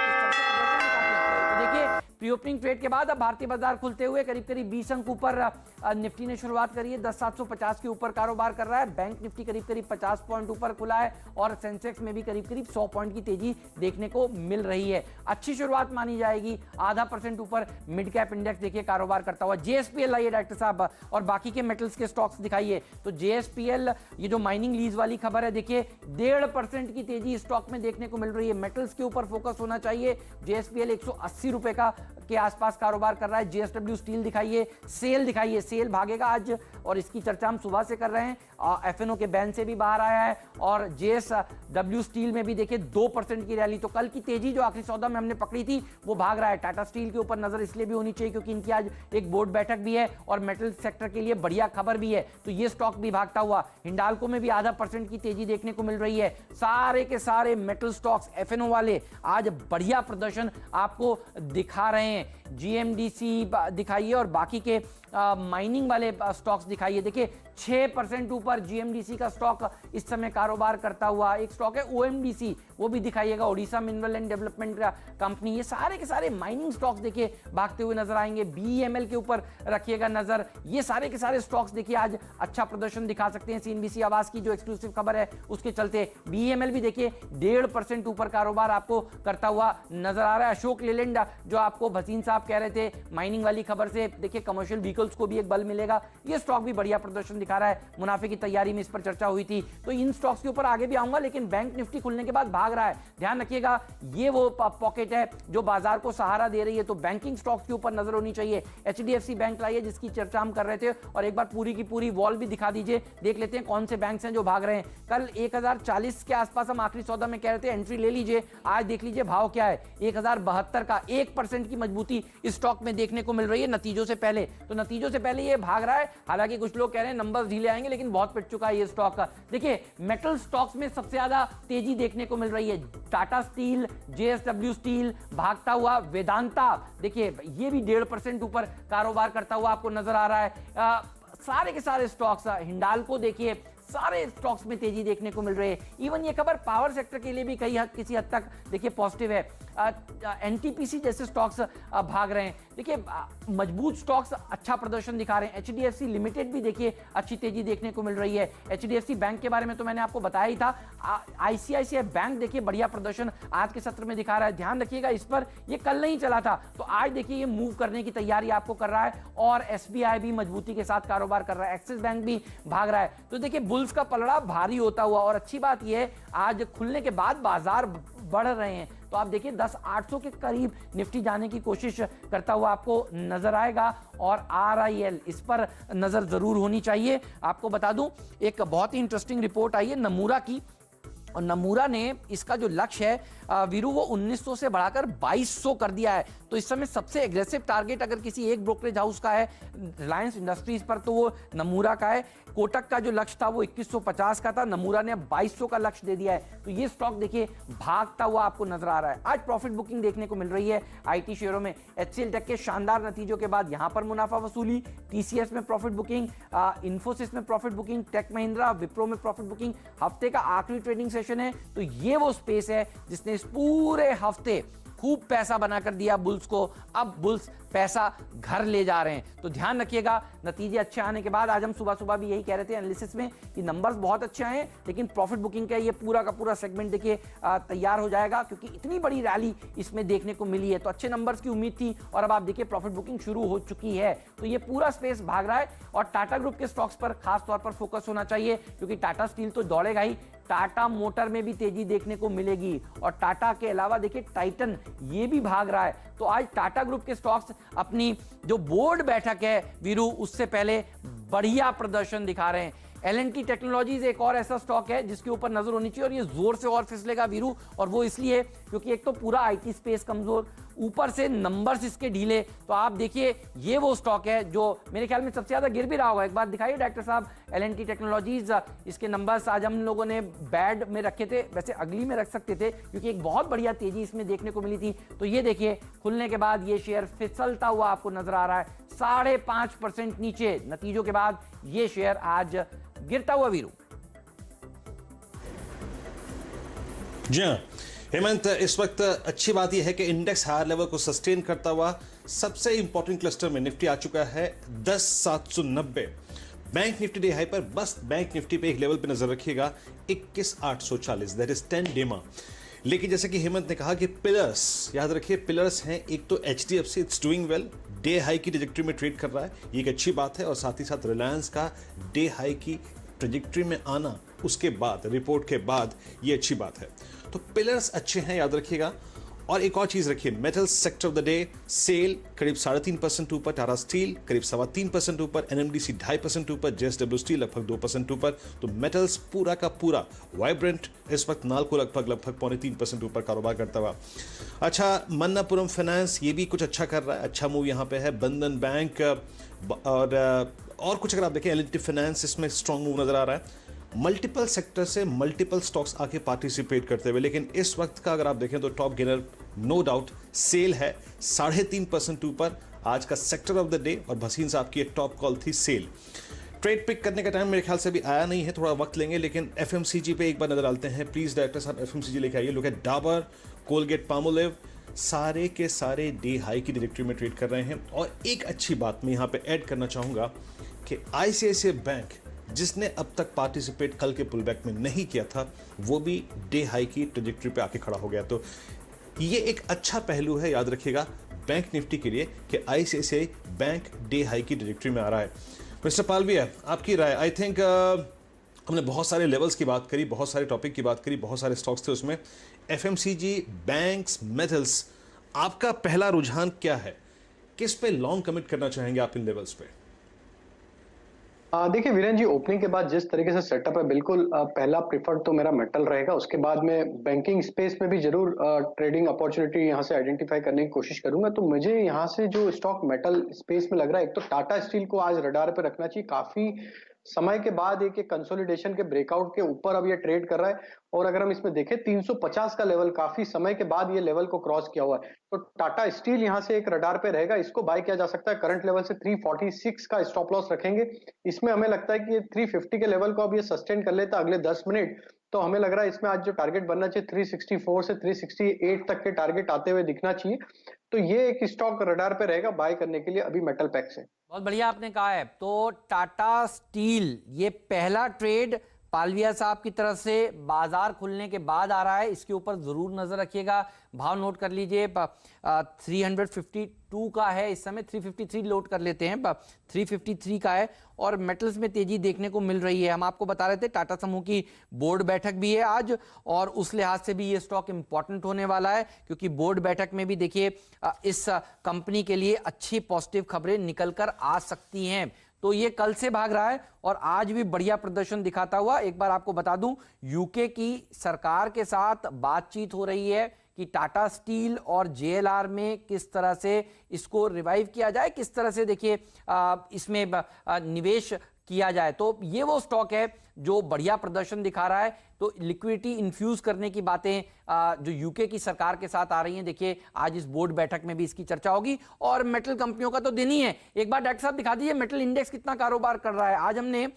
देखिए प्री ओपनिंग ट्रेड के बाद अब भारतीय बाजार खुलते हुए करीब करीब 20 अंक ऊपर निफ्टी ने शुरुआत करी है। 10,750 के ऊपर कारोबार कर रहा है। बैंक निफ्टी करीब करीब 50 पॉइंट ऊपर खुला है और सेंसेक्स में भी करीब करीब 100 पॉइंट की तेजी देखने को मिल रही है। अच्छी शुरुआत मानी जाएगी। 0.5% ऊपर मिड कैप इंडेक्स देखिए कारोबार करता हुआ। जेएसपीएल आइए डायरेक्टर साहब और बाकी के मेटल्स के स्टॉक्स दिखाइए। तो जेएसपीएल ये जो माइनिंग लीज वाली खबर है, देखिए 1.5% की तेजी स्टॉक में देखने को मिल रही है। मेटल्स के ऊपर फोकस होना चाहिए। जेएसपीएल 180 रुपए का के आसपास कारोबार कर रहा है। जेएसडब्ल्यू स्टील दिखाइए, सेल दिखाइए, सेल भागेगा आज और इसकी चर्चा हम सुबह से कर रहे हैं। एफएनओ के बैन से भी बाहर आया है और जेएसडब्ल्यू स्टील में भी देखिए 2% की रैली। तो कल की तेजी जो आखिरी सौदा में हमने पकड़ी थी वो भाग रहा है। टाटा स्टील के ऊपर नजर इसलिए भी होनी चाहिए क्योंकि इनकी आज एक बोर्ड बैठक भी है और मेटल सेक्टर के लिए बढ़िया खबर भी है, तो ये स्टॉक भी भागता हुआ। हिंडाल्को में भी 0.5% की तेजी देखने को मिल रही है। सारे के सारे मेटल स्टॉक्स एफएनओ वाले आज बढ़िया प्रदर्शन आपको दिखा रहे हैं। जीएमडीसी दिखाइए और बाकी के माइनिंग वाले स्टॉक्स दिखाइए। देखिए 6% ऊपर जीएमडीसी का स्टॉक इस समय कारोबार करता हुआ। एक स्टॉक है ओएमडीसी, वो भी दिखाइएगा, Odisha mineral and development company. ये सारे के सारे माइनिंग स्टॉक्स देखिए भागते हुए नजर आएंगे। बीईएमएल के ऊपर रखिएगा नजर। ये सारे के सारे स्टॉक्स देखिए आज अच्छा प्रदर्शन दिखा सकते हैं। सीएनबीसी आवास की जो एक्सक्लूसिव खबर है उसके चलते बीईएमएल भी देखिए 1.5% ऊपर कारोबार आपको करता हुआ नजर आ रहा है। अशोक लेलैंड जो आपको भसीन साहब कह रहे थे माइनिंग वाली खबर से, देखिए कमर्शियल व्हीकल्स को भी एक बल मिलेगा। ये स्टॉक भी बढ़िया प्रदर्शन दिखा रहा है। मुनाफे की तैयारी में इस पर चर्चा हुई थी, तो इन स्टॉक्स के ऊपर आगे भी आऊंगा, लेकिन बैंक निफ्टी खुलने के बाद भाग रहा है। ध्यान रखिएगा ये वो पॉकेट है जो बाजार को सहारा दे रही है, तो बैंकिंग स्टॉक्स के ऊपर नजर होनी चाहिए। एचडीएफसी बैंक लाइए जिसकी चर्चा हम कर रहे थे, और एक बार पूरी की पूरी वॉल भी दिखा दीजिए, देख लेते हैं कौन से बैंक्स हैं जो भाग रहे हैं। कल 1040 के आसपास हम आखिरी सौदा में कह रहे थे एंट्री ले लीजिए, आज देख लीजिए भाव क्या है, 1072 का। 1% की मजबूती इस स्टॉक में देखने को मिल रही है नतीजों से पहले। तो नतीजों से पहले ये भाग रहा है, हालांकि कुछ लोग कह रहे हैं नंबर्स ढीले आएंगे, लेकिन बहुत पिट चुका है ये स्टॉक। देखिए मेटल स्टॉक्स में सबसे ज्यादा तेजी देखने को मिल रही है। टाटा स्टील, जेएसडब्ल्यू स्टील भागता हुआ, वेदांता देखिए ये भी 1.5% ऊपर कारोबार करता हुआ आपको नजर आ रहा है। सारे के सारे स्टॉक्स, हिंडाल्को देखिए, सारे स्टॉक्स में तेजी देखने को मिल रही है। इवन ये खबर पावर सेक्टर के लिए भी किसी हद तक देखिए पॉजिटिव है। एनटीपीसी जैसे स्टॉक्स भाग रहे हैं। देखिए मजबूत स्टॉक्स अच्छा प्रदर्शन दिखा रहे हैं। एचडीएफसी लिमिटेड भी देखिए अच्छी तेजी देखने को मिल रही है। एचडीएफसी बैंक के बारे में तो मैंने आपको बताया ही था। आईसीआईसीआई बैंक देखिए बढ़िया प्रदर्शन आज के सत्र में दिखा रहा है। ध्यान रखिएगा इस पर, ये कल नहीं चला था, तो आज देखिए ये मूव करने की तैयारी आपको कर रहा है। और एसबीआई भी मजबूती के साथ कारोबार कर रहा है। एक्सिस बैंक भी भाग रहा है। तो देखिए बुल्स का पलड़ा भारी होता हुआ, और अच्छी बात यह है आज खुलने के बाद बाजार बढ़ रहे हैं। तो आप देखिए 10,800 के करीब निफ्टी जाने की कोशिश करता हुआ आपको नजर आएगा। और आरआईएल, इस पर नजर जरूर होनी चाहिए। आपको बता दूं एक बहुत ही इंटरेस्टिंग रिपोर्ट आई है नमूरा की, और नमूरा ने इसका जो लक्ष्य है वीरू वो 1900 से बढ़ाकर 2200 कर दिया है। तो इस समय सबसे एग्रेसिव टारगेट अगर किसी एक ब्रोकरेज हाउस का है रिलायंस इंडस्ट्रीज पर, तो वो नमूरा का है। कोटक का जो लक्ष्य था वो 2150 का था, नमूरा ने अब 2200 का लक्ष्य दे दिया है। तो ये स्टॉक देखिए भागता हुआ आपको नजर आ रहा है। आज प्रॉफिट बुकिंग देखने को मिल रही है आईटी शेयरों में। एचसीएल टेक के शानदार नतीजों के बाद यहां पर मुनाफा वसूली, टीसीएस में प्रॉफिट बुकिंग, इंफोसिस में profit booking, tech Mahindra, Wipro में प्रॉफिट बुकिंग। हफ्ते का आखिरी ट्रेडिंग सेशन है, तो ये वो स्पेस है जिसने इस पूरे हफ्ते खूब पैसा बनाकर दिया बुल्स को। अब बुल्स पैसा घर ले जा रहे हैं। तो ध्यान रखिएगा नतीजे अच्छे आने के बाद, आज हम सुबह सुबह भी यही कह रहे थे एनालिसिस में कि नंबर्स बहुत अच्छे आए, लेकिन प्रॉफिट बुकिंग का ये पूरा का पूरा सेगमेंट देखिए तैयार हो जाएगा, क्योंकि इतनी बड़ी रैली इसमें देखने को मिली है। तो अच्छे नंबर्स की उम्मीद थी और अब आप देखिए प्रॉफिट बुकिंग शुरू हो चुकी है। तो ये पूरा स्पेस भाग रहा है और टाटा ग्रुप के स्टॉक्स पर खास तौर पर फोकस होना चाहिए, क्योंकि टाटा स्टील तो दौड़ेगा ही, टाटा मोटर में भी तेजी देखने को मिलेगी। और टाटा के अलावा देखिए टाइटन ये भी भाग रहा है। तो आज टाटा ग्रुप के स्टॉक्स अपनी जो बोर्ड बैठक है वीरू उससे पहले बढ़िया प्रदर्शन दिखा रहे हैं। एल&टी टेक्नोलॉजीज एक और ऐसा स्टॉक है जिसके ऊपर नजर होनी चाहिए, और ये जोर से और फिसलेगा वीरू, और वो इसलिए क्योंकि एक तो पूरा आईटी स्पेस कमजोर, ऊपर से नंबर्स इसके ढीले, तो आप देखिए ये वो स्टॉक है जो मेरे ख्याल में सबसे ज्यादा गिर भी रहा होगा। एक बार दिखाइए डॉक्टर साहब, L&T टेक्नोलॉजीज, इसके नंबर्स आज हम लोगों ने बैड में रखे थे, वैसे अगली में रख सकते थे क्योंकि एक बहुत बढ़िया तेजी इसमें देखने को मिली थी। तो ये देखिए खुलने के बाद ये शेयर फिसलता हुआ आपको नजर आ रहा है, 5.5% नीचे नतीजों के बाद ये शेयर आज गिरता हुआ वीरू। जी हाँ हेमंत, इस वक्त अच्छी बात यह है कि इंडेक्स हायर लेवल को सस्टेन करता हुआ सबसे इंपॉर्टेंट क्लस्टर में निफ्टी आ चुका है 10,790। बैंक निफ्टी डे हाई पर, बस बैंक निफ्टी पे एक लेवल पे नजर रखिएगा 21,840, दैट इज 10 डेमा। लेकिन जैसे कि हेमंत ने कहा कि पिलर्स याद रखिए, पिलर्स हैं, एक तो HDFC it's doing well, day high की ट्रेजेक्टरी में ट्रेड कर रहा है, ये एक अच्छी बात है, और साथ ही साथ रिलायंस का डे हाई की ट्रेजेक्टरी में आना उसके बाद, रिपोर्ट के बाद, ये अच्छी बात है। तो पिलर्स अच्छे हैं, याद रखिएगा। और एक और चीज रखिए, metal sector of the day, SAIL करीब 3.5% ऊपर, टाटा स्टील करीब 3.25% ऊपर, NMDC 2.5% ऊपर, JSW स्टील लगभग 2% ऊपर। तो मेटल्स पूरा का पूरा वाइब्रेंट इस वक्त नाल को लगभग 3.25% ऊपर कारोबार करता हुआ। अच्छा, मन्नापुरम फाइनेंस ये भी कुछ अच्छा कर रहा है, अच्छा मूव यहाँ पे है। बंधन बैंक और कुछ अगर आप देखें, L&T फाइनेंस इसमें स्ट्रॉन्ग मूव नजर आ रहा है। मल्टीपल सेक्टर से मल्टीपल स्टॉक्स आके पार्टिसिपेट करते हुए, लेकिन इस वक्त का अगर आप देखें तो top gainer no doubt SAIL है, 3.5% ऊपर आज का सेक्टर ऑफ द डे, और भसीन साहब की टॉप कॉल थी सेल। ट्रेड पिक करने का टाइम मेरे ख्याल से अभी आया नहीं है, थोड़ा वक्त लेंगे, लेकिन FMCG पे एक बार नजर डालते हैं। प्लीज डायरेक्टर साहब FMCG लेके आइए। लोग डाबर, कोलगेट, पामोलिव सारे के सारे डे हाई की डायरेक्टरी में ट्रेड कर रहे हैं। और एक अच्छी बात मैं यहाँ पे ऐड करना चाहूंगा कि ICICI बैंक, जिसने अब तक पार्टिसिपेट कल के पुलबैक में नहीं किया था, वो भी डे हाई की ट्रेजेक्टरी पे आके खड़ा हो गया। तो ये एक अच्छा पहलू है, याद रखिएगा, बैंक निफ्टी के लिए कि ICICI बैंक डे हाई की ट्रेजेक्टरी में आ रहा है। मिस्टर पालविया, आपकी राय? आई थिंक हमने बहुत सारे लेवल्स की बात करी, बहुत सारे टॉपिक की बात करी, बहुत सारे स्टॉक्स थे उसमें। FMCG, बैंक्स, मेटल्स, आपका पहला रुझान क्या है? किस पे लॉन्ग कमिट करना चाहेंगे आप इन लेवल्स पे? देखिए वीरेन जी, ओपनिंग के बाद जिस तरीके से सेटअप है, बिल्कुल पहला प्रिफर्ड तो मेरा मेटल रहेगा। उसके बाद में बैंकिंग स्पेस में भी जरूर ट्रेडिंग अपॉर्चुनिटी यहाँ से आइडेंटिफाई करने की कोशिश करूंगा। तो मुझे यहाँ से जो स्टॉक मेटल स्पेस में लग रहा है, एक तो टाटा स्टील को आज रडार पे रखना चाहिए। काफी समय के बाद एक कंसोलिडेशन के ब्रेकआउट के ऊपर अब ये ट्रेड कर रहा है, और अगर हम इसमें देखें 350 का लेवल काफी समय के बाद ये लेवल को क्रॉस किया हुआ है। तो टाटा स्टील यहां से एक रडार पे रहेगा, इसको बाय किया जा सकता है। करंट लेवल से 346 का स्टॉप लॉस रखेंगे। इसमें हमें लगता है कि ये 350 के लेवल को अब ये सस्टेन कर लेता अगले 10 मिनट, तो हमें लग रहा है इसमें आज जो टारगेट बनना चाहिए 364 से 368 तक के टारगेट आते हुए दिखना चाहिए। तो ये एक स्टॉक रडार पे रहेगा बाय करने के लिए अभी मेटल पैक से। बहुत बढ़िया आपने कहा है। तो टाटा स्टील ये पहला ट्रेड पालविया साहब की तरफ से बाजार खुलने के बाद आ रहा है, इसके ऊपर जरूर नजर रखिएगा। भाव नोट कर लीजिए, 352 का है इस समय, 353 लोड कर लेते हैं, 353 का है। और मेटल्स में तेजी देखने को मिल रही है। हम आपको बता रहे थे टाटा समूह की बोर्ड बैठक भी है आज, और उस लिहाज से भी ये स्टॉक इंपॉर्टेंट होने वाला है, क्योंकि बोर्ड बैठक में भी देखिए इस कंपनी के लिए अच्छी पॉजिटिव खबरें निकल कर आ सकती हैं। तो ये कल से भाग रहा है और आज भी बढ़िया प्रदर्शन दिखाता हुआ। एक बार आपको बता दूं, यूके की सरकार के साथ बातचीत हो रही है कि टाटा स्टील और JLR में किस तरह से इसको रिवाइव किया जाए, किस तरह से देखिए इसमें निवेश किया जाए। तो ये वो स्टॉक है जो बढ़िया प्रदर्शन दिखा रहा है। तो लिक्विडिटी इन्फ्यूज करने की बातें जो यूके की सरकार के साथ आ रही हैं, देखिए आज इस बोर्ड बैठक में भी इसकी चर्चा होगी। और मेटल कंपनियों का तो दिन ही है। एक बार डॉक्टर साहब दिखा दीजिए मेटल इंडेक्स कितना कारोबार कर रहा है। आज हमने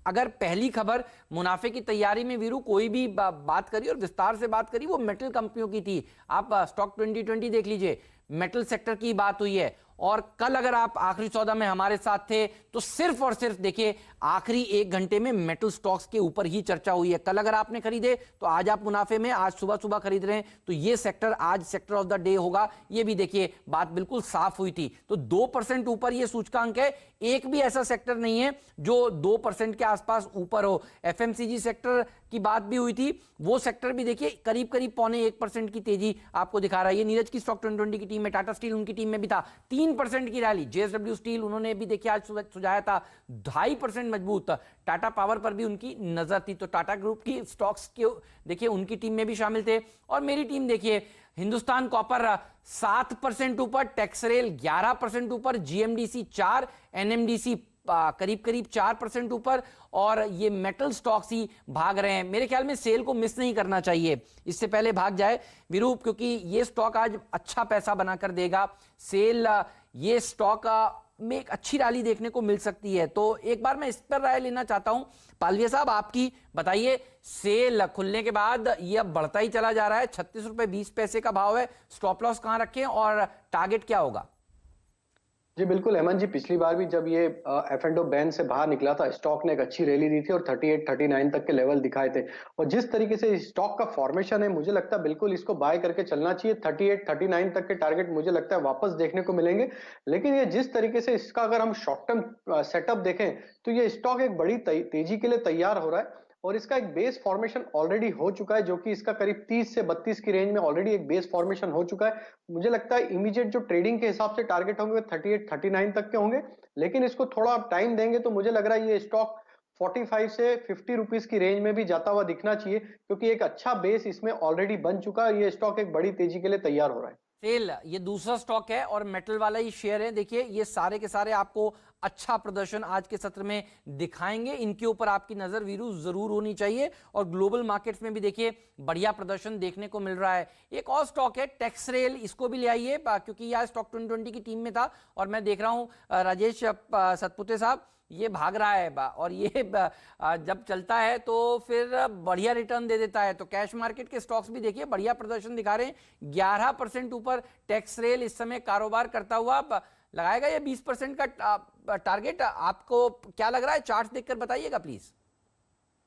अगर पहली खबर मुनाफे की तैयारी में वीरू कोई भी बात करी और विस्तार से बात करी, वो मेटल कंपनियों की थी। आप स्टॉक 2020 देख लीजिए, मेटल सेक्टर की बात हुई है। और कल अगर आप आखिरी सौदा में हमारे साथ थे तो सिर्फ और सिर्फ देखिए आखिरी 1 घंटे में मेटल स्टॉक्स के ऊपर ही चर्चा हुई है। कल अगर आपने खरीदे तो आज आप मुनाफे में, आज सुबह सुबह खरीद रहे हैं, तो ये सेक्टर आज सेक्टर ऑफ द डे होगा। ये भी देखिए बात बिल्कुल साफ हुई थी। तो 2% ऊपर ये सूचकांक है। एक भी ऐसा सेक्टर नहीं है जो 2% के आसपास ऊपर हो। FMCG सेक्टर की बात भी हुई थी, वो सेक्टर भी देखिए करीब 0.25% की तेजी आपको दिखा रहा है। ये नीरज की स्टॉक 2020 की टीम में, टाटा स्टील उनकी टीम में भी था। 3 3% की रैली। JSW स्टील उन्होंने भी देखिए आज सुझाया था 2.5% मजबूत। टाटा पावर पर भी उनकी नजर थी। तो टाटा ग्रुप की स्टॉक्स के देखिए उनकी टीम में भी शामिल थे। और मेरी टीम देखिए हिंदुस्तान कॉपर 7% ऊपर, टेक्सरेल 11% ऊपर, GMDC 4, NMDC करीब करीब 4% ऊपर, और ये मेटल स्टॉक्स ही भाग रहे हैं। मेरे ख्याल में सेल को मिस नहीं करना चाहिए, इससे पहले भाग जाए विरूप, क्योंकि ये स्टॉक आज अच्छा पैसा बनाकर देगा। सेल ये स्टॉक में एक अच्छी रैली देखने को मिल सकती है। तो एक बार मैं इस पर राय लेना चाहता हूं। पालविया साहब आपकी बताइए, सेल खुलने के बाद ये अब बढ़ता ही चला जा रहा है, 36 रुपए 20 पैसे का भाव है, स्टॉप लॉस कहां रखें और टारगेट क्या होगा? जी बिल्कुल हेमंत जी, पिछली बार भी जब ये F&O बैन से बाहर निकला था, स्टॉक ने एक अच्छी रैली दी थी और 38-39 तक के लेवल दिखाए थे। और जिस तरीके से स्टॉक का फॉर्मेशन है, मुझे लगता है बिल्कुल इसको बाय करके चलना चाहिए। 38-39 तक के टारगेट मुझे लगता है वापस देखने को मिलेंगे। लेकिन ये जिस तरीके से इसका अगर हम शॉर्ट टर्म सेटअप देखें तो ये स्टॉक एक बड़ी तेजी के लिए तैयार हो रहा है और इसका एक बेस फॉर्मेशन ऑलरेडी हो चुका है, जो कि इसका करीब 30 से 32 की रेंज में ऑलरेडी एक बेस फॉर्मेशन हो चुका है। मुझे लगता है इमीडिएट जो ट्रेडिंग के हिसाब से टारगेट होंगे 38-39 तक के होंगे, लेकिन इसको थोड़ा टाइम देंगे तो मुझे लग रहा है ये स्टॉक 45 से 50 रुपीस की रेंज में भी जाता हुआ दिखना चाहिए, क्योंकि एक अच्छा बेस इसमें ऑलरेडी बन चुका है। ये स्टॉक एक बड़ी तेजी के लिए तैयार हो रहा है। सेल ये दूसरा स्टॉक है और मेटल वाला ही शेयर है। देखिए ये सारे के सारे आपको अच्छा प्रदर्शन आज के सत्र में दिखाएंगे, इनके ऊपर आपकी नजर वीरू जरूर होनी चाहिए। और ग्लोबल मार्केट्स में भी देखिए बढ़िया प्रदर्शन देखने को मिल रहा है। एक और स्टॉक है टेक्सरेल, इसको भी ले आइए क्योंकि यह स्टॉक 2020 की टीम में था और मैं देख रहा हूं राजेश सतपुते साहब ये भाग रहा है और ये जब चलता है तो फिर बढ़िया रिटर्न दे देता है। तो कैश मार्केट के स्टॉक्स भी देखिए बढ़िया प्रदर्शन दिखा रहे हैं, 11% ऊपर टेक्सरेल इस समय कारोबार करता हुआ लगाएगा ये 20% का टारगेट। आपको क्या लग रहा है, चार्ट देखकर बताइएगा प्लीज।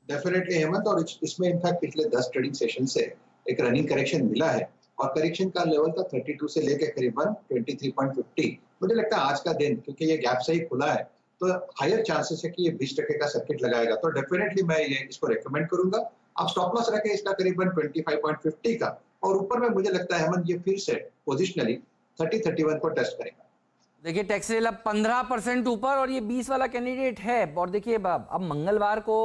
डेफिनेटली हेमंत, और इसमें इनफैक्ट पिछले 10 ट्रेडिंग सेशन से एक रनिंग करेक्शन मिला है और करेक्शन का लेवल था 32 से लेकर करीबन 23.50। मुझे लगता है आज का दिन, क्योंकि ये गैप से ही खुला है, तो हायर चांसेस है कि ये 20% का सर्किट लगाएगा। तो डेफिनेटली मैं ये इसको रेकमेंड करूंगा। आप स्टॉप लॉस रखें इसका करीबन 25.50 का, और ऊपर में मुझे लगता है हेमंत ये फिर से पोजिशनली 30-31 को टेस्ट करेगा। देखिए टेक्सटाइल अब 15% ऊपर और ये 20 वाला कैंडिडेट है। और देखिए अब मंगलवार को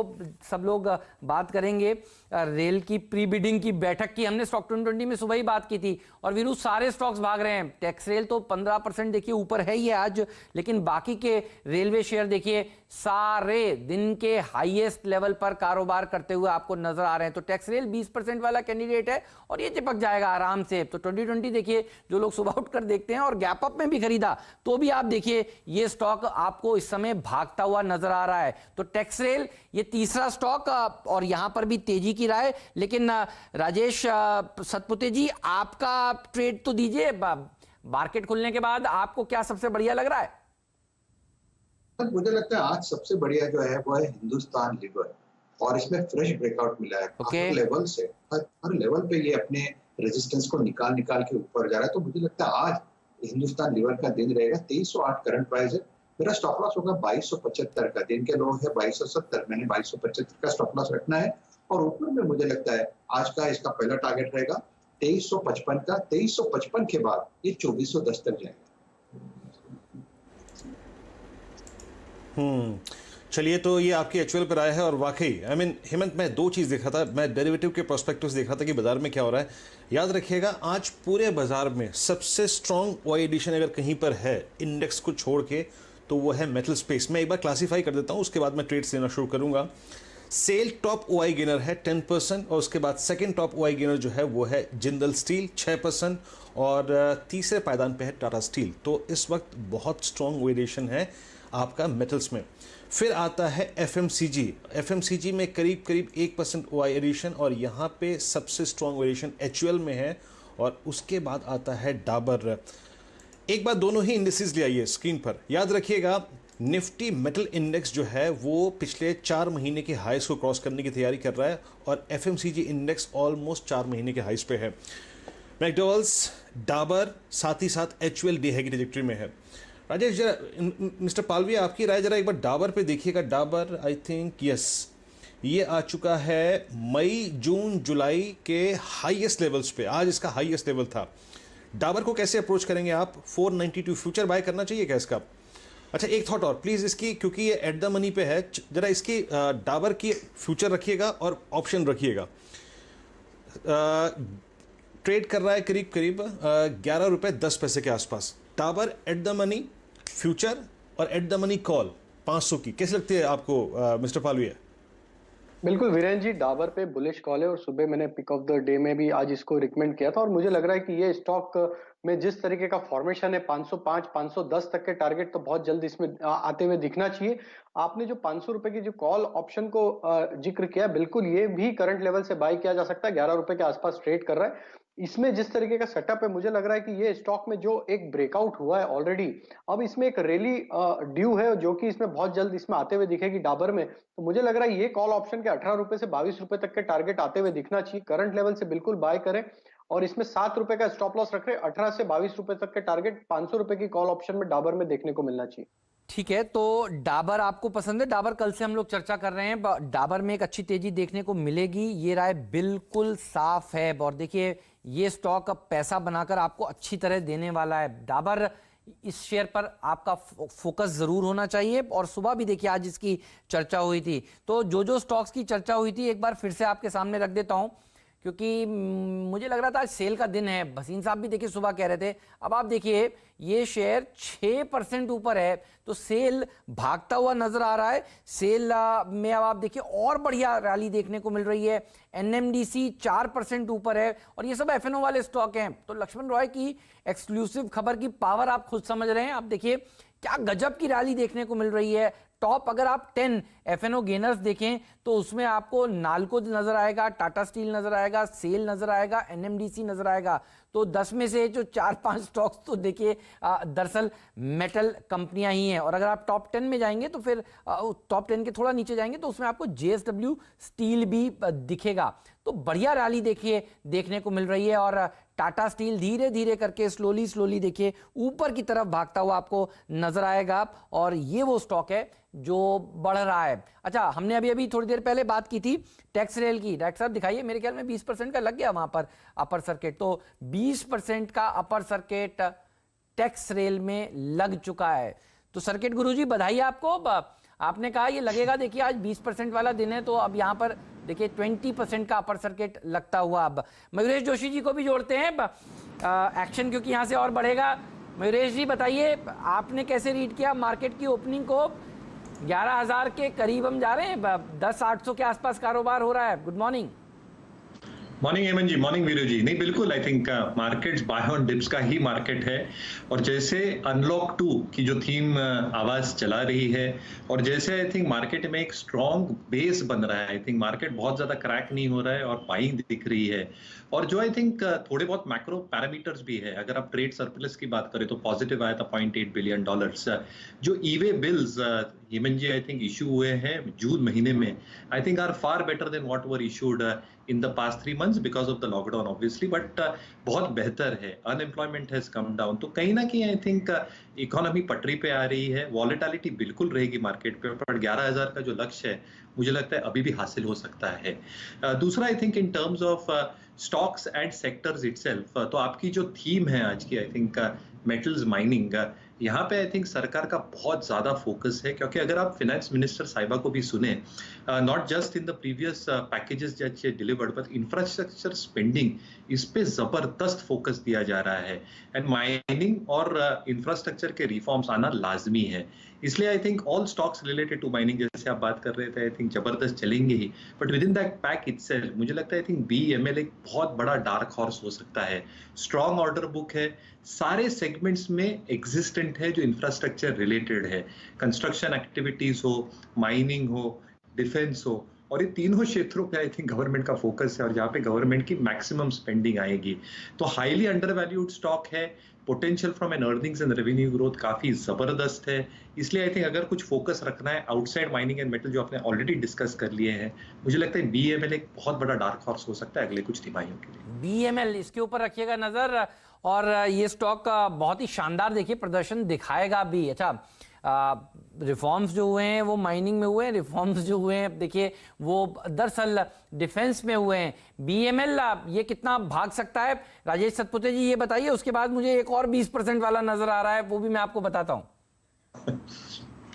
सब लोग बात करेंगे रेल की प्री बिडिंग की बैठक की। हमने स्टॉक 2020 में सुबह ही बात की थी और वीरू सारे स्टॉक्स भाग रहे हैं। टेक्सरेल तो 15% देखिए ऊपर है ही आज, लेकिन बाकी के रेलवे शेयर देखिए सारे दिन के हाईएस्ट लेवल पर कारोबार करते हुए आपको नजर आ रहे हैं। तो टेक्सरेल 20% वाला कैंडिडेट है और ये चिपक जाएगा आराम से। तो 2020 देखिए जो लोग सुबह उठकर देखते हैं और गैप अप में भी खरीदा तो भी आप देखिए ये स्टॉक आपको इस समय भागता हुआ नजर आ रहा है। तो टेक्सरेल ये तीसरा स्टॉक और यहां पर भी तेजी की राय। लेकिन राजेश सतपुते जी आपका ट्रेड तो दीजिए, मार्केट खुलने के बाद आपको क्या सबसे बढ़िया लग रहा है? मुझे लगता है आज सबसे बढ़िया जो है वो है हिंदुस्तान लीवर, और इसमें फ्रेश ब्रेकआउट मिला है। हर लेवल से हर लेवल पे ये अपने रेजिस्टेंस को निकाल के ऊपर जा रहा है। तो मुझे लगता है आज हिंदुस्तान लीवर का दिन रहेगा। 2308 करंट प्राइस है, मेरा स्टॉप लॉस होगा 2275 का। दिन के लो है 2270, मैंने 2275 का स्टॉप लॉस रखना है। और ऊपर में मुझे लगता है आज का इसका पहला टारगेट रहेगा 2355 का। 2355 के बाद ये 2410 तक जाएगा। चलिए, तो ये आपकी एक्चुअल पर आया है और वाकई हेमंत मैं दो चीज़ देखा था। मैं डेरिवेटिव के प्रोस्पेक्टिव्स देखा था कि बाजार में क्या हो रहा है। याद रखिएगा आज पूरे बाजार में सबसे स्ट्रॉन्ग ओआई एडिशन अगर कहीं पर है इंडेक्स को छोड़ के तो वो है मेटल स्पेस। मैं एक बार क्लासीफाई कर देता हूँ, उसके बाद मैं ट्रेड्स लेना शुरू करूंगा। सेल टॉप ओआई गेनर है 10% और उसके बाद सेकेंड टॉप ओआई गेनर जो है वो है जिंदल स्टील 6% और तीसरे पायदान पे है टाटा स्टील। तो इस वक्त बहुत स्ट्रॉन्ग ओआई एडिशन है आपका मेटल्स में। फिर आता है एफएमसीजी में करीब 1% ओआई एडिशन और यहाँ पे सबसे स्ट्रॉन्ग एडिशन एचयूएल में है। और उसके बाद आता है डाबर। एक बार दोनों ही इंडेक्सेस ले आइए स्क्रीन पर। याद रखिएगा निफ्टी मेटल इंडेक्स जो है वो पिछले 4 महीने के हाईस को क्रॉस करने की तैयारी कर रहा है और एफएमसीजी इंडेक्स ऑलमोस्ट 4 महीने के हाईस पे है। मैकडॉवेल्स, डाबर, साथ ही साथ एचयूएल डी है की ट्रैजेक्टरी में है। राजेश जरा मिस्टर पालविया आपकी राय जरा एक बार डाबर पे देखिएगा। डाबर आई थिंक यस ये आ चुका है मई जून जुलाई के हाईएस्ट लेवल्स पे। आज इसका हाईएस्ट लेवल था डाबर को कैसे अप्रोच करेंगे आप? 492 फ्यूचर बाय करना चाहिए क्या इसका? अच्छा, एक थॉट और प्लीज इसकी, क्योंकि ये एट द मनी पे है, जरा इसकी डाबर की फ्यूचर रखिएगा और ऑप्शन रखिएगा। ट्रेड कर रहा है करीब करीब 11 रुपए 10 पैसे के आसपास। Dabur at the money future और एट द मनी कॉल 500 की कैसे लगती है आपको मिस्टर पालविया? बिल्कुल वीरेंद्र जी, डाबर पे बुलिश कॉल है और सुबह मैंने पिक ऑफ द डे में भी आज इसको रिकमेंड किया था और मुझे लग रहा है कि ये स्टॉक में जिस तरीके का फॉर्मेशन है 505 510 तक के टारगेट तो बहुत जल्द इसमें आते हुए दिखना चाहिए। आपने जो 500 रुपए की जो कॉल ऑप्शन को जिक्र किया, बिल्कुल ये भी करंट लेवल से बाय किया जा सकता है। 11 रुपए के आसपास ट्रेड कर रहा है। इसमें जिस तरीके का सेटअप है, मुझे लग रहा है कि ये स्टॉक में जो एक ब्रेकआउट हुआ है ऑलरेडी, अब इसमें एक रैली ड्यू है जो कि इसमें बहुत जल्द इसमें आते हुए दिखेगी डाबर में। तो मुझे लग रहा है ये कॉल ऑप्शन के 18 रुपए से 22 रुपए तक के टारगेट आते हुए दिखना चाहिए। करंट लेवल से बिल्कुल बाय करें और इसमें 7 रुपए का स्टॉप लॉस रख रहे। 18 से 22 रुपए तक के टारगेट 500 रुपए की कॉल ऑप्शन में डाबर में देखने को मिलना चाहिए। ठीक है, तो डाबर आपको पसंद है? डाबर कल से हम लोग चर्चा कर रहे हैं, डाबर में एक अच्छी तेजी देखने को मिलेगी, ये राय बिल्कुल साफ है। और देखिए ये स्टॉक अब पैसा बनाकर आपको अच्छी तरह देने वाला है। डाबर, इस शेयर पर आपका फोकस जरूर होना चाहिए। और सुबह भी देखिए आज इसकी चर्चा हुई थी, तो जो स्टॉक्स की चर्चा हुई थी एक बार फिर से आपके सामने रख देता हूं, क्योंकि मुझे लग रहा था आज सेल का दिन है। भसीन साहब भी देखिए सुबह कह रहे थे। अब आप देखिए ये शेयर 6% ऊपर है, तो सेल भागता हुआ नजर आ रहा है। सेल में अब आप देखिए और बढ़िया रैली देखने को मिल रही है। एनएमडीसी 4% ऊपर है और ये सब एफएनओ वाले स्टॉक हैं। तो लक्ष्मण रॉय की एक्सक्लूसिव खबर की पावर आप खुद समझ रहे हैं। आप देखिए क्या गजब की रैली देखने को मिल रही है। टॉप अगर आप 10 एफएनओ गेनर्स देखें तो उसमें आपको नालको नजर आएगा, टाटा स्टील नजर आएगा, सेल नजर आएगा, एनएमडीसी नजर आएगा। तो 10 में से जो 4-5 स्टॉक्स तो देखिए दरअसल मेटल कंपनियां ही हैं। और अगर आप टॉप 10 में जाएंगे तो फिर टॉप 10 के थोड़ा नीचे जाएंगे तो उसमें आपको जेएसडब्ल्यू स्टील भी दिखेगा। तो बढ़िया रैली देखिए देखने को मिल रही है और टाटा स्टील धीरे धीरे करके स्लोली देखिए ऊपर की तरफ भागता हुआ आपको नजर आएगा और ये वो स्टॉक है जो बढ़ रहा है। अच्छा, हमने अभी थोड़ी देर पहले बात की थी टैक्स रेल की। डायरेक्टर साहब दिखाइए, मेरे ख्याल में 20% का लग गया वहां पर अपर सर्किट। तो 20% का अपर सर्किट टैक्स रेल में लग चुका है। तो सर्किट गुरुजी बधाई आपको। आपने कहा ये लगेगा, देखिए आज 20% वाला दिन है तो अब यहां पर देखिए 20% का अपर सर्किट लगता हुआ। अब मयूरेश जोशी जी को भी जोड़ते हैं एक्शन, क्योंकि यहां से और बढ़ेगा। मयूरेश जी बताइए, आपने कैसे रीड किया मार्केट की ओपनिंग को? 11,000 के करीब हम जा रहे हैं, 10,800 के आसपास कारोबार हो रहा है। Good morning. Morning Hemant ji, morning Viru ji. नहीं बिल्कुल, I think markets buy on dips का ही मार्केट है और जैसे अनलॉक 2 की जो थीम आवाज चला रही है और जैसे आई थिंक मार्केट में एक स्ट्रॉन्ग बेस बन रहा है, आई थिंक मार्केट बहुत ज्यादा क्रैक नहीं हो रहा है और बाइंग दिख रही है। और जो आई थिंक थोड़े बहुत मैक्रो पैरामीटर्स भी है, अगर आप ट्रेड सरप्लस की बात करें तो पॉजिटिव आया था $0.8 बिलियन। जो e way bills Hemant ji I think issue हुए हैं जून महीने में, I think are far better than what were issued in the past 3 months because of the lockdown obviously, but बहुत बेहतर है। अनएम्प्लॉयमेंट हैज कम डाउन, तो कहीं ना कहीं आई थिंक इकोनॉमी पटरी पे आ रही है। वॉलेटिलिटी बिल्कुल रहेगी मार्केट पे, पर 11,000 का जो लक्ष्य है मुझे लगता है अभी भी हासिल हो सकता है। दूसरा I think in terms of stocks and sectors itself, तो आपकी जो थीम है आज की आई थिंक मेटल्स माइनिंग, यहाँ पे आई थिंक सरकार का बहुत ज्यादा फोकस है, क्योंकि अगर आप फाइनेंस मिनिस्टर साहिबा को भी सुने, not just in the previous packages that delivered but infrastructure spending, इस पे जबरदस्त फोकस दिया जा रहा है एंड माइनिंग और इंफ्रास्ट्रक्चर के रिफॉर्म्स आना लाजमी है। इसलिए I think all stocks related to mining, जैसे आप बात कर रहे थे, आई थिंक जबरदस्त चलेंगे ही, but within that pack itself मुझे लगता है आई थिंक BEML एक बहुत बड़ा डार्क हॉर्स हो सकता है। स्ट्रॉन्ग ऑर्डर बुक है, सारे सेगमेंट्स में एग्जिस्टेंट है जो इंफ्रास्ट्रक्चर रिलेटेड है, कंस्ट्रक्शन एक्टिविटीज हो, माइनिंग हो, डिफेंस हो, और ये तीनों क्षेत्रों पे आई थिंक गवर्नमेंट का फोकस है और जहाँ पे गवर्नमेंट की मैक्सिमम स्पेंडिंग आएगी। तो हाईली अंडरवैल्यूड स्टॉक है, potential from an earnings and revenue growth काफी जबरदस्त है। इसलिए आई थिंक अगर कुछ फोकस रखना है आउटसाइड माइनिंग एंड मेटल जो आपने ऑलरेडी डिस्कस कर लिए हैं, मुझे लगता है BEML एक बहुत बड़ा डार्क हॉर्स हो सकता है अगले कुछ तिमाहियों के लिए। BEML, इसके ऊपर रखिएगा नजर और ये स्टॉक बहुत ही शानदार देखिए प्रदर्शन दिखाएगा भी। अच्छा, रिफॉर्म्स जो हुए हैं वो माइनिंग में हुए हैं, रिफॉर्म्स जो हुए हैं देखिए वो दरअसल डिफेंस में हुए हैं। बीएमएल ये कितना भाग सकता है, राजेश सतपुते जी ये बताइए, उसके बाद मुझे एक और 20% वाला नजर आ रहा है, वो भी मैं आपको बताता हूं।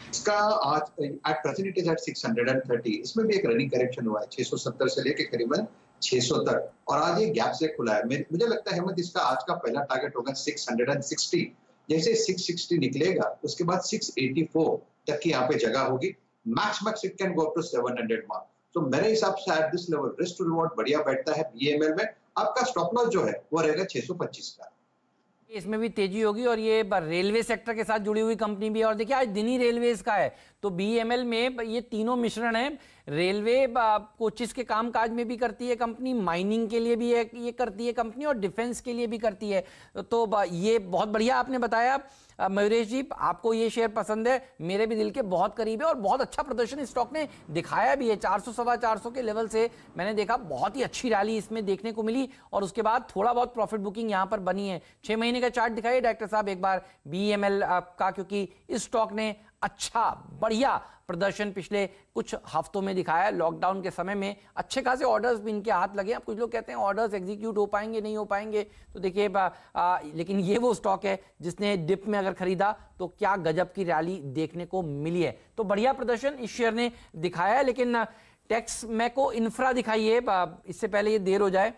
इसका आज at present it is at 630, इसमें भी एक रनिंग करेक्शन हुआ है 670 से लेके करीबन 600 तक, और आज ये गैप से खुला है। मुझे लगता है हेमंत इसका आज का पहला टारगेट होगा 660। जैसे 660 निकलेगा उसके बाद 684 तक की यहाँ पे जगह होगी। Max it can go up to 700 mark. तो मेरे हिसाब से at this level risk to reward बढ़िया बैठता है बीएमएल में। आपका स्टॉप लॉस जो है वो रहेगा 625 का। इसमें भी तेजी होगी और ये रेलवे सेक्टर के साथ जुड़ी हुई कंपनी भी है। और देखिए आज दिन ही रेलवेज का है, तो बीएमएल में ये तीनों मिश्रण है। रेलवे कोचेस के कामकाज में भी करती है कंपनी, माइनिंग के लिए भी ये करती है कंपनी, और डिफेंस के लिए भी करती है। तो ये बहुत बढ़िया आपने बताया मयूरेश जी, आपको ये शेयर पसंद है, मेरे भी दिल के बहुत करीब है और बहुत अच्छा प्रदर्शन इस स्टॉक ने दिखाया भी है। 400 सवा 400 के लेवल से मैंने देखा बहुत ही अच्छी रैली इसमें देखने को मिली, और उसके बाद थोड़ा बहुत प्रॉफिट बुकिंग यहाँ पर बनी है। 6 महीने का चार्ट दिखाइए डायरेक्टर साहब एक बार बीएमएल का, क्योंकि इस स्टॉक ने अच्छा बढ़िया प्रदर्शन पिछले कुछ हफ्तों में दिखाया। लॉकडाउन के समय में अच्छे खासे ऑर्डर्स भी इनके हाथ लगे। अब कुछ लोग कहते हैं ऑर्डर्स एग्जीक्यूट हो पाएंगे नहीं हो पाएंगे, तो देखिए लेकिन ये वो स्टॉक है जिसने डिप में अगर खरीदा तो क्या गजब की रैली देखने को मिली है। तो बढ़िया प्रदर्शन इस शेयर ने दिखाया है। लेकिन टेक्स मैको इंफ्रा दिखाइए, इससे पहले ये देर हो जाए।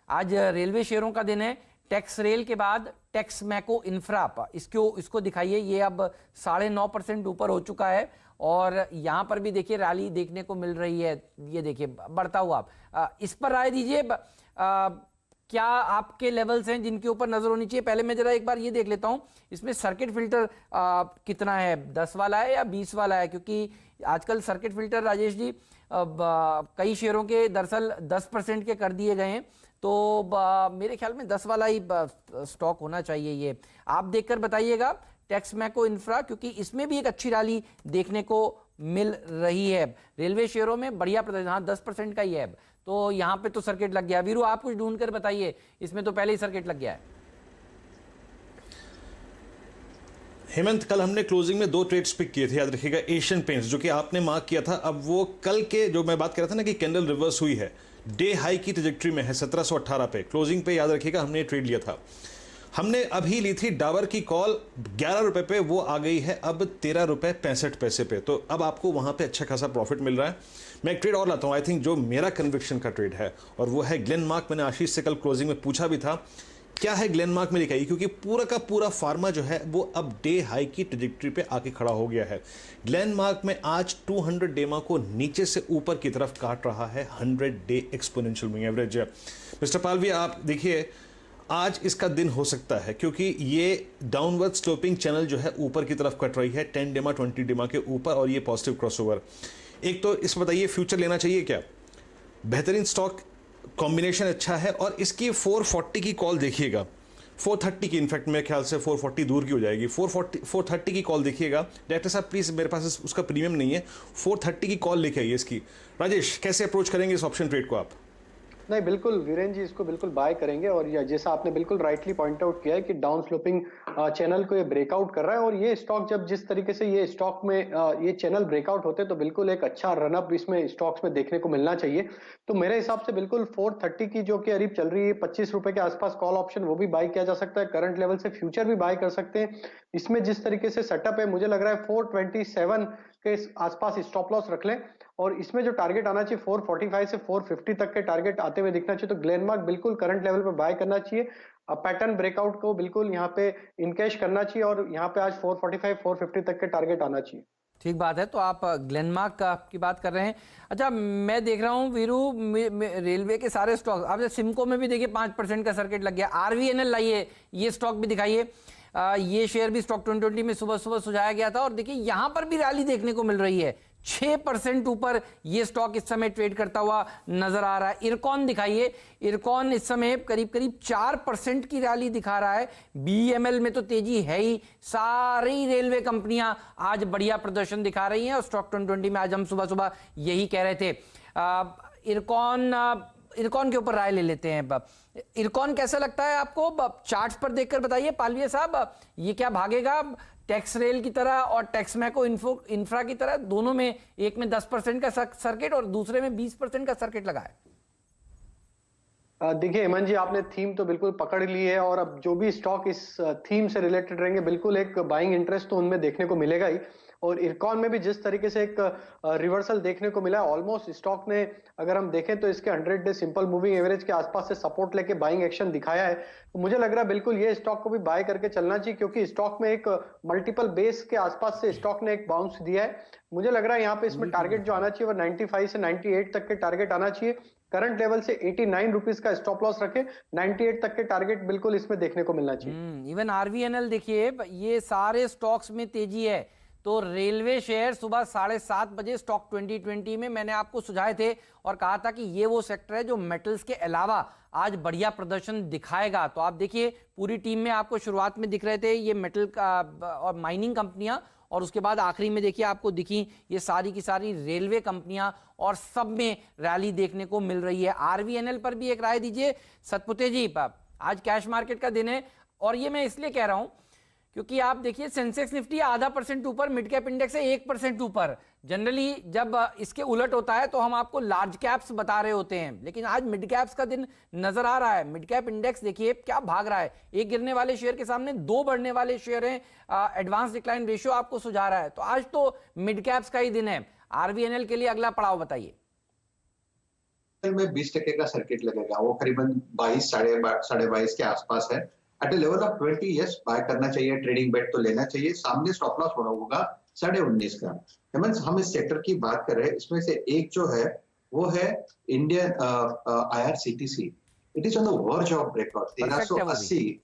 आज रेलवे शेयरों का दिन है, टेक्स रेल के बाद टेक्स मैको इंफ्रा, इसको दिखाइए। ये अब 9.5% ऊपर हो चुका है, और यहां पर भी देखिए रैली देखने को मिल रही है। ये देखिए बढ़ता हुआ, इस पर राय दीजिए। क्या आपके लेवल्स हैं जिनके ऊपर नजर होनी चाहिए? पहले मैं जरा एक बार ये देख लेता हूं इसमें सर्किट फिल्टर कितना है, 10 वाला है या 20 वाला है, क्योंकि आजकल सर्किट फिल्टर राजेश जी कई शेयरों के दरअसल 10% के कर दिए गए हैं। तो मेरे ख्याल में 10 वाला ही स्टॉक होना चाहिए। ये आप देखकर बताइएगा टेक्स मैको इंफ्रा, क्योंकि इसमें भी एक अच्छी रैली देखने को मिल रही है। रेलवे शेयरों में बढ़िया प्रदर्शन, हाँ 10% का ही है। तो यहाँ पे तो सर्किट लग गया। वीरू आप कुछ ढूंढ कर बताइए, इसमें तो पहले ही सर्किट लग गया है। हेमंत, कल हमने क्लोजिंग में 2 ट्रेड्स पिक किए थे, याद रखिएगा। एशियन पेंट्स जो कि आपने मार्क किया था, अब वो कल के जो मैं बात कर रहा था ना कि कैंडल रिवर्स हुई है, डे हाई की ट्रैजेक्टरी में है 1718 पे। क्लोजिंग पे याद रखिएगा हमने ट्रेड लिया था। हमने अभी ली थी डाबर की कॉल 11 रुपए पे, वो आ गई है अब 13 रुपए 65 पैसे पे। तो अब आपको वहां पे अच्छा खासा प्रॉफिट मिल रहा है। मैं एक ट्रेड और लाता हूं, आई थिंक जो मेरा कन्विक्शन का ट्रेड है, और वो है ग्लेनमार्क। मैंने आशीष से कल क्लोजिंग में पूछा भी था क्या है ग्लेनमार्क में दिखाई, क्योंकि पूरा का पूरा फार्मा जो है वो अब डे हाई की ट्रैजेक्टरी पे आके खड़ा हो गया है। ग्लेनमार्क में आज 200 डेमा को नीचे से ऊपर की तरफ काट रहा है 100 day exponential moving average. Mister Palvi आप देखिए आज इसका दिन हो सकता है, क्योंकि ये डाउनवर्ड स्लोपिंग चैनल जो है ऊपर की तरफ कट रही है 10 डेमा 20 डेमा के ऊपर, और ये पॉजिटिव क्रॉसओवर। एक तो इस बताइए फ्यूचर लेना चाहिए क्या? बेहतरीन स्टॉक, कॉम्बिनेशन अच्छा है, और इसकी 440 की कॉल देखिएगा, 430 की, इनफैक्ट मेरे ख्याल से 440 दूर की हो जाएगी। 430 की कॉल देखिएगा। डायरेक्टर साहब प्लीज, मेरे पास उसका प्रीमियम नहीं है, 430 की कॉल लेके आइए इसकी। राजेश कैसे अप्रोच करेंगे इस ऑप्शन ट्रेड को आप? नहीं, बिल्कुल वीरेंद्र जी इसको बिल्कुल बाय करेंगे, और जैसा आपने बिल्कुल राइटली पॉइंट आउट किया है कि डाउन स्लोपिंग चैनल को ये ब्रेकआउट कर रहा है, और ये स्टॉक जब जिस तरीके से ये स्टॉक में ये चैनल ब्रेकआउट होते हैं तो बिल्कुल एक अच्छा रनअप इसमें स्टॉक्स में देखने को मिलना चाहिए। तो मेरे हिसाब से बिल्कुल 430 की जो कि करीब चल रही है 25 रुपए के आसपास कॉल ऑप्शन, वो भी बाय किया जा सकता है। करंट लेवल से फ्यूचर भी बाय कर सकते हैं। इसमें जिस तरीके से सेटअप है मुझे लग रहा है 427 के आसपास स्टॉप लॉस रख लें, और इसमें जो टारगेट आना चाहिए 445 से 450 तक के टारगेट आते हुए दिखना चाहिए। तो ग्लेनमार्क बिल्कुल करंट लेवल पे बाय करना चाहिए। पैटर्न ब्रेकआउट को बिल्कुल यहाँ पे इनकैश करना चाहिए, और यहाँ पे आज 445 450 तक के टारगेट आना चाहिए। ठीक बात है। तो आप ग्लेनमार्क की बात कर रहे हैं। अच्छा, मैं देख रहा हूँ वीरू रेलवे के सारे स्टॉक, आप सिमको में भी देखिए 5% का सर्किट लग गया। आरवीएनएल लाइए, ये स्टॉक भी दिखाइए। ये शेयर भी स्टॉक 2020 में सुबह सुबह सुझाया गया था, और देखिए यहां पर भी रैली देखने को मिल रही है। 6% ऊपर ये स्टॉक इस समय ट्रेड करता हुआ नजर आ रहा है। इरकॉन दिखाइए। इरकॉन इस समय करीब 4% की रैली दिखा रहा है। बीएमएल में तो तेजी है ही, सारी रेलवे कंपनियां आज बढ़िया प्रदर्शन दिखा रही हैं, और स्टॉक 2020 में आज हम सुबह सुबह यही कह रहे थे। इरकॉन के ऊपर राय ले लेते हैं। इरकॉन कैसा लगता है आपको? चार्ट्स पर देखकर बताइए पालविया साहब, ये क्या भागेगा? टैक्स रेल की तरह और टैक्स मैको इंफ्रा की तरह, दोनों में एक में 10% का सर्किट और दूसरे में 20% का सर्किट लगा है। देखिए हेमंत जी, आपने थीम तो बिल्कुल पकड़ ली है और अब जो भी स्टॉक इस थीम से रिलेटेड रहेंगे, बिल्कुल एक बाइंग इंटरेस्ट तो उनमें देखने को मिलेगा ही। और इरकॉन में भी जिस तरीके से एक रिवर्सल देखने को मिला, ऑलमोस्ट स्टॉक ने अगर हम देखें तो इसके 100 डे सिंपल मूविंग एवरेज के आसपास से सपोर्ट लेके बाइंग एक्शन दिखाया है। तो मुझे लग रहा है बिल्कुल ये स्टॉक को भी बाय करके चलना चाहिए, क्योंकि स्टॉक में एक मल्टीपल बेस के आसपास से स्टॉक ने एक बाउंस दिया है। मुझे लग रहा है यहाँ पे इसमें टारगेट जो आना चाहिए वो 95 से 98 तक के टारगेट आना चाहिए। करंट लेवल से 89 रुपीस का स्टॉप लॉस रखे, 98 तक के टारगेट बिल्कुल इसमें देखने को मिलना चाहिए। इवन आरवीएनएल देखिए, ये सारे स्टॉक्स में तेजी है। तो रेलवे शेयर सुबह 7:30 बजे स्टॉक 2020 में मैंने आपको सुझाए थे और कहा था कि ये वो सेक्टर है जो मेटल्स के अलावा आज बढ़िया प्रदर्शन दिखाएगा। तो आप देखिए पूरी टीम में आपको शुरुआत में दिख रहे थे ये मेटल का और माइनिंग कंपनियां, और उसके बाद आखिरी में देखिए आपको दिखी ये सारी की सारी रेलवे कंपनियां, और सब में रैली देखने को मिल रही है। आरवीएनएल पर भी एक राय दीजिए सतपुते जी। आज कैश मार्केट का दिन है और ये मैं इसलिए कह रहा हूं क्योंकि आप देखिए सेंसेक्स निफ्टी 0.5% ऊपर, मिड कैप इंडेक्स है 1% ऊपर। जनरली जब इसके उलट होता है तो हम आपको लार्ज कैप्स बता रहे होते हैं, लेकिन आज मिड कैप्स का दिन नजर आ रहा है। मिड कैप इंडेक्स देखिए क्या भाग रहा है, एक गिरने वाले शेयर के सामने 2 बढ़ने वाले शेयर हैं। एडवांस डिक्लाइन रेशियो आपको सुझा रहा है। तो आज तो मिड कैप्स का ही दिन है। आरवीएनएल के लिए अगला पड़ाव बताइए। में 20% का सर्किट लगेगा, वो करीबन 22 साढ़े 22 के आसपास है। At a level of 20 yes buy करना चाहिए, ट्रेडिंग बेट तो लेना चाहिए। सामने स्टॉप लॉस होना होगा 19.5 का। हेमंत, हम इस सेक्टर की बात कर रहे हैं, इसमें से एक जो है वो है Indian IRCTC। It is on the verge of breakout 1380।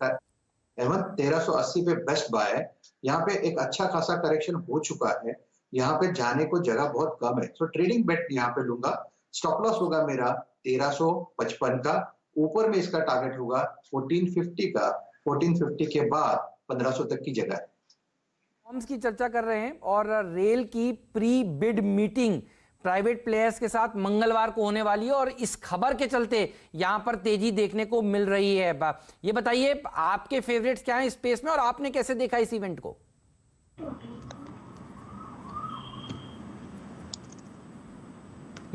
Hemant 1380 पे बेस्ट बाय है। यहाँ पे एक अच्छा खासा करेक्शन हो चुका है, यहाँ पे जाने को जगह बहुत कम है। सो ट्रेडिंग बेट यहाँ पे लूंगा। स्टॉप लॉस होगा मेरा 1355 का। ऊपर में इसका टारगेट होगा 1450 का। 1450 के बाद 1500 तक की जगह है। फॉर्म्स की चर्चा कर रहे हैं और रेल की pre bid meeting private players के साथ मंगलवार को होने वाली है और इस खबर के चलते यहां पर तेजी देखने को मिल रही है। ये बताइए आपके फेवरेट्स क्या हैं स्पेस में और आपने कैसे देखा इस इवेंट को?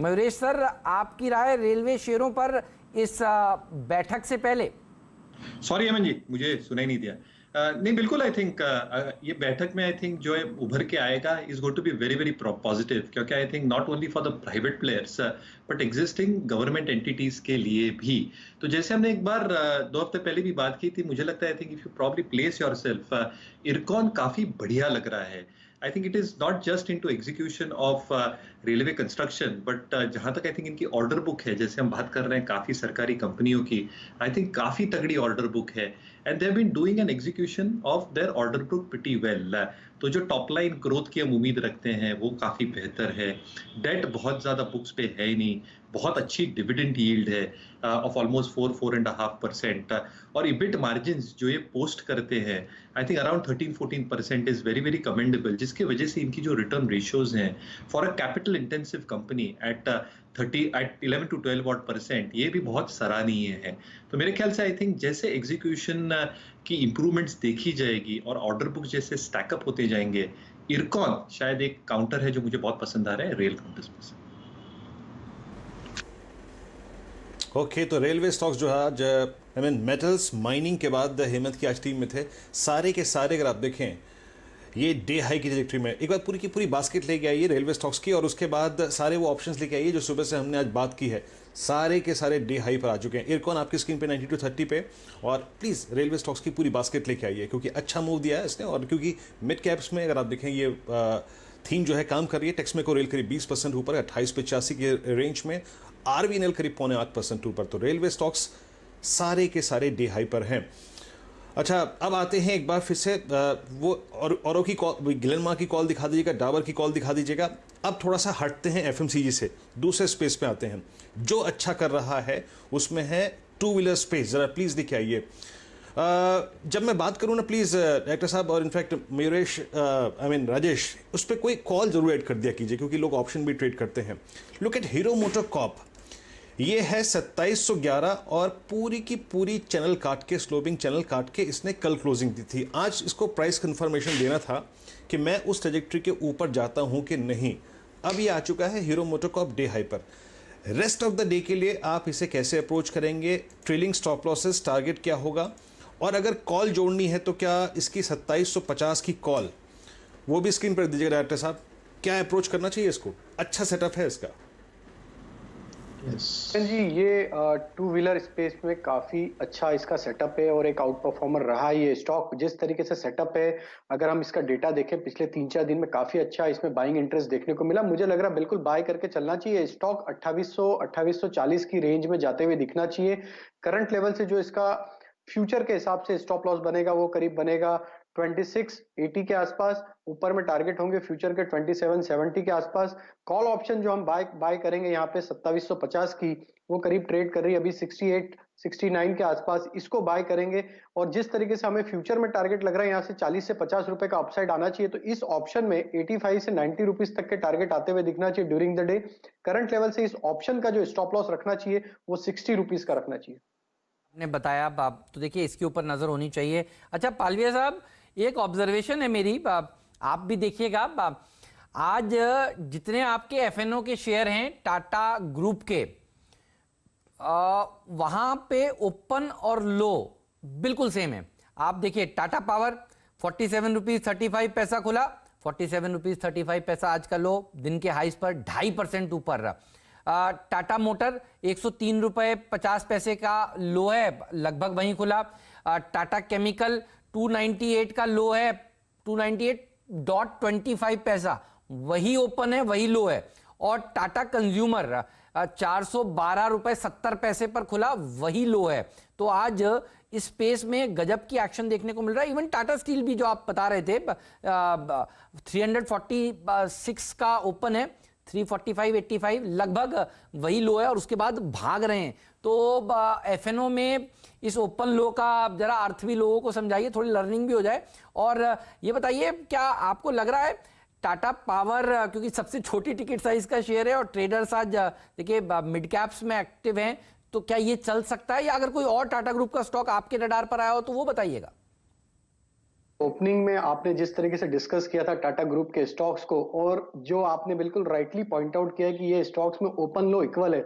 मयूरेश सर, आपकी राय रेलवे शेयरों पर इस बैठक से पहले? सॉरी हेमंत जी, मुझे सुनाई नहीं दिया। नहीं बिल्कुल, आई थिंक ये बैठक में आई थिंक जो है उभर के आएगा is going to be very very positive, क्योंकि I think not only for the private players but existing government entities के लिए भी। तो जैसे हमने एक बार 2 हफ्ते पहले भी बात की थी, मुझे लगता है I think if you probably place yourself, IRCON काफी बढ़िया लग रहा है। I think it is not just into execution of railway construction, but जहां तक I think इनकी ऑर्डर बुक है, जैसे हम बात कर रहे हैं काफी सरकारी कंपनियों की, I think काफी तगड़ी ऑर्डर बुक है and they have been doing an execution of their order book pretty well. तो जो टॉप लाइन ग्रोथ की हम उम्मीद रखते हैं वो काफी बेहतर है। डेट बहुत ज्यादा बुक्स पे है ही नहीं, बहुत अच्छी डिविडेंड यील्ड है ऑफ ऑलमोस्ट 4.5%। और इबिट मार्जिन्स जो ये पोस्ट करते हैं I think around 13-14% is very very commendable, जिसकी वजह से इनकी जो रिटर्न रेशियोज हैं for a capital intensive company at 11 to 12% ये भी बहुत सराहनीय है। तो मेरे ख्याल से आई थिंक जैसे एग्जीक्यूशन की इंप्रूवमेंट्स देखी जाएगी और ऑर्डर बुक जैसे स्टैकअप होते जाएंगे, इरकॉन शायद एक काउंटर है जो मुझे बहुत पसंद आ रहा है रेल काउंटर्स में से। ओके, तो रेलवे स्टॉक्स जो है आज मेटल्स माइनिंग के बाद हेमंत की आज टीम में थे सारे के सारे। अगर आप देखें ये डे हाई की ट्रैजेक्टरी में एक बार पूरी की पूरी बास्केट लेके आइए रेलवे स्टॉक्स की, और उसके बाद सारे वो ऑप्शंस लेके आइए जो सुबह से हमने आज बात की है, सारे के सारे डे हाई पर आ चुके हैं। इरकॉन आपकी स्क्रीन पे 9230 पे, और प्लीज़ रेलवे स्टॉक्स की पूरी बास्केट लेके आइए क्योंकि अच्छा मूव दिया है इसने। और क्योंकि मिड कैप्स में अगर आप देखें ये थीम जो है काम कर रही है। टेक्स में को रेल करीब 20% ऊपर है 2885 के रेंज में, आरवीएनएल करीब 0.8% ऊपर। तो रेलवे स्टॉक्स सारे के सारे डे हाई पर हैं। अच्छा, अब आते हैं एक बार फिर से वो औरों की कॉल, ग्लेनमा की कॉल दिखा दीजिएगा, डाबर की कॉल दिखा दीजिएगा। अब थोड़ा सा हटते हैं एफएमसीजी से, दूसरे स्पेस पे आते हैं जो अच्छा कर रहा है, उसमें है टू व्हीलर स्पेस। ज़रा प्लीज़ दिखे आइए। जब मैं बात करूँ ना प्लीज़ डायरेक्टर साहब और इनफैक्ट मयूरेश राजेश, उस पर कोई कॉल जरूर ऐड कर दिया कीजिए क्योंकि लोग ऑप्शन भी ट्रेड करते हैं। लुक एट हीरो मोटोकॉर्प, ये है 2711 और पूरी की पूरी चैनल काट के, स्लोपिंग चैनल काट के इसने कल क्लोजिंग दी थी। आज इसको प्राइस कंफर्मेशन देना था कि मैं उस ट्रेजेक्ट्री के ऊपर जाता हूं कि नहीं। अब ये आ चुका है हीरो मोटोकॉर्प डे हाई पर। रेस्ट ऑफ द डे के लिए आप इसे कैसे अप्रोच करेंगे, ट्रेलिंग स्टॉप लॉसेस, टारगेट क्या होगा, और अगर कॉल जोड़नी है तो क्या इसकी 2750 की कॉल वो भी स्क्रीन पर दीजिएगा डायरेक्टर साहब। क्या अप्रोच करना चाहिए इसको? अच्छा सेटअप है इसका। जी, ये टू व्हीलर स्पेस में काफी अच्छा इसका सेटअप है और एक आउट परफॉर्मर रहा है ये स्टॉक। जिस तरीके से सेटअप है, अगर हम इसका डेटा देखें पिछले 3-4 दिन में काफी अच्छा इसमें बाइंग इंटरेस्ट देखने को मिला। मुझे लग रहा है बिल्कुल बाय करके चलना चाहिए। स्टॉक 2840 की रेंज में जाते हुए दिखना चाहिए। करंट लेवल से जो इसका फ्यूचर के हिसाब से स्टॉप लॉस बनेगा वो करीब बनेगा 2680 के आसपास। ऊपर में टारगेट होंगे फ्यूचर के 2770 के आसपास। कॉल ऑप्शन जो हम बाय करेंगे यहाँ पे 2750 की, वो करीब ट्रेड कर रही है अभी 68-69 के आसपास, इसको बाय करेंगे। और जिस तरीके से हमें फ्यूचर में टारगेट लग रहा है यहाँ से 40 से 50 रुपए का अपसाइड आना चाहिए, तो इस ऑप्शन में 85 से 90 रुपीज तक के टारगेट आते हुए दिखना चाहिए during the day. Current level से इस ऑप्शन का जो स्टॉप लॉस रखना चाहिए वो 60 रुपीज का रखना चाहिए। आपने बताया आप, तो देखिए इसके ऊपर नजर होनी चाहिए। अच्छा पालविया साहब, एक ऑब्जर्वेशन है मेरी, आप भी देखिएगा। आज जितने आपके एफएनओ के शेयर हैं टाटा ग्रुप के, वहां पे ओपन और लो बिल्कुल सेम है। आप देखिए टाटा पावर 47 रुपीज 35 पैसा खुला, 47 रुपीज 35 पैसा आज का लो, दिन के हाईस पर 2.5% ऊपर रहा। टाटा मोटर 103 रुपए 50 पैसे का लो है, लगभग वहीं खुला। टाटा केमिकल 298 का लो है, 298.25 पैसा, वही ओपन है वही लो है। और टाटा कंज्यूमर 412 रुपए 70 पैसे पर खुला, वही लो है। तो आज इस स्पेस में गजब की एक्शन देखने को मिल रहा है। इवन टाटा स्टील भी जो आप बता रहे थे 346 का ओपन है, 345.85 लगभग वही लो है, और उसके बाद भाग रहे हैं। तो एफएनओ में इस ओपन लो का जरा अर्थ भी लोगों को समझाइए, थोड़ी लर्निंग भी हो जाए। और ये बताइए, क्या आपको लग रहा है टाटा पावर, क्योंकि सबसे छोटी टिकट साइज का शेयर है और ट्रेडर्स आज देखिए मिड कैप्स में एक्टिव हैं, तो क्या ये चल सकता है, या अगर कोई और टाटा ग्रुप का स्टॉक आपके रडार पर आया हो तो वो बताइएगा। ओपनिंग में आपने जिस तरीके से डिस्कस किया था टाटा ग्रुप के स्टॉक्स को, और जो आपने बिल्कुल राइटली पॉइंट आउट किया है कि ये स्टॉक्स में ओपन लो इक्वल है,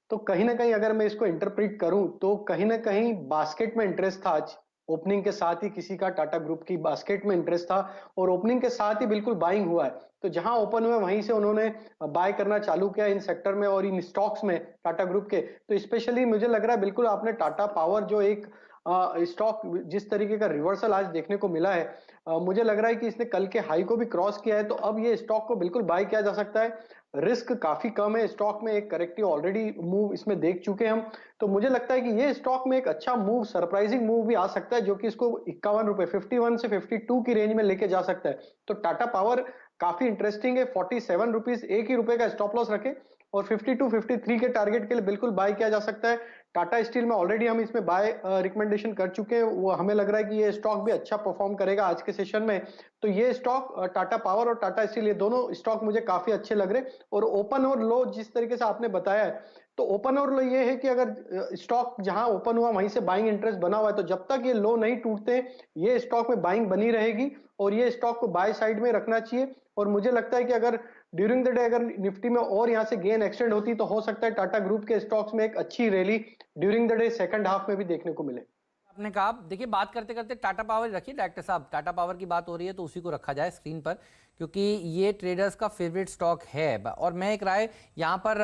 तो कहीं ना कहीं अगर मैं इसको इंटरप्रेट करूं तो कहीं ना कहीं बास्केट में इंटरेस्ट था। आज ओपनिंग के साथ ही किसी का टाटा ग्रुप की बास्केट में इंटरेस्ट था और ओपनिंग के साथ ही बिल्कुल बाइंग हुआ है। तो जहां ओपन हुआ वहीं से उन्होंने बाय करना चालू किया इन सेक्टर में और इन स्टॉक्स में टाटा ग्रुप के। तो स्पेशली मुझे लग रहा है बिल्कुल आपने टाटा पावर जो एक स्टॉक जिस तरीके का रिवर्सल आज देखने को मिला है, मुझे लग रहा है कि इसने कल के हाई को भी क्रॉस किया है, तो अब ये स्टॉक को बिल्कुल बाय किया जा सकता है। रिस्क काफी कम है स्टॉक में, एक करेक्टिव ऑलरेडी मूव इसमें देख चुके हैं हम। तो मुझे लगता है कि ये स्टॉक में एक अच्छा मूव, सरप्राइजिंग मूव भी आ सकता है, जो कि इसको 51 रुपए 51 से 52 की रेंज में लेके जा सकता है। तो टाटा पावर काफी इंटरेस्टिंग है। 47 रुपीज एक ही रुपए का स्टॉप लॉस रखे और 52-53 के टारगेट के लिए बिल्कुल बाय किया जा सकता है। टाटा स्टील में ऑलरेडी हम इसमें बाय रिकमेंडेशन कर चुके हैं, वो हमें लग रहा है कि ये स्टॉक भी अच्छा परफॉर्म करेगा आज के सेशन में। तो ये स्टॉक टाटा पावर और टाटा स्टील, ये दोनों स्टॉक मुझे काफी अच्छे लग रहे। और ओपन और लो जिस तरीके से आपने बताया है, तो ओपन और लो ये है कि अगर स्टॉक जहां ओपन हुआ वहीं से बाइंग इंटरेस्ट बना हुआ है, तो जब तक ये लो नहीं टूटते ये स्टॉक में बाइंग बनी रहेगी और ये स्टॉक को बाय साइड में रखना चाहिए। और मुझे लगता है कि अगर ड्यूरिंग द डे अगर निफ्टी में और यहां से गेन एक्सटेंड होती तो हो सकता है टाटा ग्रुप के स्टॉक्स में एक अच्छी rally during the day second half में भी देखने को मिले। आपने कहा, देखिए बात करते करते टाटा पावर रखिए डायरेक्टर साहब, टाटा पावर की बात हो रही है तो उसी को रखा जाए स्क्रीन पर, क्योंकि ये ट्रेडर्स का फेवरेट स्टॉक है। और मैं एक राय यहाँ पर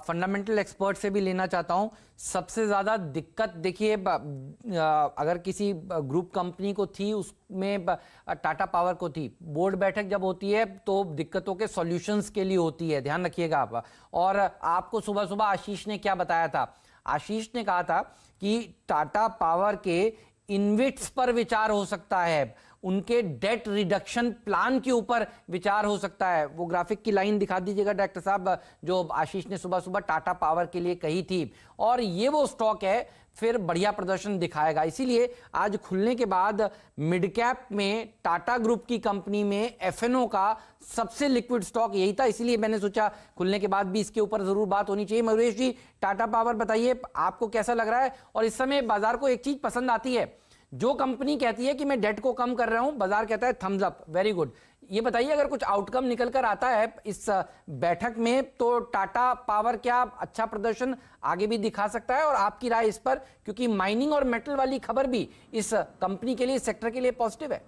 फंडामेंटल एक्सपर्ट से भी लेना चाहता हूँ। सबसे ज़्यादा दिक्कत देखिए अगर किसी ग्रुप कंपनी को थी, उसमें टाटा पावर को थी। बोर्ड बैठक जब होती है तो दिक्कतों के सॉल्यूशंस के लिए होती है, ध्यान रखिएगा आप। और आपको सुबह सुबह आशीष ने क्या बताया था? आशीष ने कहा था कि टाटा पावर के इन्वेट्स पर विचार हो सकता है, उनके डेट रिडक्शन प्लान के ऊपर विचार हो सकता है। वो ग्राफिक की लाइन दिखा दीजिएगा डॉक्टर साहब, जो आशीष ने सुबह सुबह टाटा पावर के लिए कही थी, और ये वो स्टॉक है फिर बढ़िया प्रदर्शन दिखाएगा। इसीलिए आज खुलने के बाद मिड कैप में टाटा ग्रुप की कंपनी में एफएनओ का सबसे लिक्विड स्टॉक यही था, इसीलिए मैंने सोचा खुलने के बाद भी इसके ऊपर जरूर बात होनी चाहिए। मयूरेश जी, टाटा पावर बताइए आपको कैसा लग रहा है? और इस समय बाजार को एक चीज पसंद आती है, जो कंपनी कहती है कि मैं डेट को कम कर रहा हूं, बाजार कहता है थम्स अप, वेरी गुड। ये बताइए अगर कुछ आउटकम निकल कर आता है इस बैठक में तो टाटा पावर क्या अच्छा प्रदर्शन आगे भी दिखा सकता है, और आपकी राय इस पर, क्योंकि माइनिंग और मेटल वाली खबर भी इस कंपनी के लिए, सेक्टर के लिए पॉजिटिव है।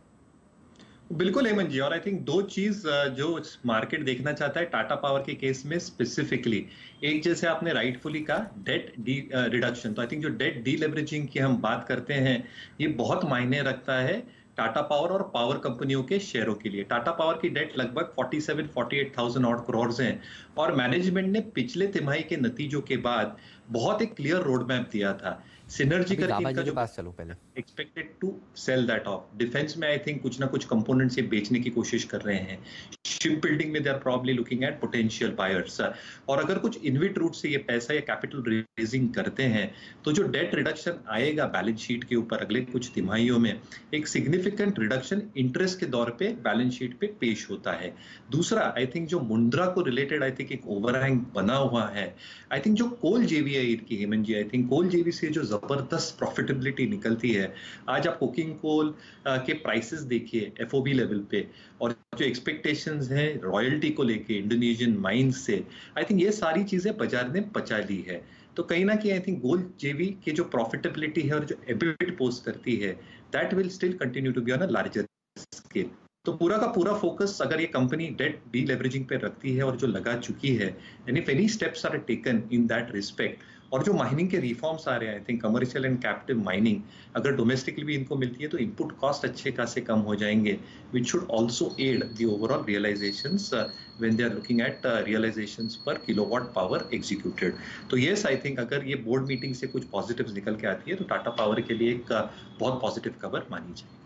बिल्कुल हेमंत जी, और आई थिंक दो चीज जो मार्केट देखना चाहता है टाटा पावर के केस में स्पेसिफिकली, एक जैसे आपने राइटफुली कहा डेट रिडक्शन, तो आई थिंक जो डेट डीलेवरेजिंग की हम बात करते हैं ये बहुत मायने रखता है टाटा पावर और पावर कंपनियों के शेयरों के लिए। टाटा पावर की डेट लगभग 47-48,000 और करोड़ हैं, और मैनेजमेंट ने पिछले तिमाही के नतीजों के बाद बहुत एक क्लियर रोड मैप दिया था। सिनर्जी के पास चलो पहले, expected to sell that off. Defence में आई थिंक कुछ ना कुछ कंपोनेंट्स ये बेचने की कोशिश कर रहे हैं। शिप बिल्डिंग में they are probably looking at potential buyers, और अगर कुछ इनविट रूट से ये पैसा या कैपिटल रेजिंग करते हैं तो जो डेट रिडक्शन आएगा बैलेंस शीट के ऊपर अगले कुछ तिमाहियों में, एक सिग्निफिकेंट रिडक्शन इंटरेस्ट के दौर पे बैलेंस शीट पे पेश होता है। दूसरा, आई थिंक जो मुंद्रा को रिलेटेड आई थिंक एक ओवरहैंग बना हुआ है, आई थिंक जो कोल जेवी है इनकी हेमंत जी, आई थिंक कोल जेवी से जो जबरदस्त प्रॉफिटेबिलिटी निकलती है, आज आप कुकिंग कोल के प्राइसेस देखिए एफओबी लेवल पे, और जो एक्सपेक्टेशंस हैं रॉयल्टी को लेके इंडोनेशियन माइंस से, आई थिंक ये सारी चीजें बाजार ने पचा ली है। तो कहीं ना कहीं आई थिंक गोल्ड जेवी के जो प्रॉफिटेबिलिटी है और जो एबिट पोस्ट करती है, that will still continue to be on a larger scale. तो पूरा का पूरा फोकस अगर ये कंपनी डेट डीलेवरेजिंग पे रखती है और जो लगा चुकी है, and if any steps are taken in that respect, और जो माइनिंग के रिफॉर्म्स आ रहे हैं, I think commercial and captive mining अगर डोमेस्टिकली भी इनको मिलती है तो इनपुट कॉस्ट अच्छे खासे कम हो जाएंगे, which should also add the overall realisations when they are looking at realisations per kilowatt power executed. तो यस, आई थिंक अगर ये बोर्ड मीटिंग से कुछ पॉजिटिव्स निकल के आती है तो टाटा पावर के लिए एक बहुत पॉजिटिव खबर मानी जाए।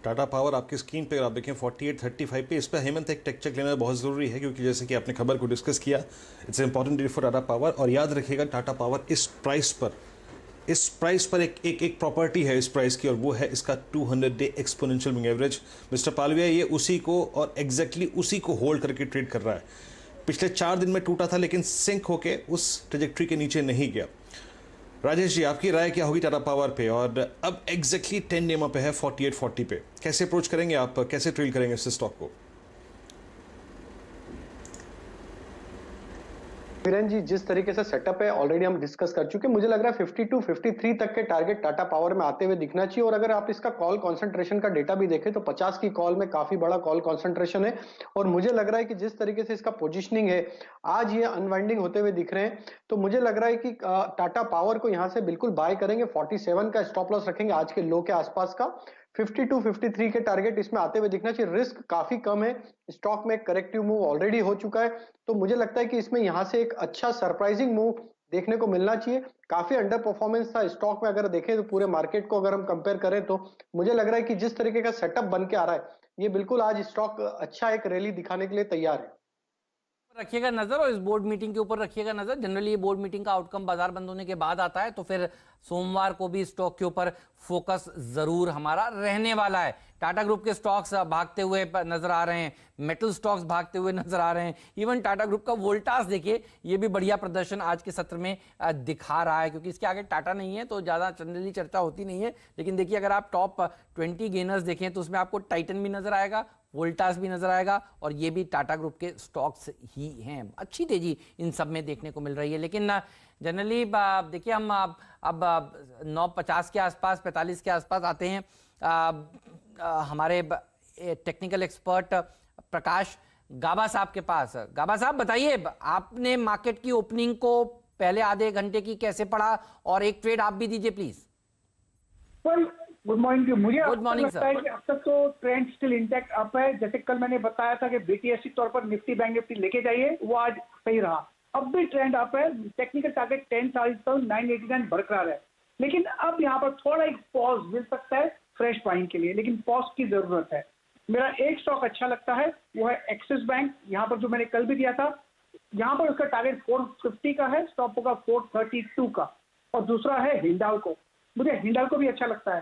टाटा पावर आपकी स्क्रीन पे आप देखें 48.35 पे। इस पर हेमंत एक टेक चेक लेना बहुत ज़रूरी है, क्योंकि जैसे कि आपने खबर को डिस्कस किया, it's important day for Tata power. और याद रखिएगा टाटा पावर इस प्राइस पर एक प्रॉपर्टी है इस प्राइस की, और वो है इसका 200-डे exponential moving average. Mister Palvia ये उसी को और एग्जैक्टली उसी को होल्ड करके ट्रेड कर रहा है। पिछले 4 दिन में टूटा था लेकिन सिंक होके उस ट्रेजेक्ट्री के नीचे नहीं गया। राजेश जी, आपकी राय क्या होगी टाटा पावर पे? और अब एग्जैक्टली 10 डेमा पे है 48.40 पे, कैसे अप्रोच करेंगे आप, कैसे ट्रेड करेंगे इस स्टॉक को? वीरेन जी, जिस तरीके से सेटअप है ऑलरेडी हम डिस्कस कर चुके हैं। मुझे लग रहा है 52-53 तक के टारगेट टाटा पावर में आते हुए दिखना चाहिए। और अगर आप इसका कॉल कंसंट्रेशन का डेटा भी देखें तो 50 की कॉल में काफी बड़ा कॉल कंसंट्रेशन है। और मुझे लग रहा है कि जिस तरीके से इसका पोजीशनिंग है, आज ये अनवाइंडिंग होते हुए दिख रहे हैं, तो मुझे लग रहा है कि टाटा पावर को यहां से बिल्कुल बाय करेंगे। 47 का स्टॉप लॉस रखेंगे आज के लो के आसपास का। 52-53 के टारगेट इसमें आते हुए दिखना चाहिए। रिस्क काफी कम है, स्टॉक में करेक्टिव मूव ऑलरेडी हो चुका है, तो मुझे लगता है कि इसमें यहां से एक अच्छा सरप्राइजिंग मूव देखने को मिलना चाहिए। काफी अंडर परफॉर्मेंस था स्टॉक में, अगर देखें तो पूरे मार्केट को अगर हम कंपेयर करें तो मुझे लग रहा है कि जिस तरीके का सेटअप बन के आ रहा है, ये बिल्कुल आज स्टॉक अच्छा एक रैली दिखाने के लिए तैयार है। रखिएगा नजर, और इस बोर्ड मीटिंग के ऊपर रखिएगा नजर। जनरली ये बोर्ड मीटिंग का आउटकम बाजार बंद होने के बाद आता है, तो फिर सोमवार को भी स्टॉक के ऊपर फोकस जरूर हमारा रहने वाला है। टाटा ग्रुप के स्टॉक्स भागते हुए नजर आ रहे हैं, मेटल स्टॉक्स भागते हुए नजर आ रहे हैं। इवन टाटा ग्रुप का वोल्टास देखिए, ये भी बढ़िया प्रदर्शन आज के सत्र में दिखा रहा है, क्योंकि इसके आगे टाटा नहीं है तो ज्यादा जनरली चर्चा होती नहीं है। लेकिन देखिए अगर आप टॉप 20 गेनर्स देखें तो उसमें आपको टाइटन भी नजर आएगा, वोल्टास भी नजर आएगा, और ये भी टाटा ग्रुप के स्टॉक्स ही हैं। अच्छी तेजी इन सब में देखने को मिल रही है। लेकिन जनरली देखिए हम अब 9:50 के आसपास, 45 के आसपास आते हैं। हमारे टेक्निकल एक्सपर्ट प्रकाश गाबा साहब के पास। गाबा साहब बताइए, आपने मार्केट की ओपनिंग को पहले आधे घंटे की कैसे पढ़ा, और एक ट्रेड आप भी दीजिए प्लीज। Good morning. मुझे लगता है कि अब तक तो ट्रेंड स्टिल इंटैक्ट अप है। जैसे कल मैंने बताया था कि बीटीएससी तौर पर निफ्टी बैंक निफ्टी लेके जाइए, वो आज सही रहा। अब भी ट्रेंड अप है। टेक्निकल टारगेट 10,989 बरकरार है। लेकिन अब यहाँ पर थोड़ा एक पॉज मिल सकता है फ्रेश बाइंग के लिए, लेकिन पॉज की जरूरत है। मेरा एक स्टॉक अच्छा लगता है, वो है एक्सिस बैंक। यहाँ पर जो मैंने कल भी दिया था, यहाँ पर उसका टारगेट 450 का है, स्टॉप होगा 432 का। और दूसरा है हिंडाल्को, मुझे हिंडाल्को भी अच्छा लगता है।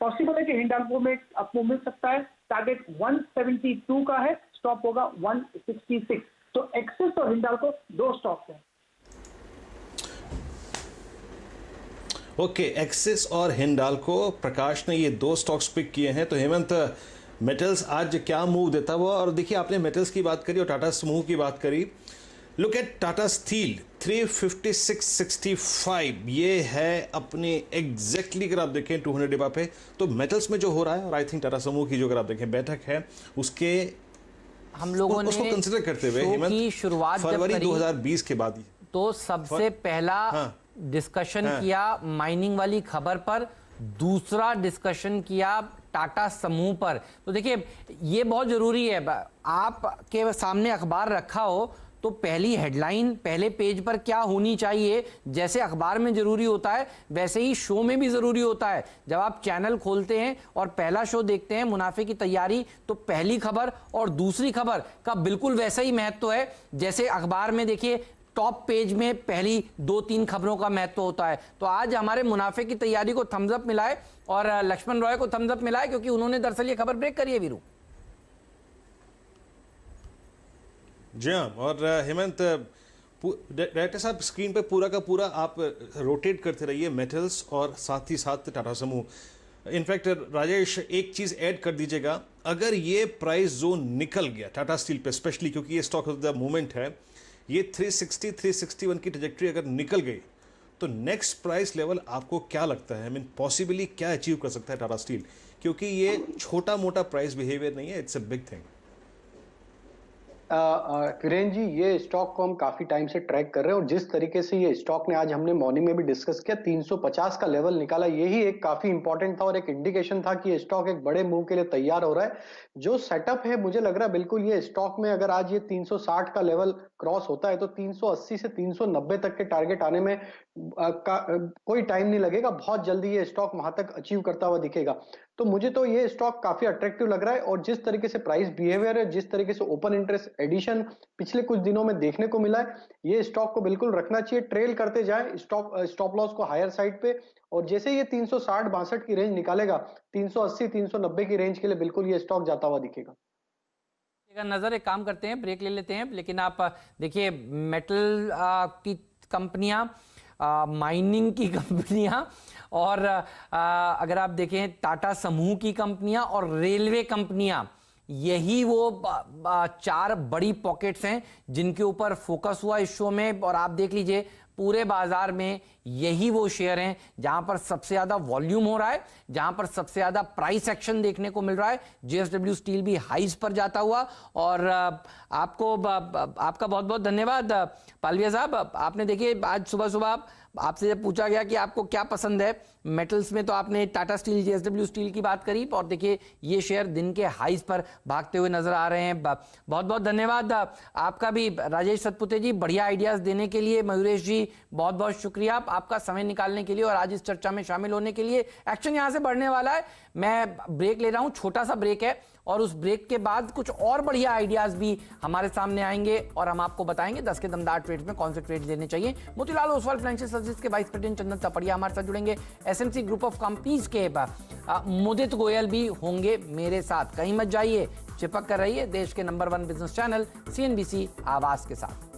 पॉसिबल है कि हिंडाल्को में आपको मिल सकता है, टारगेट 172 का है, स्टॉप होगा 166। तो एक्सिस और हिंडाल्को दो स्टॉक्स हैं। ओके, एक्सिस और हिंडाल्को, प्रकाश ने ये दो स्टॉक्स पिक किए हैं। तो हेमंत, मेटल्स आज क्या मूव देता हुआ? और देखिए, आपने मेटल्स की बात करी और टाटा समूह की बात करी। लुक एट टाटा स्टील 356.65, ये है अपने एग्जैक्टली अगर आप देखें 200 डिब्बा पे। तो मेटल्स में जो हो रहा है, और आई थिंक टाटा समूह की जो अगर आप देखें बैठक है, उसके हम लोगों ने उसको कंसिडर करते हुए शो की शुरुआत फरवरी जब 2020 के बाद तो सबसे पहला डिस्कशन किया माइनिंग वाली खबर पर, दूसरा डिस्कशन किया टाटा समूह पर। तो देखिए, ये बहुत जरूरी है, आपके सामने अखबार रखा हो तो पहली हेडलाइन पहले पेज पर क्या होनी चाहिए, जैसे अखबार में जरूरी होता है वैसे ही शो में भी जरूरी होता है। जब आप चैनल खोलते हैं और पहला शो देखते हैं मुनाफे की तैयारी, तो पहली खबर और दूसरी खबर का बिल्कुल वैसा ही महत्व है जैसे अखबार में देखिए टॉप पेज में पहली 2-3 खबरों का महत्व होता है। तो आज हमारे मुनाफे की तैयारी को थम्स अप मिला है और लक्ष्मण रॉय को थम्स अप मिला है, क्योंकि उन्होंने दरअसल ये खबर ब्रेक करी है वीरू। जी हाँ, और हेमंत, डायरेक्टर साहब, स्क्रीन पे पूरा का पूरा आप रोटेट करते रहिए मेटल्स और साथ ही साथ टाटा समूह। इनफैक्ट राजेश, एक चीज ऐड कर दीजिएगा, अगर ये प्राइस जोन निकल गया टाटा स्टील पे स्पेशली, क्योंकि ये स्टॉक ऑफ द मोमेंट है, ये 360-361 की ट्रैजेक्टरी अगर निकल गई तो नेक्स्ट प्राइस लेवल आपको क्या लगता है? आई मीन पॉसिबली क्या अचीव कर सकता है टाटा स्टील? क्योंकि ये छोटा मोटा प्राइस बिहेवियर नहीं है, it's a big thing. Kiran ji, ये स्टॉक को हम काफी टाइम से ट्रैक कर रहे हैं और जिस तरीके से ये स्टॉक ने, आज हमने मॉर्निंग में भी डिस्कस किया, 350 का लेवल निकाला, यही एक काफी इंपॉर्टेंट था और एक इंडिकेशन था कि ये स्टॉक एक बड़े मूव के लिए तैयार हो रहा है। जो सेटअप है, मुझे लग रहा है बिल्कुल ये स्टॉक में अगर आज ये 360 का लेवल क्रॉस होता है तो 380 से 390 तक के टारगेट आने में कोई टाइम नहीं लगेगा, बहुत जल्दी ये स्टॉक वहां तक अचीव करता हुआ दिखेगा। तो मुझे तो ये स्टॉक काफी अट्रैक्टिव लग रहा है और जिस तरीके से प्राइस बिहेवियर है, जिस तरीके से ओपन इंटरेस्ट एडिशन पिछले कुछ दिनों में देखने को मिला है, ये स्टॉक को बिल्कुल रखना चाहिए, ट्रेल करते जाए स्टॉप लॉस को हायर साइड पे, और जैसे ये 360-62 की रेंज निकालेगा, 380-390 की रेंज के लिए बिल्कुल ये स्टॉक जाता हुआ दिखेगा। नजर, एक काम करते हैं, ब्रेक ले लेते हैं, लेकिन आप देखिए मेटल की कंपनियां, माइनिंग की कंपनियां और अगर आप देखें टाटा समूह की कंपनियां और रेलवे कंपनियां, यही वो 4 बड़ी पॉकेट्स हैं जिनके ऊपर फोकस हुआ इस शो में। और आप देख लीजिए पूरे बाजार में यही वो शेयर हैं जहां पर सबसे ज्यादा वॉल्यूम हो रहा है, जहां पर सबसे ज्यादा प्राइस एक्शन देखने को मिल रहा है। जेएसडब्ल्यू स्टील भी हाइज पर जाता हुआ। और आपको आपका बहुत बहुत धन्यवाद पालविया साहब। आपने देखिए आज सुबह सुबह आपसे जब पूछा गया कि आपको क्या पसंद है मेटल्स में, तो आपने टाटा स्टील, जेएसडब्ल्यू स्टील की बात करी और देखिए ये शेयर दिन के हाइज पर भागते हुए नजर आ रहे हैं। बहुत बहुत धन्यवाद आपका भी राजेश सतपुते जी, बढ़िया आइडियाज देने के लिए। मयूरेश जी, बहुत बहुत शुक्रिया आपका समय निकालने के लिए और आज इस चर्चा में शामिल होने के लिए। एक्शन यहां से बढ़ने वाला है, मैं ब्रेक ले रहा हूं, छोटा सा ब्रेक है और उस ब्रेक के बाद कुछ और बढ़िया आइडियाज भी हमारे सामने आएंगे और हम आपको बताएंगे 10 के दमदार ट्रेड्स में कौन से ट्रेड लेने चाहिए। मोतीलाल ओसवाल फाइनेंशियल सर्विसेज के वाइस प्रेसिडेंट चंदन तपड़िया हमारे साथ जुड़ेंगे। एसएमसी ग्रुप ऑफ कंपनीज के मुदित गोयल भी होंगे मेरे साथ। कहीं मत जाइए, चिपक कर रहिए देश के नंबर 1 बिजनेस चैनल CNBC आवाज के साथ।